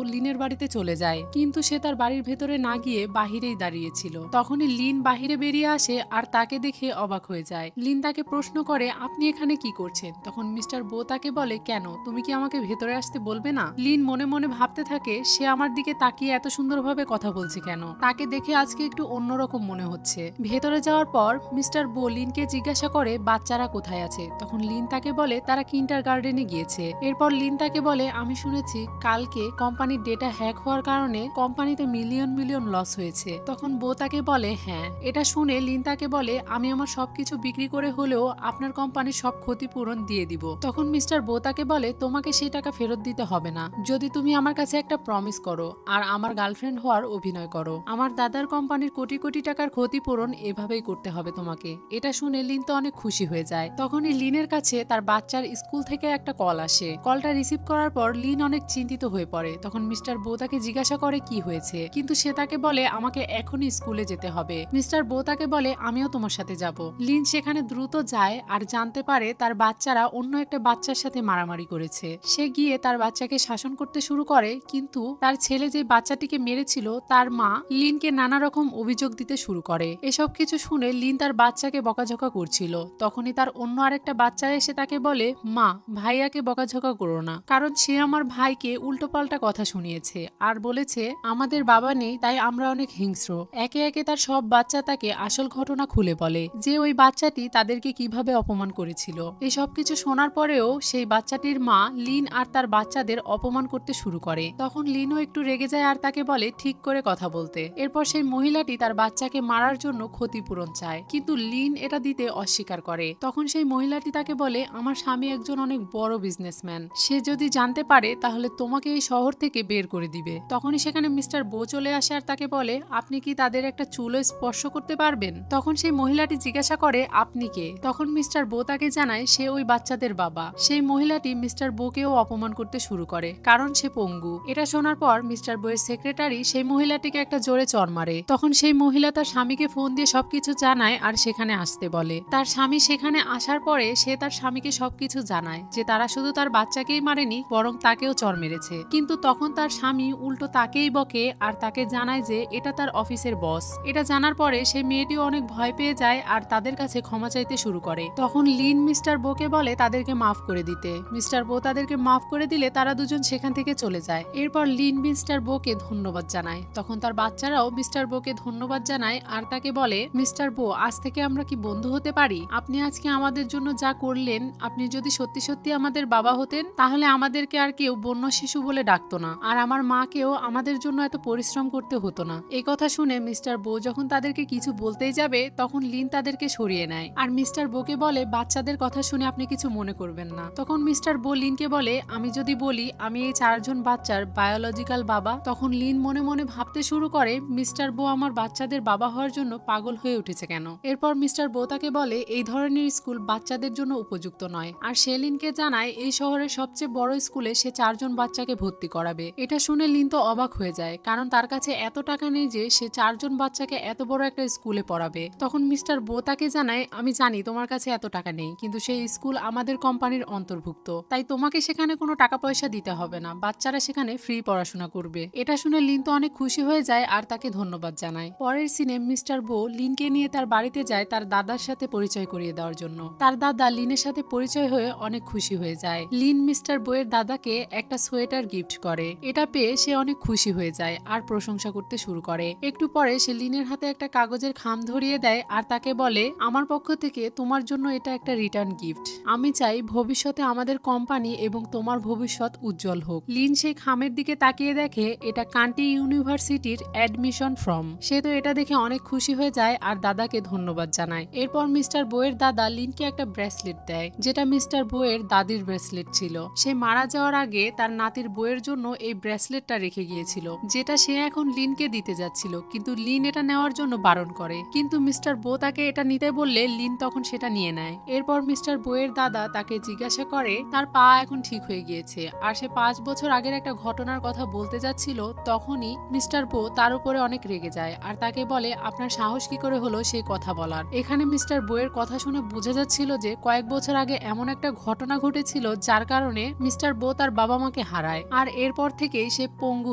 লিনের বাড়িতে চলে যায়, কিন্তু সে তার বাড়ির ভেতরে না গিয়ে বাহিরেই দাঁড়িয়েছিল। তখনই লিন বাহিরে বেরিয়ে আসে আর তাকে দেখে অবাক হয়ে যায়। লিন তাকে প্রশ্ন করে আপনি এখানে কি করছেন? তখন মিস্টার বো তাকে বলে কেন, তুমি কি আমাকে ভেতরে আসতে বলবে না? লিন মনে মনে ভাবতে থাকে সে আমার দিকে তাকিয়ে এত সুন্দরভাবে কথা বলছে কেন, তাকে দেখে আজকে একটু অন্যরকম মনে হচ্ছে। ভেতরে যাওয়ার পর মিস্টার বো লিনকে জিজ্ঞাসা করে বাচ্চারা কোথায় আছে। তখন লিন তাকে বলে তারা কিন্ডার গার্ডেনে গিয়েছে। এরপর লিন তাকে বলে আমি শুনেছি কালকে কোম্পানির ডেটা হ্যাক হওয়ার কারণে কোম্পানিতে মিলিয়ন মিলিয়ন লস হয়েছে। তখন বো তাকে বলে হ্যাঁ। এটা শুনে লিন তাকে বলে আমি আমার সবকিছু বিক্রি করে হলেও আপনার কোম্পানির সব ক্ষতিপূরণ দিয়ে দিব। তখন মিস্টার বো তাকে বলে তোমাকে সেই টাকা ফেরত দিতে হবে না যদি তুমি আমার কাছে একটা প্রমিস করো আর আমার গার্লফ্রেন্ড হওয়ার অভিনয় করো। আমার দাদার কোম্পানির কোটি কোটি টাকার ক্ষতিপূরণ এভাবেই করতে হবে তোমাকে। এটা শুনে লিন তো অনেক খুশি হয়ে যায়। তখনই লিনের কাছে তার বাচ্চার স্কুল থেকে একটা কল আসে। কলটা রিসিভ করার পর লিন অনেক চিন্তিত হয়ে পড়ে। তখন মিস্টার বো তাকে জিজ্ঞাসা করে কি হয়েছে, কিন্তু সে তাকে বলে আমাকে এখনই স্কুলে যেতে হবে। মিস্টার বো তাকে বলে আমিও তোমার সাথে যাব। লিন সেখানে দ্রুত যায় আর জানতে পারে তার বাচ্চারা অন্য একটা বাচ্চার সাথে মারামারি করেছে। সে গিয়ে তার বাচ্চাকে শাসন করতে শুরু করে, কিন্তু তার ছেলে যে বাচ্চাটিকে মেরেছিল তার মা লিনকে নানা রকম অভিযোগ দিতে শুরু করে। এসব কিছু শুনে লিন তার বাচ্চাকে বকাঝকা করছিল। তখনই তার অন্য আরেকটা বাচ্চা এসে তাকে বলে মা ভাইয়াকে বকাঝকা করো না, কারণ সে আমার ভাইকে উল্টোপাল্টা কথা শুনিয়েছে আর বলেছে আমাদের বাবা নেই তাই আমরা অনেক হিংস্র। একে একে তার সব বাচ্চা তাকে আসল ঘটনা খুলে বলে যে ওই বাচ্চাটি তাদেরকে কিভাবে অপমান করেছিল। এই সব কিছু শোনার পরেও সেই বাচ্চাটির মা লিন আর তার বাচ্চাদের অপমান করতে শুরু করে। তখন লিনও একটু রেগে যায় আর তাকে বলে ঠিক করে কথা বলতে। এরপর সেই মহিলাটি তার বাচ্চাকে বাচ্চাকে মারার জন্য ক্ষতিপূরণ চায়, কিন্তু লিন এটা দিতে অস্বীকার করে। তখন সেই মহিলাটি তাকে বলে, আমার স্বামী একজন অনেক বড় বিজনেসম্যান, সে যদি জানতে পারে তাহলে তোমাকে এই শহর থেকে বের করে দিবে। তখনই সেখানে মিস্টার বো চলে আসে আর তাকে বলে, আপনি কি তাদের একটা চুলো স্পর্শ করতে পারবেন? তখন সেই মহিলাটি জিজ্ঞাসা করে, আপনি কে? তখন মিস্টার বো তাকে জানায় সে ওই বাচ্চাদের বাবা। সেই মহিলাটি মিস্টার বোকেও অপমান করতে শুরু করে, কারণ সে পঙ্গু। এটা শোনার পর মিস্টার বইয়ের সেক্রেটারি সেই মহিলাটিকে একটা জোরে চড় মারে। তখন সেই মহিলা তার স্বামীকে ফোন দিয়ে সবকিছু জানায় আর সেখানে আসতে বলে। তার স্বামী সেখানে আসার পরে সে তার স্বামীকে সবকিছু জানায় যে তারা শুধু তার বাচ্চাকেই মারেনি, বরং তাকেও চড় মেরেছে। কিন্তু তখন তার স্বামী উল্টো তাকেই বকে আর তাকে জানায় যে এটা তার অফিসের বস। এটা জানার পরে সেই মেয়েটিও অনেক ভয় পেয়ে যায় আর তাদের কাছে ক্ষমা চাইতে শুরু করে। তখন লিন মিস্টার বোকে বলে তাদেরকে মাফ করে দিতে। মিস্টার বো তাদেরকে মাফ করে দিলে তারা দুজন সেখান থেকে চলে যায়। এরপর লিন মিস্টার বোকে ধন্যবাদ জানায়। তখন তার বাচ্চারাও মিস্টার বোকে ধন্যবাদ জানায় আর তাকে বলে, মিস্টার বো, আজ থেকে আমরা কি বন্ধু হতে পারি? আপনি আজকে আমাদের জন্য যা করলেন, আপনি যদি সত্যি সত্যি আমাদের বাবা হতেন তাহলে আমাদেরকে আর কেউ বন্য শিশু বলে ডাকতো না, আর আমার মাকেও আমাদের জন্য এত পরিশ্রম করতে হতো না। এই কথা শুনে মিস্টার বো যখন তাদেরকে কিছু বলতেই যাবে তখন লিন তাদেরকে সরিয়ে নেয় আর মিস্টার বোকে বলে, বাচ্চাদের কথা শুনে আপনি কিছু মনে করবেন না। তখন মিস্টার বো লিনকে বলে, আমি যদি বলি আমি এই 4 জন বাচ্চার বায়োলজিক্যাল বাবা? তখন লিন মনে মনে ভাবতে শুরু করে, মিস্টার বো আমার বাচ্চাদের বাবা হওয়ার জন্য পাগল হয়ে উঠেছে কেন? এরপর মিস্টার বো তাকে বলে এই ধরনের স্কুল বাচ্চাদের জন্য উপযুক্ত নয়, আর সে লিনকে জানায় এই শহরের সবচেয়ে বড় স্কুলে সে 4 জন বাচ্চাকে ভর্তি করাবে। এটা শুনে লিন তো অবাক হয়ে যায়, কারণ তার কাছে এত টাকা নেই যে সে 4 জন বাচ্চাকে এত বড় একটা স্কুলে পড়াবে। তখন মিস্টার বো তাকে জানায়, আমি জানি তোমার কাছে এত টাকা নেই, কিন্তু সেই স্কুল আমাদের কোম্পানির অন্তর্ভুক্ত, তাই তোমাকে সেখানে কোনো টাকা পয়সা দিতে হবে না, বাচ্চারা সেখানে ফ্রি পড়াশোনা করবে। এটা শুনে লিন তো অনেক খুশি হয়ে যায় আর তাকে ধন্যবাদ জানায়। পরের সিনে মিস্টার বো লিনকে নিয়ে তার বাড়িতে যায় তার দাদার সাথে পরিচয় করিয়ে দেওয়ার জন্য। তার দাদা লিনের সাথে পরিচয় হয়ে অনেক খুশি হয়ে যায়। লিন মিস্টার বইয়ের দাদাকে একটা সোয়েটার গিফট করে। এটা পেয়ে সে অনেক খুশি হয়ে যায় আর প্রশংসা করতে শুরু করে। একটু পরে সে লিনের হাতে একটা কাগজের খাম ধরিয়ে দেয় আর তাকে বলে, আমার পক্ষ থেকে তোমার জন্য এটা একটা রিটার্ন গিফট। আমি চাই ভবিষ্যতে আমাদের কোম্পানি এবং তোমার ভবিষ্যৎ উজ্জ্বল হোক। লিন সেই খামের দিকে তাকিয়ে দেখে এটা কান্টি ইউনিভার্সিটির অ্যাডমিশন ফর্ম। সে তো এটা দেখে অনেক খুশি হয়ে যায় আর দাদাকে ধন্যবাদ জানায়। এরপর মিস্টার বইয়ের দাদা লিনকে একটা ব্রেসলেট দেয়, যেটা মিস্টার বইয়ের দাদির ব্রেসলেট ছিল। সে মারা যাওয়ার আগে তার নাতির বইয়ের জন্য এই ব্রেসলেটটা রেখে গিয়েছিল, যেটা সে এখন লিনকে দিতে যাচ্ছিল, কিন্তু লিন এটা নেওয়ার জন্য বারণ করে। কিন্তু মিস্টার বো তাকে এটা নিতে বললে লিন তখন সেটা নিয়ে নেয়। এরপর মিস্টার বইয়ের দাদা তাকে জিজ্ঞাসা করে তার পা এখন ঠিক হয়ে গিয়েছে আর সে 5 বছর আগের একটা ঘটনার কথা বলতে যাচ্ছিল। তখনই মিস্টার বো তার উপরে অনেক রেগে যায় আর তাকে বলে, আপনার সাহস কি করে হলো সেই কথা বলার? এখানে মিস্টার বইয়ের কথা শুনে বোঝা যাচ্ছিল যে কয়েক বছর আগে এমন একটা ঘটনা ঘটেছিল যার কারণে মিস্টার বো তার বাবা মাকে হারায়, আর এরপর থেকেই সে পঙ্গু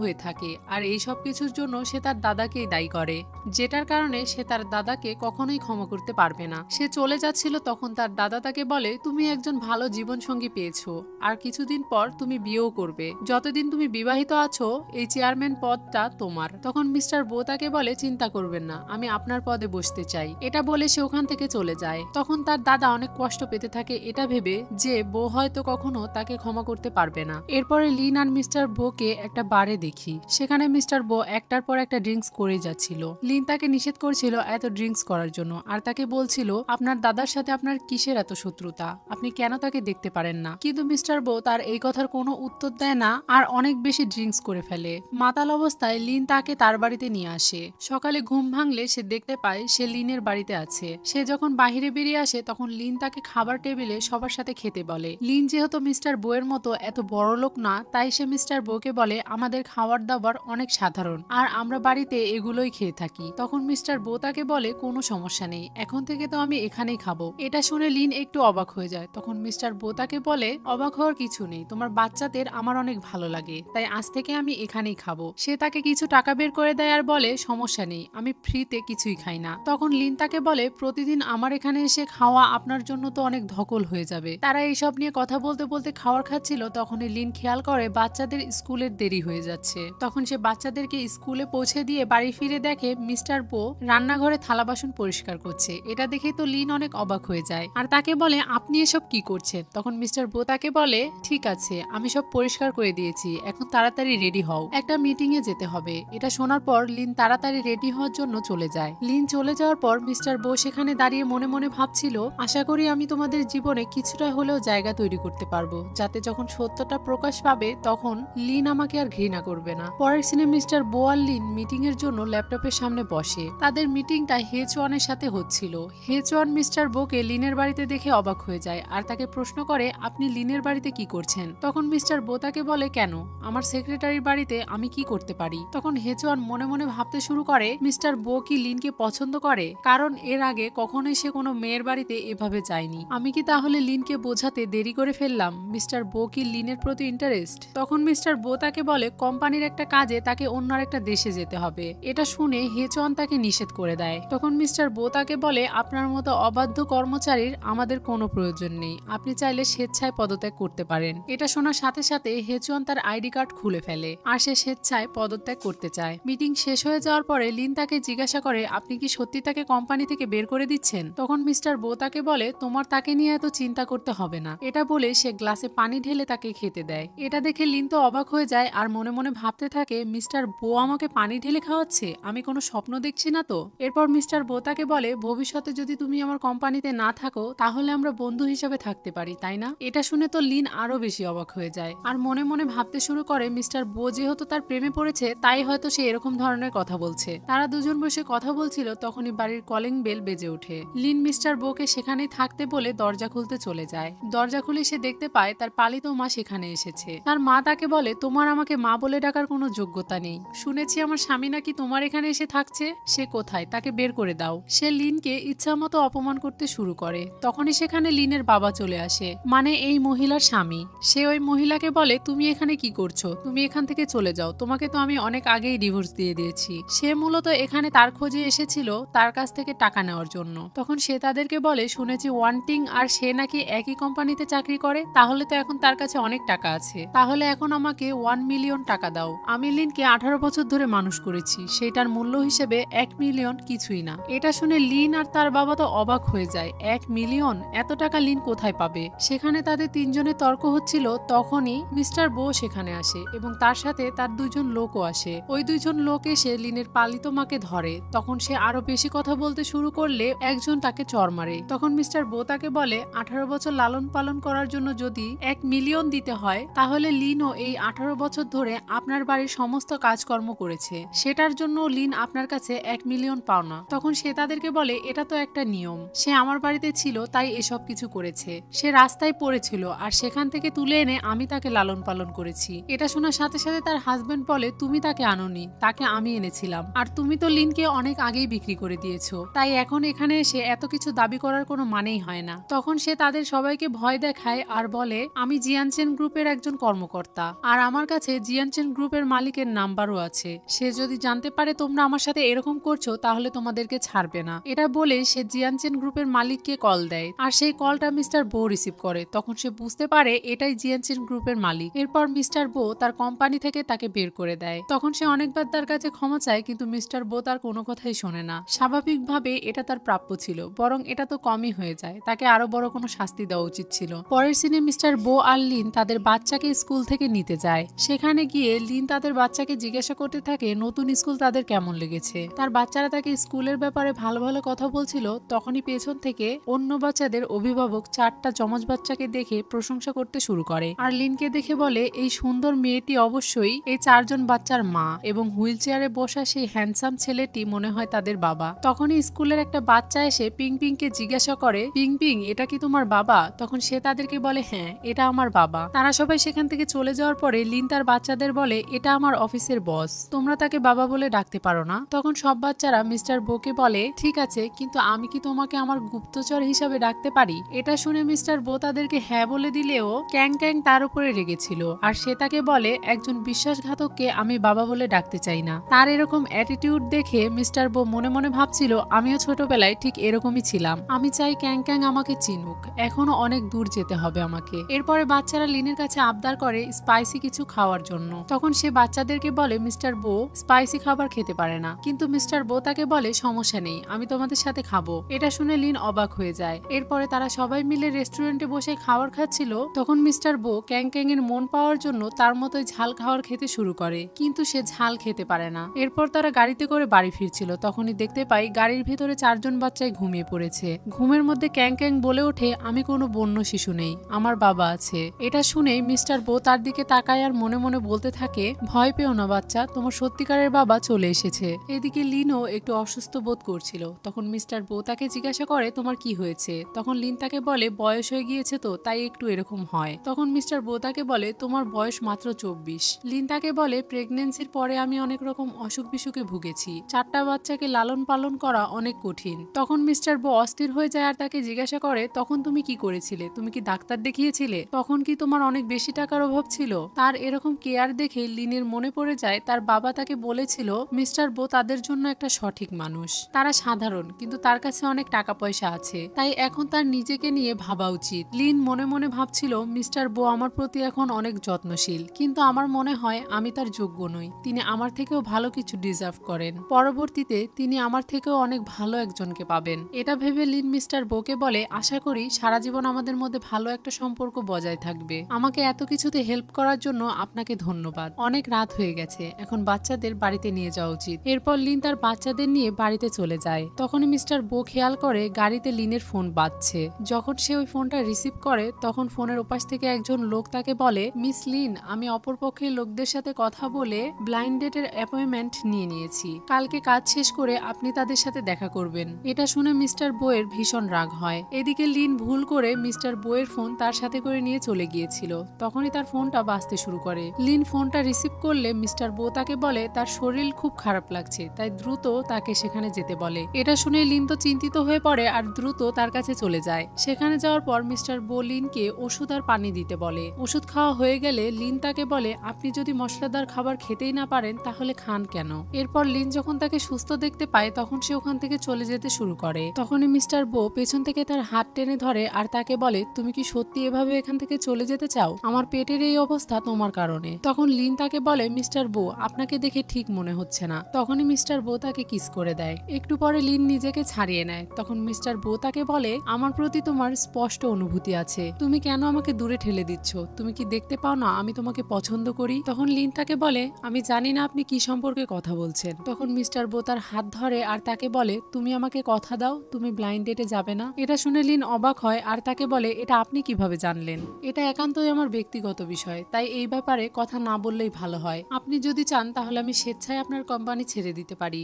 হয়ে থাকে। আর এই সব কিছুর জন্য সে তার দাদাকেই দায়ী করে, যেটার কারণে সে তার দাদাকে কখনোই ক্ষমা করতে পারবে না। সে চলে যাচ্ছিল তখন তার দাদা তাকে বলে, তুমি একজন ভালো জীবনসঙ্গী পেয়েছো আর কিছুদিন পর তুমি বিয়েও করবে। যতদিন তুমি বিবাহিত আছো এই চেয়ারম্যান পদটা তোমার। তখন মিস্টার বো তাকে বলে, চিন্তা করবেন না, আমি আপনার পদে বসতে চাই। এটা বলে সে ওখান থেকে চলে যায়। তখন তার দাদা অনেক কষ্ট পেতে থাকে এটা ভেবে যে বো হয়তো কখনো তাকে ক্ষমা করতে পারবে না। এরপরে লিন আর মিস্টার বোকে একটা বারে দেখি। সেখানে মিস্টার বো একটার পর একটা ড্রিঙ্কস করে যাচ্ছিল। লিন তাকে নিষেধ করছিল এত ড্রিঙ্কস করার জন্য আর তাকে বলছিল, আপনার দাদার সাথে আপনার কিসের এত শত্রুতা, আপনি কেন তাকে দেখতে পারেন না? কিন্তু মিস্টার বো তার এই কথার কোনো উত্তর দেয় না আর অনেক বেশি ড্রিঙ্কস করে ফেলে। মাতাল অবস্থায় লিন তাকে তার বাড়িতে নিয়ে আসে। সকালে ঘুম ভাঙলে সে দেখতে পায় সে লিনের বাড়িতে আছে। সে যখন বাহিরে বেরিয়ে আসে তখন লিন তাকে খাবার টেবিলে সবার সাথে খেতে বলে। লিন যেহেতু মিস্টার বইয়ের মতো এত বড় লোক না, তাই সে মিস্টার বউকে বলে, আমাদের খাবার দাবার অনেক সাধারণ আর আমরা বাড়িতে এগুলোই খেয়ে থাকি। তখন মিস্টার বউ তাকে বলে, কোনো সমস্যা নেই, এখন থেকে তো আমি এখানেই খাবো। এটা শুনে লিন একটু অবাক হয়ে যায়। তখন মিস্টার বউ তাকে বলে, অবাক হওয়ার কিছু নেই, তোমার বাচ্চাদের আমার অনেক ভালো লাগে, তাই আজ থেকে আমি এখানেই খাবো। সে তাকে কিছু টাকা বের করে দেয় আর বলে, সমস্যা নেই, আমি ফ্রিতে কিছুই খাই না। তখন লিন তাকে বলে, প্রতিদিন আমার এখানে এসে খাওয়া আপনার জন্য তো অনেক ধকল হয়ে যাবে। তারা এইসব নিয়ে কথা বলতে বলতে খাবার খাচ্ছিল। তখনই লিন খেয়াল করে বাচ্চাদের স্কুলের দেরি হয়ে যাচ্ছে। তখন সে বাচ্চাদেরকে স্কুলে পৌঁছে দিয়ে বাড়ি ফিরে দেখে মিস্টার বো রান্নাঘরে থালা বাসন পরিষ্কার করছে। এটা দেখে তো লিন অনেক অবাক হয়ে যায় আর তাকে বলে, আপনি এসব কি করছেন? তখন মিস্টার বো তাকে বলে, ঠিক আছে, আমি সব পরিষ্কার করে দিয়েছি, এখন তাড়াতাড়ি রেডি হও, একটা মিটিং এ যেতে হবে। এটা শোনার পর লিন তাড়াতাড়ি রেডি হওয়ার নেওয়ার জন্য চলে যায়। লিন চলে যাওয়ার পর মিস্টার বো সেখানে দাঁড়িয়ে মনে মনে ভাবছিল, আশা করি আমি তোমাদের জীবনে কিছুটা হলেও জায়গা তৈরি করতে পারবো, যাতে যখন সত্যটা প্রকাশ পাবে তখন লিন আমাকে আর ঘৃণা করবে না। পরের সিনে মিস্টার বো আর লিন মিটিং এর জন্য ল্যাপটপের সামনে বসে। তাদের মিটিংটা হেচওয়ানের সাথে হচ্ছিল। হেচওয়ান মিস্টার বোকে লিনের বাড়িতে দেখে অবাক হয়ে যায় আর তাকে প্রশ্ন করে, আপনি লিনের বাড়িতে কি করছেন? তখন মিস্টার বো তাকে বলে, কেন, আমার সেক্রেটারির বাড়িতে আমি কি করতে পারি? তখন হেচওয়ান মনে মনে ভাবতে শুরু করে, মিস্টার বো কি লিনকে পছন্দ করে? কারণ এর আগে কখনোই সে কোনো মেয়ের বাড়িতে এভাবে যায়নি। আমি কি তাহলে লিনকে বোঝাতে দেরি করে ফেললাম? মিস্টার বো কি লিনের প্রতি ইন্টারেস্ট? তখন মিস্টার বো তাকে বলে, কোম্পানির একটা কাজে তাকে অন্য একটা দেশে যেতে হবে। এটা শুনে হেচওয়ান তাকে নিষেধ করে দেয়। তখন মিস্টার বো তাকে বলে, আপনার মতো অবাধ্য কর্মচারীর আমাদের কোনো প্রয়োজন নেই, আপনি চাইলে স্বেচ্ছায় পদত্যাগ করতে পারেন। এটা শোনার সাথে সাথে হেচওয়ান তার আইডি কার্ড খুলে ফেলে আর সে স্বেচ্ছায় পদত্যাগ করতে চায়। মিটিং শেষ হয়ে যাওয়ার পরে লিন তাকে জিজ্ঞাসা করে, আপনি কি সত্যি তাকে কোম্পানি থেকে বের করে দিচ্ছেন? তখন মিস্টার বো তাকে বলে, তোমার তাকে নিয়ে এত চিন্তা করতে হবে না। এটা বলে সে গ্লাসে পানি ঢেলে তাকে খেতে দেয়। এটা দেখে লিন তো অবাক হয়ে যায় আর মনে মনে ভাবতে থাকে, মিস্টার বো আমাকে পানি ঢেলে খাওয়াচ্ছে, আমি কোনো স্বপ্ন দেখছি না তো? এরপর মিস্টার বো তাকে বলে, ভবিষ্যতে যদি তুমি আমার কোম্পানিতে না থাকো তাহলে আমরা বন্ধু হিসেবে থাকতে পারি, তাই না? এটা শুনে তো লিন আরো বেশি অবাক হয়ে যায় আর মনে মনে ভাবতে শুরু করে, মিস্টার বো যেহেতু তার প্রেমে পড়েছে তাই হয়তো সে এরকম ধরনের কথা বলছে। তারা দুজন বসে কথা বলছিল, তখনই বাড়ির কলিং বেল বেজে ওঠে। লিন মিস্টার বোকে সেখানেই থাকতে বলে দরজা খুলতে চলে যায়। দরজা খুলে সে দেখতে পায় তার পালিত মা সেখানে এসেছে। তার মা তাকে বলে, তোমার আমাকে মা বলে ডাকার কোনো যোগ্যতা নেই। শুনেছি আমার স্বামী নাকি তোমার এখানে এসে থাকছে, সে কোথায়? তাকে বের করে দাও। সে লিনকে ইচ্ছামতো অপমান করতে শুরু করে। তখনই সেখানে লিনের বাবা চলে আসে, মানে এই মহিলার স্বামী। সে ওই মহিলাকে বলে, তুমি এখানে কি করছো? তুমি এখান থেকে চলে যাও, তোমাকে তো আমি অনেক আগেই ডিভোর্স দিয়ে দিয়েছি। সে মূলত এখানে তার খোঁজে এসেছিল তার কাছ থেকে টাকা নেওয়ার জন্য। তখন সে তাদেরকে বলে, শুনেছি ওয়ান্টিং আর সে নাকি একই কোম্পানিতে চাকরি করে, তাহলে তো এখন তার কাছে অনেক টাকা আছে। তাহলে এখন আমাকে 1 মিলিয়ন টাকা দাও। আমি লিনকে 18 বছর ধরে মানুষ করেছি, সেটার মূল্য হিসেবে 1 মিলিয়ন কিছুই না। এটা শুনে লিন আর তার বাবা তো অবাক হয়ে যায়। 1 মিলিয়ন? এত টাকা লিন কোথায় পাবে? সেখানে তাদের তিনজনের তর্ক হচ্ছিল। তখনই মিস্টার বো সেখানে আসে এবং তার সাথে তার দুইজন লোকও আসে। ওই দুইজন লোক এসে লিনের পালিত মাকে ধরে। তখন সে আরো বেশি কথা বলতে শুরু করলে একজন তাকে চড় মারে। তখন মিস্টার বো তাকে বলে, 18 বছর লালন পালন করার জন্য যদি 1 মিলিয়ন দিতে হয় তাহলে লিনও এই 18 বছর ধরে আপনার বাড়ির সমস্ত কাজকর্ম করেছে, সেটার জন্য লিন আপনার কাছে 1 মিলিয়ন পাওনা। তখন সে তাদেরকে বলে, এটা তো একটা নিয়ম, সে আমার বাড়িতে ছিল তাই এসব কিছু করেছে। সে রাস্তায় পড়েছিল আর সেখান থেকে তুলে এনে আমি তাকে লালন পালন করেছি। এটা শোনার সাথে সাথে তার হাজবেন্ড বলে, তুমি তাকে আনোনি, তাকে আমি এনেছিলাম, আর তুমি তো লিনকে অনেক আগেই বিক্রি করে দিয়েছো, তাই এখন এখানে এসে এত কিছু দাবি করার কোনো মানেই হয় না। তখন সে তাদের সবাইকে ভয় দেখায় আর বলে, আমি জিয়ানচেন গ্রুপের একজন কর্মকর্তা আর আমার কাছে জিয়ানচেন গ্রুপের মালিকের নাম্বারও আছে। সে যদি জানতে পারে তোমরা আমার সাথে এরকম করছো তাহলে তোমাদেরকে ছাড়বে না। এটা বলে সে জিয়ানচেন গ্রুপের মালিককে কল দেয় আর সেই কলটা মিস্টার বো রিসিভ করে। তখন সে বুঝতে পারে এটাই জিয়ানচেন গ্রুপের মালিক। এরপর মিস্টার বো তার কোম্পানি থেকে তাকে বের করে দেয়। তখন সে অনেকবার তার কাছে ক্ষমা চায় কিন্তু মিস্টার বো তার কোনো কথাই শোনে না। স্বাভাবিকভাবে এটা তার প্রাপ্য ছিল, বরং এটা তো কমই হয়ে যায়, তাকে আরো বড় কোনো শাস্তি দেওয়া উচিত ছিল। পরের সিনে মিস্টার বো আর লিন তাদের বাচ্চাকে স্কুল থেকে নিতে যায়। সেখানে গিয়ে লিন তাদের বাচ্চাকে জিজ্ঞাসা করতে থাকে নতুন স্কুল তাদের কেমন লেগেছে। তার বাচ্চারা তাকে স্কুলের ব্যাপারে ভালো ভালো কথা বলছিল। তখনই পেছন থেকে অন্য বাচ্চাদের অভিভাবক 4টা যমজ বাচ্চাকে দেখে প্রশংসা করতে শুরু করে আর লিনকে দেখে বলে, এই সুন্দর মেয়েটি অবশ্যই এই 4 জন বাচ্চার মা এবং হুইল চেয়ারে বসা সেই হ্যান্ডসাম ছেলেটি মনে হয় তাদের বাবা। তখনই স্কুলের একটা বাচ্চা এসে পিং পিংকে জিজ্ঞাসা করে, পিং পিং এটা কি তোমার বাবা? তখন সে তাদেরকে বলে, হ্যাঁ এটা আমার বাবা। তারা সবাই সেখান থেকে চলে যাওয়ার পরে লিন তার বাচ্চাদের বলে, এটা আমার অফিসের বস, তোমরা তাকে বাবা বলে ডাকতে পারো না? তখন সব বাচ্চারা মিস্টার বোকে বলে, ঠিক আছে, কিন্তু আমি কি তোমাকে আমার গুপ্তচর হিসাবে ডাকতে পারি? এটা শুনে মিস্টার বো তাদেরকে হ্যাঁ বলে দিলেও ক্যাং ক্যাং তার উপরে রেগেছিল আর সে তাকে বলে, একজন বিশ্বাসঘাতককে আমি বাবা বলে ডাকতে চাই না। তার এরকম অ্যাটিটিউড দেখে মিস্টার বো মনে মনে ভাবছিল, আমিও ছোটবেলায় ঠিক এরকমই ছিলাম, আমি চাই ক্যাং ক্যাং আমাকে চিনুক, এখনো অনেক দূর যেতে হবে আমাকে। এরপরে বাচ্চারা লিনের কাছে আবদার করে স্পাইসি কিছু খাওয়ার জন্য। তখন সে বাচ্চাদেরকে বলে, মিস্টার বো স্পাইসি খাবার খেতে পারে না, কিন্তু মিস্টার বো তাকে বলে, সমস্যা নেই, আমি তোমাদের সাথে খাবো। এটা শুনে লিন অবাক হয়ে যায়। এরপরে তারা সবাই মিলে রেস্টুরেন্টে বসে খাবার খাচ্ছিল। তখন মিস্টার বো ক্যাং ক্যাং এর মন পাওয়ার জন্য তার মতোই ঝাল খাবার খেতে শুরু করে, কিন্তু সে ঝাল খেতে পারে না। এরপর তারা গাড়িতে করে করে বাড়ি ফিরছিল তখনই দেখতে পাই গাড়ির ভিতরে 4 জন বাচ্চাই ঘুমিয়ে পড়েছে। ঘুমের মধ্যে ক্যাং ক্যাং বলে ওঠে, আমি কোনো বন্য শিশু নেই, আমার বাবা আছে। এটা শুনে মিস্টার বো তার দিকে তাকায় আর মনে মনে বলতে থাকে, ভয় পেও না বাচ্চা, তোমার সত্যিকারের বাবা চলে এসেছে। এদিকে লিনও একটু অসুস্থ বোধ করছিল। তখন মিস্টার বো তাকে জিজ্ঞাসা করে, তোমার কি হয়েছে? তখন লিন তাকে বলে, বয়স হয়ে গিয়েছে তো তাই একটু এরকম হয়। তখন মিস্টার বো তাকে বলে, তোমার বয়স মাত্র 24। লিন তাকে বলে, প্রেগনেন্সির পরে আমি অনেক রকম অসুখ বিসুখে ভুগেছি, 4টা বাচ্চাকে লালন পালন করা অনেক কঠিন। তখন মিস্টার বো অস্থির হয়ে যায় আর তাকে জিজ্ঞাসা করে, তখন তুমি কি করেছিলে? তুমি কি ডাক্তার দেখিয়েছিলে? তখন কি তোমার অনেক বেশি টাকার অভাব ছিল? তার এরকম কেয়ার দেখে লিনের মনে পড়ে যায় তার বাবা তাকে বলেছিল মিস্টার বো তাদের জন্য একটা সঠিক মানুষ, তারা সাধারণ কিন্তু তার কাছে অনেক টাকা পয়সা আছে, তাই এখন তার নিজেকে নিয়ে ভাবা উচিত। লিন মনে মনে ভাবছিল, মিস্টার বো আমার প্রতি এখন অনেক যত্নশীল, কিন্তু আমার মনে হয় আমি তার যোগ্য নই, তিনি আমার থেকেও ভালো কিছু ডিজার্ভ করেন, পরবর্তীতে তিনি আমার থেকেও অনেক ভালো একজনকে পাবেন। এটা ভেবে লিন মিস্টার বোকে বলে, আশা করি সারা জীবন আমাদের মধ্যে ভালো একটা সম্পর্ক বজায় থাকবে। আমাকে এত কিছুতে হেল্প করার জন্য আপনাকে ধন্যবাদ। অনেক রাত হয়ে গেছে, এখন বাচ্চাদের বাড়িতে নিয়ে যাওয়া উচিত। এরপর লিন তার বাচ্চাদের নিয়ে বাড়িতে চলে যায়। তখনই মিস্টার বো খেয়াল করে গাড়িতে লিনের ফোন বাজছে। যখন সে ওই ফোনটা রিসিভ করে তখন ফোনের ওপাশ থেকে একজন লোক তাকে বলে, মিস লিন, আমি অপরপক্ষের লোকদের সাথে কথা বলে ব্লাইন্ড ডেটের অ্যাপয়েন্টমেন্ট নিয়ে নিয়েছি, কালকে কাজ শেষ করে আপনি তাদের সাথে দেখা করবেন। এটা শুনে মিস্টার বোয়ের ভীষণ রাগ হয়। এদিকে লিন ভুল করে মিস্টার বোয়ের ফোন তার সাথে করে নিয়ে চলে গিয়েছিল। তখনই তার ফোনটা বাজতে শুরু করে। লিন ফোনটা রিসিভ করলে মিস্টার বো তাকে বলে তার শরীর খুব খারাপ লাগছে, তাই দ্রুত তাকে সেখানে যেতে বলে। এটা শুনে লিন তো চিন্তিত হয়ে পড়ে আর দ্রুত তার কাছে চলে যায়। সেখানে যাওয়ার পর মিস্টার বো লিনকে ওষুধ আর পানি দিতে বলে। ওষুধ খাওয়া হয়ে গেলে লিন তাকে বলে, আপনি যদি মশলাদার খাবার খেতেই না পারেন তাহলে খান কেন? এরপর লিন যখন তাকে সুস্থ দেখতে পায় তখন সে ওখান থেকে চলে যেতে শুরু করে। তখনই মিস্টার বো পেছন থেকে তার হাত টেনে ধরে আর তাকে বলে, তুমি কি সত্যি এভাবে এখান থেকে চলে যেতে চাও? আমার পেটের এই অবস্থা তোমার কারণে। তখন লিন তাকে বলে, মিস্টার বো, আপনাকে দেখে ঠিক মনে হচ্ছে না। তখনই মিস্টার বো তাকে কিস করে দেয়। একটু পরে লিন নিজেকে ছাড়িয়ে নেয়। তখন মিস্টার বো তাকে বলে, আমার প্রতি তোমার স্পষ্ট অনুভূতি আছে, তুমি কেন আমাকে দূরে ঠেলে দিচ্ছ? তুমি কি দেখতে পাও না আমি তোমাকে পছন্দ করি? তখন লিন তাকে বলে, আমি জানি না আপনি কি সম্পর্কে কথা বলছেন। তখন মিস্টার বো তার হাত ধরে আর তাকে বলে, তুমি আমাকে কথা দাও তুমি ব্লাইন্ড ডেটে যাবে না। এটা শুনে লিন অবাক হয় আর তাকে বলে, এটা আপনি কিভাবে জানলেন? এটা একান্তই আমার ব্যক্তিগত বিষয়, তাই এই ব্যাপারে কথা না বললেই ভালো হয়। আপনি যদি চান তাহলে আমি স্বেচ্ছায় আপনার কোম্পানি ছেড়ে দিতে পারি।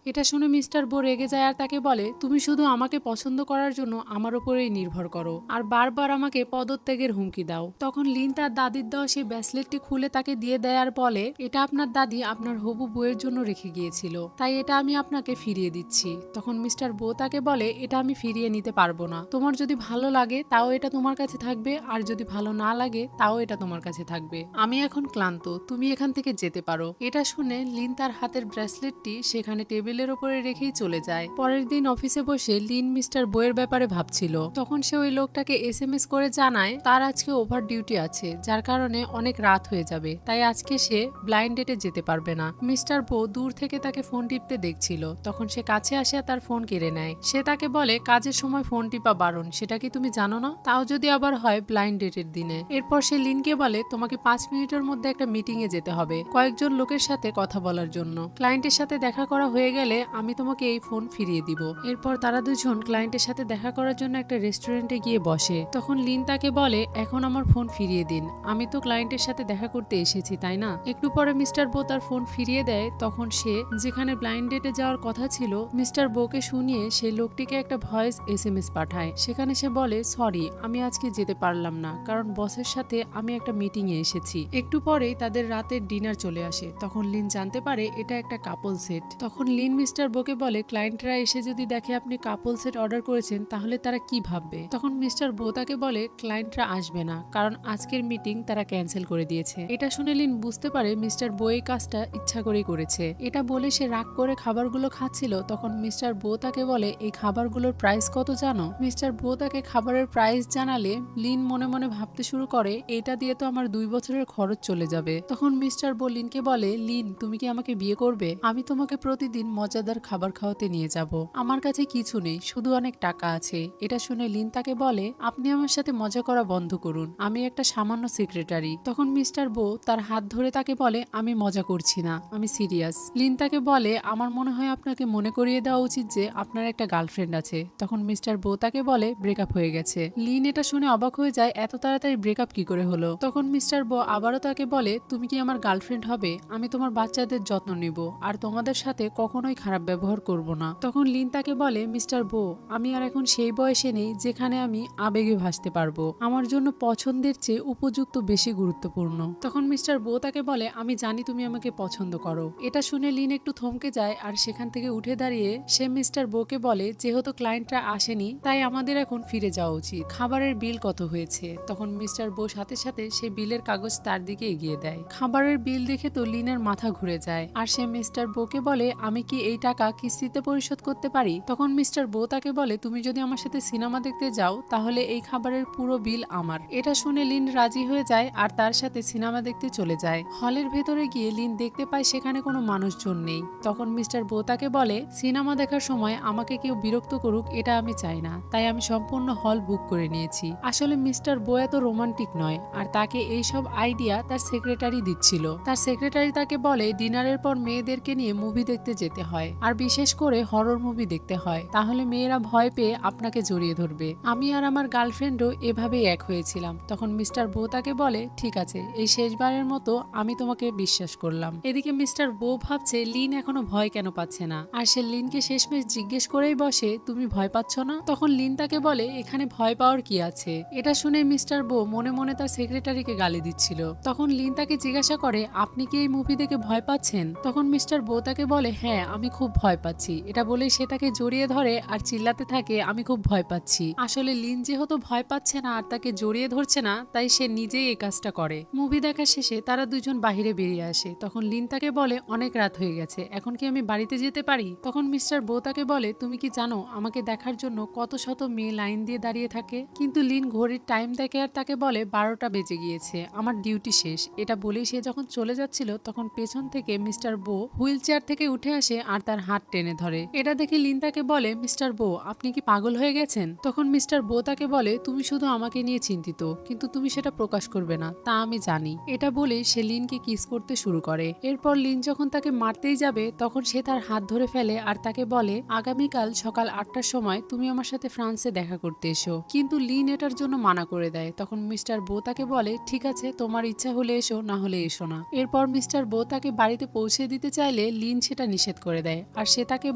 এটা শুনে মিস্টার বো রেগে যায় আর তাকে বলে, তুমি শুধু আমাকে পছন্দ করার জন্য আমার উপরেই নির্ভর করো আর বারবার আমাকে পদত্যাগের হুমকি দাও। তখন লিন তার দাদির দেওয়া সেই ব্রেসলেটটি খুলে তাকে দিয়ে দেয় আর বলে, এটা আপনার দাদি আপনার হবু বউয়ের জন্য রেখে গিয়েছিল, তাই এটা আমি আপনাকে ফিরিয়ে দিচ্ছি। তখন মিস্টার বো তাকে বলে, এটা আমি ফিরিয়ে নিতে পারবো না, তোমার যদি ভালো লাগে তাও এটা তোমার কাছে থাকবে, আর যদি ভালো না লাগে তাও এটা তোমার কাছে থাকবে। আমি এখন ক্লান্ত, তুমি এখান থেকে যেতে পারো। এটা শুনে লিন তার হাতের ব্রেসলেটটি সেখানে টেবিলের উপরে রেখেই চলে যায়। পরের দিন অফিসে বসে লিন মিস্টার বইয়ের ব্যাপারে ভাবছিল। তখন সে ওই লোকটাকে এসএমএস করে জানায় তার আজকে ওভার ডিউটি আছে, যার কারণে অনেক রাত হয়ে যাবে, তাই আজকে সে ব্লাইন্ড ডেটে যেতে পারবে না। মিস্টার বো দূর থেকে তাকে ফোন টিপতে দেখছিল। তখন সে কাছে আসে তার ফোন কেড়ে নেয়। সে তাকে বলে, কাজের সময় ফোন টিপা বারণ, সেটা কি তুমি জানো না? তাও যদি আবার হয় ব্লাইন্ড ডেটের দিনে। এরপর সে লিনকে বলে, তোমাকে 5 মিনিটের মধ্যে একটা মিটিং এ যেতে হবে কয়েকজন লোকের সাথে কথা বলার জন্য। ক্লায়েন্টের সাথে দেখা করা হয়ে গেলে আমি তোমাকে এই ফোন ফিরিয়ে দিব। এরপর তারা দুজন ক্লায়েন্টের সাথে দেখা করার জন্য একটা রেস্টুরেন্টে গিয়ে বসে। তখন লিন তাকে বলে, এখন আমার ফোন ফিরিয়ে দিন, আমি তো ক্লায়েন্টের সাথে দেখা করতে এসেছি তাই না? একটু পরে মিস্টার বো তার ফোন ফিরিয়ে দেয়। তখন সে যেখানে ব্লাইন্ড ডেটে যাওয়ার কথা ছিল মিস্টার বোকে শুনিয়ে সেই লোকটিকে একটা ভয়েস এসএমএস পাঠায়। সেখানে সে বলে, সরি আমি আজকে যেতে পারলাম না, কারণ বসের সাথে আমি একটা মিটিং এ এসেছি। একটু পরেই তাদের রাতের ডিনার চলে আসে। তখন লিন জানতে পারে এটা একটা কাপল সেট। তখন লিন মিস্টার বোকে বলে, ক্লায়েন্টরা এসে যদি দেখে আপনি কাপল সেট অর্ডার করেছেন তাহলে তারা কি ভাববে? তখন মিস্টার বো তাকে বলে, ক্লায়েন্টরা আসবে না, কারণ আজকের মিটিং তারা ক্যান্সেল করে দিয়েছে। এটা শুনে লিন বুঝতে পারে মিস্টার বো এই কাজটা ইচ্ছা করেই করেছে। এটা বলে সে রাগ করে খাবারগুলো খাচ্ছিল। তখন মিস্টার বো তাকে বলে, এই খাবারগুলোর প্রাইস কত জানো? মিস্টার বো তাকে খাবারের প্রাইস জানালে লিন মনে মনে ভাবতে শুরু করে, এটা দিয়ে তো আমার 2 বছরের খরচ চলে যাবে। তখন মিস্টার বো লিনকে বলে, লিন তুমি কি আমাকে বিয়ে করবে? আমি তোমাকে প্রতিদিন মজাদার খাবার খাওয়াতে নিয়ে যাব। আমার কাছে কিছু নেই, শুধু অনেক টাকা আছে। এটা শুনে লিন তাকে বলে, আপনি আমার সাথে মজা করা বন্ধ করুন, আমি একটা সামান্য সেক্রেটারি। তখন মিস্টার বো তার হাত ধরে তাকে বলে, আমি মজা করছি না, আমি সিরিয়াস। লিন তাকে বলে, আমার মনে হয় আপনাকে মনে করিয়ে দেওয়া উচিত যে আপনার একটা গার্লফ্রেন্ড আছে। তখন মিস্টার বো তাকে বলে ব্রেকআপ হয়ে গেছে। লিন এটা শুনে অবাক হয়ে যায়, এত তাড়াতাড়ি ব্রেকআপ কি করে হলো। তখন মিস্টার বো আবারও তাকে বলে, তুমি কি আমার গার্লফ্রেন্ড হবে? আমি তোমার বাচ্চাদের যত্ন নিব আর তোমাদের সাথে কখনোই খারাপ ব্যবহার করব না। তখন লিন তাকে বলে, মিস্টার বো, আমি আর এখন সেই বয়সে নেই যেখানে আমি আবেগে ভাসতে পারবো। আমার জন্য পছন্দের চেয়ে উপযুক্ত বেশি গুরুত্বপূর্ণ। তখন মিস্টার বো তাকে বলে, আমি জানি তুমি আমাকে পছন্দ করো। এটা শুনে লিন একটু থমকে যায় আর সেখান থেকে উঠে দাঁড়িয়ে সে মিস্টার বোকে বলে, যেহেতু ক্লায়েন্টরা আসেনি তাই আমাদের এখন ফিরে যাওয়া উচিত। খাবারের বিল কত হয়েছে? তখন মিস্টার বো সাথে সাথে সে বিলের কাগজ তার দিকে এগিয়ে দেয়। খাবারের বিল দেখে তো লিনের মাথা ঘুরে যায় আর সে মিস্টার বোকে বলে, আমি কি এই টাকা কিস্তিতে পরিশোধ করতে পারি? তখন মিস্টার বো তাকে বলে, তুমি যদি আমার সাথে সিনেমা দেখতে যাও তাহলে এই খাবারের পুরো বিল আমার। এটা শুনে লিন রাজি হয়ে যায় আর তার সাথে সিনেমা দেখতে চলে যায়। হলের ভেতরে গিয়ে লিন দেখতে পায় সেখানে কোনো মানুষজন নেই। তখন মিস্টার বো তাকে বলে, সিনেমা দেখার সময় আমাকে কেউ বিরক্ত করুক এটা আমি চাই না, তাই আমি সম্পূর্ণ হল বুক করে নিয়েছি। আসলে মিস্টার বো এত রোমান্টিক নয় আর তাকে এইসব আইডিয়া তার সেক্রেটারি দিচ্ছিল। তার সেক্রেটারি তাকে বলে, ডিনারের পর মেয়েদেরকে নিয়ে মুভি দেখতে যেতে হয় আর বিশেষ করে হরর মুভি দেখতে হয়, তাহলে মেয়েরা ভয় পেয়ে আপনাকে জড়িয়ে ধরবে। আমি আর আমার গার্লফ্রেন্ডও এভাবেই এক হয়েছিলাম। তখন মিস্টার বো তাকে বলে, ঠিক আছে, এই শেষবারের মতো আমি তোমাকে বিশ্বাস করলাম। এদিকে মিস্টার বো ভাবছে লিন এখনো ভয় কেন পাচ্ছে না আর সে লিনকে শেষমেশ জিজ্ঞেস করেই বসে, তুমি ভয় পাচ্ছ না? তখন লিন তাকে বলে, এখানে ভয় পাওয়ার কি আছে? এটা শুনে মিস্টার বো মনে মনে তার সেক্রেটারিকে গালি দিচ্ছিল। তখন লিন তাকে জিজ্ঞাসা করে, আপনি কি এই মুভি দেখে ভয় পাচ্ছেন? তখন মিস্টার বো তাকে বলে, হ্যাঁ আমি খুব ভয় পাচ্ছি। এটা বলে সে তাকে জড়িয়ে ধরে আর চিল্লাতে থাকে, আমি খুব ভয় পাচ্ছি। আসলে লিন যেহেতু ভয় পাচ্ছে না আর তাকে জড়িয়ে ধরছে না তাই সে নিজেই এই কাজটা করে। মুভি দেখা শেষে তারা দুজন বাহিরে বেরিয়ে আসে। তখন লিন তাকে বলে, অনেক রাত হয়ে গেছে, এখন কি আমি বাড়িতে যেতে পারি? তখন মিস্টার বো তাকে বলে, তুমি কি জানো আমাকে দেখার জন্য কত শত মেয়ে লাইন দিয়ে দাঁড়িয়ে থাকে? কিন্তু লিন ঘড়ির টাইম দেখে আর তাকে বলে, 12টা বেজে গিয়েছে, আমার ডিউটি শেষ। এটা বলেই সে যখন চলে যাচ্ছিল তখন পেছন থেকে মিস্টার বো হুইল চেয়ার থেকে উঠে আসে আর তার হাত টেনে ধরে। এটা দেখে লিন তাকে বলে, মিস্টার বো, আপনি কি পাগল হয়ে গেছেন? তখন মিস্টার বো তাকে বলে, তুমি শুধু আমাকে নিয়ে চিন্তিত, কিন্তু তুমি সেটা প্রকাশ করবে না তা আমি জানি। এটা বলে সে লিনকে কিস করতে শুরু করে। এরপর লিন যখন তাকে মারতেই যাবে তখন সে তার হাত ধরে ফেলে আর তাকে বলে, আগামীকাল সকাল 8টার সময় তুমি আমার সাথে ফ্রান্সে দেখা করতে এসো। কিন্তু লিন এটার জন্য মানা করে দেয়। তখন মিস্টার বো তাকে বলে, ঠিক আছে, তোমার ইচ্ছা হলে এসো, না হলে এসো না। এরপর মিস্টার বো তাকে বাড়িতে পৌঁছে দিতে চাইলে লিন সেটা নিষেধ করে দেয় আর সে তাকে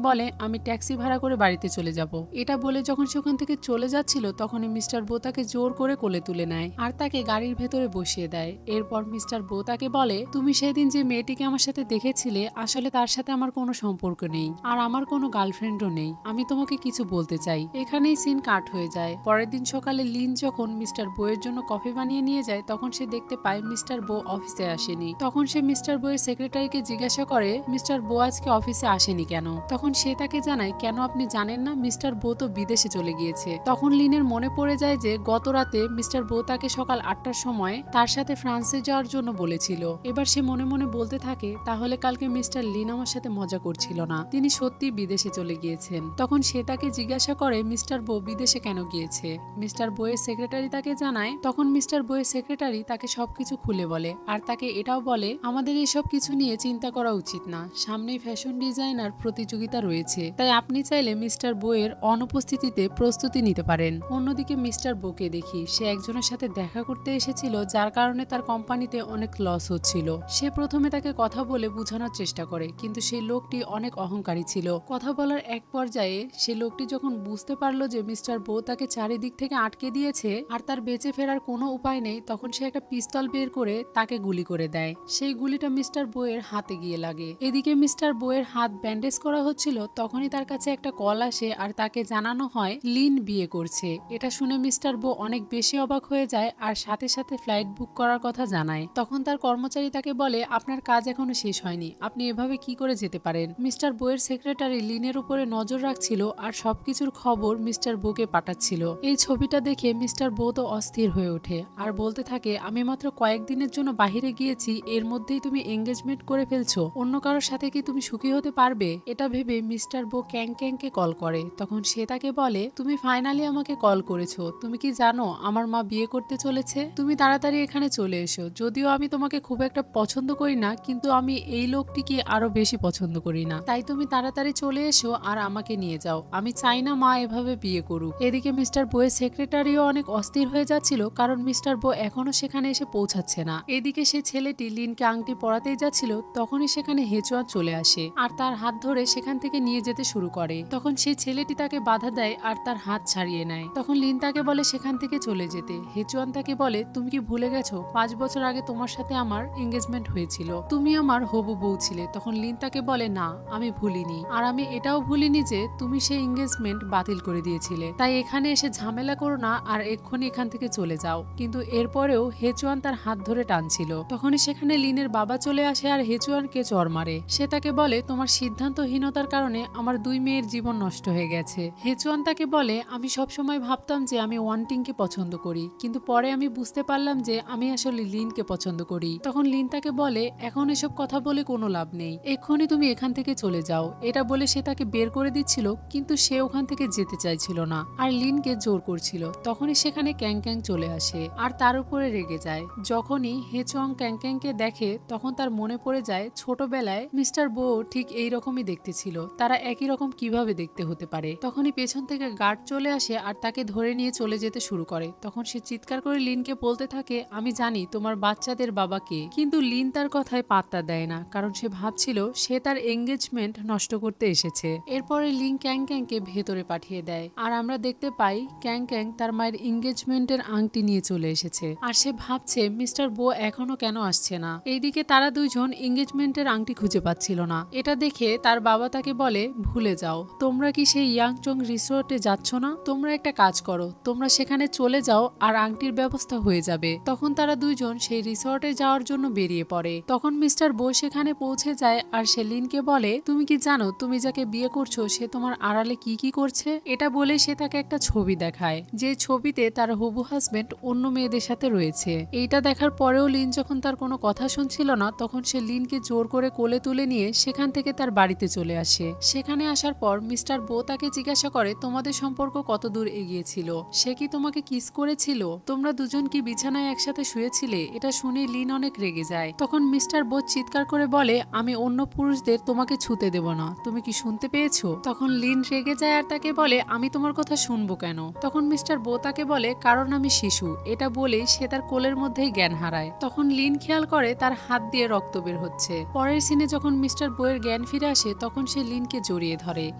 বলে, আমি ট্যাক্সি ভাড়া করে বাড়িতে চলে যাব। এটা বলে যখন সে ওখান থেকে চলে যাচ্ছিল তখনই মিস্টার বো তাকে জোর করে কোলে তুলে নেয় আর তাকে গাড়ির ভেতরে বসিয়ে দেয়। এরপর মিস্টার বো তাকে বলে, তুমি সেদিন যে মেয়েটিকে আমার সাথে দেখেছিলে আসলে তার সাথে আমার কোনো সম্পর্ক নেই আর আমার কোনো গার্লফ্রেন্ডও নেই, আমি তোমাকে কিছু বলতে চাই। এখানেই সিন কাট হয়ে যায়। পরের দিন সকালে লিন যখন মিস্টার বো এর জন্য কফি বানিয়ে নিয়ে যায় তখন সে দেখতে পায় মিস্টার বো অফিসে আসেনি। তখন সে মিস্টার বো এর সেক্রেটারিকে জিজ্ঞাসা করে, মিস্টার বো আজকে অফিসে আসেনি কেন? তখন সে তাকে জানায়, কেন আপনি জানেন না, মিস্টার বো তো বিদেশে চলে গিয়েছে। তখন লিনের মনে পড়ে যায় যে গত রাতে মিস্টার বো তাকে সকাল 8টার সময় তার সাথে ফ্রান্সে যাওয়ার জন্য বলেছিল। এবার সে মনে মনে বলতে থাকে, তাহলে কালকে মিস্টার লিন আমার সাথে মজা করছিল না, তিনি সত্যি বিদেশে চলে গিয়েছেন। তখন সে তাকে জিজ্ঞাসা করে, মিস্টার বো বিদেশে কেন গিয়েছে? মিস্টার বো এর সেক্রেটারি তাকে জানায়। তখন মিস্টার বো এর সেক্রেটারি তাকে সবকিছু খুলে বলে আর তাকে এটাও বলে, আমাদের এসব কিছু নিয়ে চিন্তা করা উচিত না, সামনেই ফ্যাশন ডিজাইনার প্রতিযোগিতা রয়েছে, তাই আপনি চাইলে মিস্টার বো এর অনুপস্থিতিতে প্রস্তুতি নিতে পারেন। অন্যদিকে মিস্টার বোকে দেখি সে একজনের সাথে দেখা করতে এসেছিল যার কারণে তার কোম্পানিতে অনেক লস হচ্ছিল। সে প্রথমে তাকে কথা বলে বোঝানোর চেষ্টা করে কিন্তু সেই লোকটি অনেক অহংকারী ছিল। কথা বলার এক পর্যায়ে সে লোকটি যখন বুঝতে পারলো যে মিস্টার বো তাকে চারিদিক থেকে আটকে দিয়েছে আর তার বেঁচে ফেরার কোনো উপায় নেই তখন সে একটা পিস্তল বের করে তাকে গুলি করে দেয়। সেই গুলিটা মিস্টার বো এর হাতে গিয়ে লাগে। এদিকে মিস্টার বো এর হাত ব্যান্ডেজ করা হচ্ছিল তখনই তার কাছে একটা কল আসে আর তাকে জানানো হয় লিন বিয়ে করছে। এটা শুনে মিস্টার বো অনেক বেশি অবাক হয়ে যায় আর সাথে সাথে ফ্লাইট বুক করার কথা জানায়। তখন তার কর্মচারী তাকে বলে, আপনার কাজ এখনো শেষ হয়নি, আপনি এভাবে কি করে যেতে পারেন? মিস্টার বো এর সেক্রেটারি লিনের উপরে নজর রাখছিল আর সবকিছুর খবর মিস্টার বোকে পাঠাচ্ছিল। এই ছবিটা দেখে মিস্টার বো তো অস্থির হয়ে ওঠে আর বলতে থাকে, আমি মাত্র কয়েকদিনের জন্য বাহিরে গিয়েছি, এর মধ্যেই তুমি এঙ্গেজমেন্ট করে ফেলছো, অন্য কারোর সাথে কি তুমি সুখী হতে পারবে? এটা ভেবে মিস্টার বো ক্যাং ক্যাংকে কল করে। তখন সে তাকে বলে, তুমি ফাইনালি আমাকে কল করেছো। তুমি কি জানো আমার মা বিয়ে করতে চলেছে? তুমি তাড়াতাড়ি এখানে চলে এসো। যদিও আমি তোমাকে খুব একটা পছন্দ করি না, কিন্তু আমি এই লোকটিকে আরো বেশি পছন্দ করি না। তাই তুমি তাড়াতাড়ি চলে এসো আর আমাকে নিয়ে যাও। আমি চাই না মা এভাবে বিয়ে করুক। এদিকে মিস্টার বোয়ের সেক্রেটারিও অনেক অস্থির হয়ে যাচ্ছিল, কারণ মিস্টার বো এখনো সেখানে এসে পৌঁছাচ্ছে না। এদিকে সে ছেলেটি লিনকে আংটি পরাতেই যাচ্ছিল, তখনই সেখানে হেচুয়ান চলে আসে আর তার হাত ধরে সেখান থেকে নিয়ে যেতে শুরু করে। তখন সেই ছেলেটি তাকে বাধা দেয় আর তার হাত ছাড়িয়ে নেয়। তখন লিন তাকে বলে সেখান থেকে চলে যেতে। হেচুয়ান তাকে বলে, তুমি কি ভুলে গেছো 5 বছর আগে তোমার সাথে আমার এঙ্গেজমেন্ট হয়েছিল, তুমি আমার হবু বউ ছিলে। তখন লিন তাকে বলে, না আমি ভুলিনি, আর আমি এটাও ভুলিনি যে তুমি সেই এঙ্গেজমেন্ট বাতিল করে দিয়েছিলে। তাই এখানে এসে ঝামেলা করো না আর এক্ষুনি এখান থেকে চলে যাও। কিন্তু এরপরেও হেচুয়ান তার হাত ধরে টানছিল। তখনই সেখানে লিনের বাবা চলে আসে আর হেচুয়ানকে চড় মারে। সে তাকে বলে, তোমার সিদ্ধান্তহীনতার কারণে আমার 2 মেয়ের জীবন নষ্ট হয়ে গেছে। হেচুয়ান তাকে বলে, আমি সবসময় ভাবতাম যে আমি ওয়ান্টিংকে পছন্দ করি, কিন্তু পরে আমি বুঝতে পারলাম যে আমি আসলে লিনকে পছন্দ করি। তখন লিন তাকে বলে, এখন এসব কথা বলে কোনো লাভ নেই, এক্ষুনি তুমি এখান থেকে চলে যাও। এটা বলে সে তাকে বের করে দিচ্ছিল, কিন্তু সে ওখান থেকে যেতে চাইছিল না আর লিনকে জোর করছিল। তখনই সেখানে ক্যাং ক্যাং চলে আসে আর তার উপরে রেগে যায়। যখনই হেচুয়াং ক্যাং ক্যাংকে দেখে তখন তার মনে পড়ে যায় ছোটবেলায় মিস্টার বো ঠিক এইরকমই দেখতে ছিল, তারা একই রকম কিভাবে দেখতে হতে পারে। তখনই পেছন থেকে গার্ড চলে আসে আর তাকে ধরে নিয়ে চলে যেতে শুরু করে। তখন সে চিৎকার করে লিনকে বলতে থাকে, আমি জানি তোমার বাচ্চাদের বাবা কে। কিন্তু লিন তার কথায় পাত্তা দেয় না, কারণ সে ভাবছিল সে তার এঙ্গেজমেন্ট নষ্ট করতে এসেছে। এরপরে লিন ক্যাং ক্যাংকে ভেতরে পাঠিয়ে দেয় আর আমরা দেখতে পাই ক্যাং ক্যাং তার মায়ের এঙ্গেজমেন্টের আংটি নিয়ে চলে এসেছে আর সে ভাবছে মিস্টার বো এখনো কেন আসছে না। এইদিকে তারা দুইজন এঙ্গেজমেন্টের আংটি খুঁজে পাচ্ছিল না। এটা দেখে তার বাবা তাকে বলে, ভুলে যাও, তোমরা কি সেই ইয়াংচং রিসোর্টে যাচ্ছ না? তোমরা একটা কাজ করো, তোমরা সেখানে চলে যাও আর আংটির ব্যবস্থা হয়ে যাবে। তখন তারা দুইজন সেই রিসোর্টে যাওয়ার জন্য বেরিয়ে পড়ে। তখন মিস্টার বো সেখানে পৌঁছে যায় আর সে লিনকে বলে, তুমি কি জানো তুমি যাকে বিয়ে করছো সে তোমার আড়ালে কি কি করছে? এটা বলে সে তাকে একটা ছবি দেখায়, যে ছবিতে তার হবু হাজবেন্ড অন্য মেয়েদের সাথে রয়েছে। এইটা দেখার পরেও লিন যখন তার কোনো কথা শুনছিল না, তখন সে লিনকে জোর করে কোলে তুলে নিয়ে সেখান থেকে তার বাড়িতে চলে আসে। সেখানে আসার পর মিস্টার বো তাকে জিজ্ঞাসা করে, তোমাদের সম্পর্ক কত দূর এগিয়েছিল? সে কি তোমাকে কিস করেছিল? তোমরা দুজন কি বিছানায় একসাথে শুয়েছিলে? এটা শুনে লিন অনেক রেগে যায়। তখন মিস্টার বো চিৎকার করে বলে, আমি অন্য পুরুষদের তোমাকে ছুতে দেব না, তুমি কি শুনতে পেয়েছো? তখন লিন রেগে যায় আর তাকে বলে, আমি তোমার কথা শুনবো কেন? তখন মিস্টার বো তাকে বলে, কারণ আমি শিশু। এটা বলে সে তার কোলের মধ্যেই জ্ঞান হারায়। তখন লিন খেয়াল করে তার হাত দিয়ে রক্ত বের হচ্ছে। পরের সিনে যখন মিস্টার বো-এর জ্ঞান ফিরে আসে তখন সে লিনকে জড়িয়ে ধরে।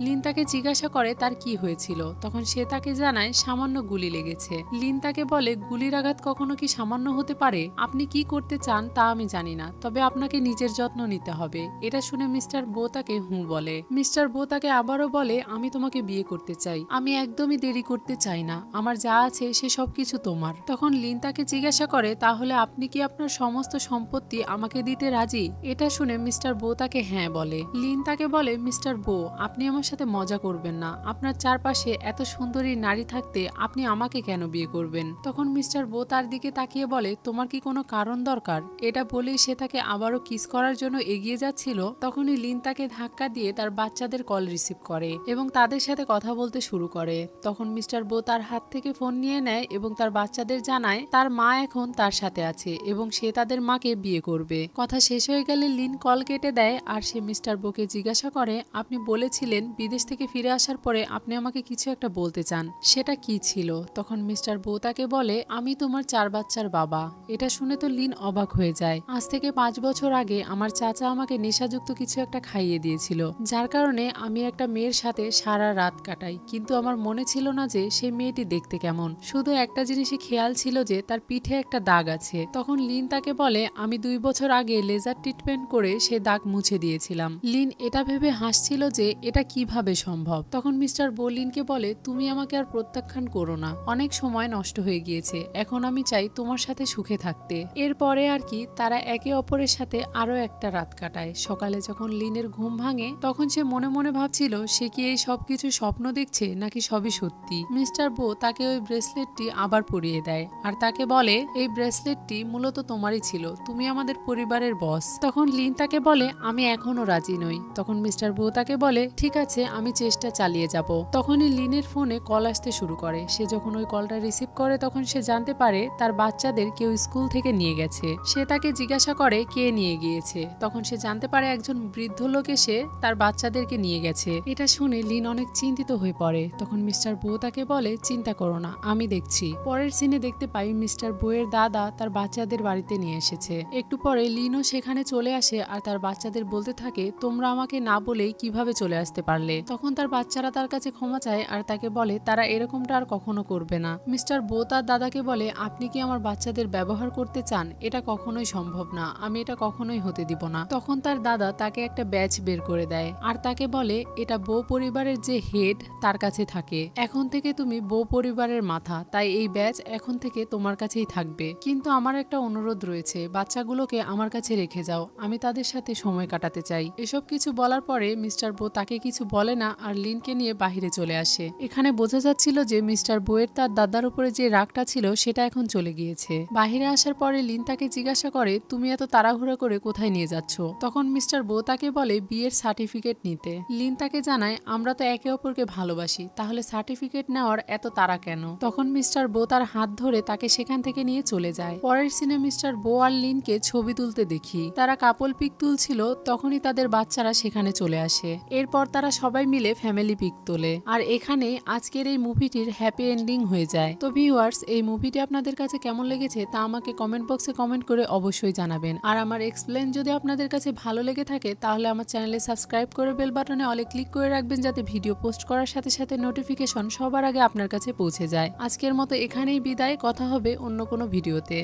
লিন তাকে জিজ্ঞাসা করে তার কি হয়েছিল। তখন সে তাকে জানায় সামান্য গুলি লেগেছে। লিন তাকে বলে, গুলির আঘাত কখনো কি সামান্য হতে পারে? আপনি কি করতে চান তা আমি জানি না, তবে আপনাকে নিজের যত্ন নিতে হবে। এটা শুনে মিস্টার বো তাকে হুঁ বলে। মিস্টার বো তাকে আবারও বলে, আমি তোমাকে বিয়ে করতে চাই, আমি একদমই দেরি করতে চাই না, আমার যা আছে সে সবকিছু তোমার। তখন লিন তাকে জিজ্ঞাসা করে, তাহলে আপনি কি আপনার সমস্ত সম্পত্তি আমাকে দিতে রাজি? এটা শুনে মিস্টার বো তাকে হ্যাঁ বলে। লিন তাকে বলে, মিস্টার বো আপনি আমার সাথে মজা করবেন না, আপনার চারপাশে এত সুন্দরী নারী থাকতে আপনি আমাকে কেন বিয়ে করবেন? তখন মিস্টার বো তার দিকে তাকিয়ে বলে, তোমার কি কোনো কারণ দরকার? এটা বলেই সে তাকে আবারও কিস করার জন্য এগিয়ে যাচ্ছিল। তখনই লিন তাকে ধাক্কা দিয়ে তার বাচ্চাদের কল রিসিভ করে এবং তাদের সাথে কথা বলতে শুরু করে। তখন মিস্টার বো তার হাত থেকে ফোন নিয়ে নেয় এবং তার বাচ্চাদের জানায় তার মা এখন তার সাথে আছে এবং সে তাদের মাকে বিয়ে করবে। কথা শেষ হয়ে গেলে লিন কল কেটে দেয় আর সে মিস্টার বোকে জিজ্ঞাসা করে, আপনি বলেছিলেন বিদেশ থেকে ফিরে আসার পরে আপনি আমাকে কিছু একটা বলতে চান, সেটা কি ছিল? তখন মিস্টার বো তাকে বলে, আমি তোমার 4 বাচ্চার বাবা। এটা শুনে তো লিন অবাক হয়ে যায়। আজ থেকে 5 বছর আগে আমার চাচা আমাকে নেশাযুক্ত কিছু একটা খাইয়ে দিয়েছিল, যার কারণে আমি একটা মেয়ের সাথে সারা রাত কাটাই, কিন্তু আমার মনে ছিল না যে সেই মেয়েটি দেখতে কেমন। শুধু একটা জিনিসই খেয়াল ছিল যে তার পিঠে একটা দাগ আছে। তখন লিন তাকে বলে, আমি 2 বছর আগে লেজার ট্রিটমেন্ট করে সে দাগ মুছে দিয়েছিলাম। লিন এটা ভেবে হাসছিল যে এটা কিভাবে সম্ভব। তখন মিস্টার বো লিনকে বলে, তুমি আমাকে আর প্রত্যাখ্যান করো না, অনেক সময় নষ্ট হয়ে গিয়েছে, এখন আমি চাই তোমার সাথে সুখে থাকতে। এরপরে আর কি তারা একে অপরের সাথে আরো একটা রাত কাটায়। সকালে যখন লিনের ঘুম ভাঙে তখন সে মনে মনে ভাবছিল সে কি এই সবকিছু স্বপ্ন দেখছে নাকি সবই সত্যি। মিস্টার বো তাকে ওই ব্রেসলেটটি আবার পরিয়ে দেয় আর তাকে বলে, এই ব্রেসলেটটি মূলত তোমারই ছিল, তুমি আমাদের পরিবারের বস। তখন লিন তাকে বলে, আমি এখনো রাজি নই। তখন মিস্টার বো তাকে বলে ঠিক আছে, আমি চেষ্টা চালিয়ে যাব। তখনই লিনের ফোনে কল আসতে শুরু করে। সে যখন ওই কলটা রিসিভ করে তখন সে জানতে পারে তার বাচ্চাদের কেউ স্কুল থেকে নিয়ে গেছে। সে তাকে জিজ্ঞাসা করে কে নিয়ে গিয়েছে। তখন সে জানতে পারে একজন বৃদ্ধ লোক এসে তার বাচ্চাদেরকে নিয়ে গেছে। এটা শুনে লিন অনেক চিন্তিত হয়ে পড়ে। তখন মিস্টার বো তাকে বলে চিন্তা করো না, আমি দেখছি। পরের সিনে দেখতে পাই মিস্টার বো এর দাদা তার বাচ্চাদের বাড়িতে নিয়ে এসেছে। একটু পরে লিনও সেখানে চলে আসে আর তার বাচ্চাদের বলতে থাকে তোমরা আমাকে না বলেই কিভাবে চলে আসতে পারলে। তখন তার বাচ্চারা তার কাছে ক্ষমা চায় আর তাকে বলে তারা এরকমটা আর কখনো করবে না। মিস্টার বো তার দাদাকে বলে আপনি কি আমার বাচ্চাদের ব্যবহার করতে চান? এটা কখনোই সম্ভব না, আমি এটা কখনোই হতে দিব না। তখন তার দাদা তাকে একটা ব্যাচ বের করে দেয় আর তাকে বলে এটা বো পরিবারের যে হেড তার কাছে থাকে। এখন থেকে তুমি বো পরিবারের মাথা, তাই এই ব্যাচ এখন থেকে তোমার কাছেই থাকবে। কিন্তু আমার একটা অনুরোধ রয়েছে, বাচ্চাগুলোকে আমার কাছে রেখে যাও, আমি তাদের সাথে সময় কাটাতে চাই। এসব কিছু বলার পরে মিস্টার বো তাকে কিছু বলে না আর লিনকে নিয়ে বাহিরে চলে আসে। এখানে বোঝা যাচ্ছিল যে মিস্টার বো-এর তার দাদার উপরে যে রাগটা ছিল সেটা এখন চলে গিয়েছে। বাহিরে আসার পরে লিন তাকে জিজ্ঞাসা করে তুমি এত তাড়াহুড়া করে কোথায় নিয়ে যাচ্ছ? তখন মিস্টার বো তাকে বলে বিয়ের সার্টিফিকেট নিতে। লিন তাকে জানায় আমরা তো একে অপরকে ভালোবাসি, তাহলে সার্টিফিকেট নেওয়ার এত তাড়া কেন? তখন মিস্টার বো তার হাত ধরে তাকে সেখান থেকে নিয়ে চলে যায়। পরের সিনে মিস্টার বো আর লিনকে ছবি তুলতে দেখি। তারা কাপল পিক তুলছিল, তখনই তাদের বাচ্চারা সেখানে চলে আসে। এরপর তারা সবাই মিলে ফ্যামিলি পিক তোলে। আর এখানে আজকের এই মুভিটির হ্যাপি এন্ডিং হয়ে যায়। তো ভিউয়ার্স, এই মুভিটি আপনাদের কাছে কেমন লেগেছে তা আমাকে কমেন্ট বক্সে কমেন্ট করে অবশ্যই জানাবেন। আর আমার এক্সপ্লেন যদি আপনাদের কাছে ভালো লেগে থাকে তাহলে আমার চ্যানেলে সাবস্ক্রাইব করে বেল বাটনে অলে ক্লিক করে রাখবেন, যাতে ভিডিও পোস্ট করার সাথে সাথে নোটিফিকেশন সবার আগে আপনার কাছে পৌঁছে যায়। আজকের মতো এখানেই বিদায়, কথা হবে অন্য কোনো ভিডিওতে।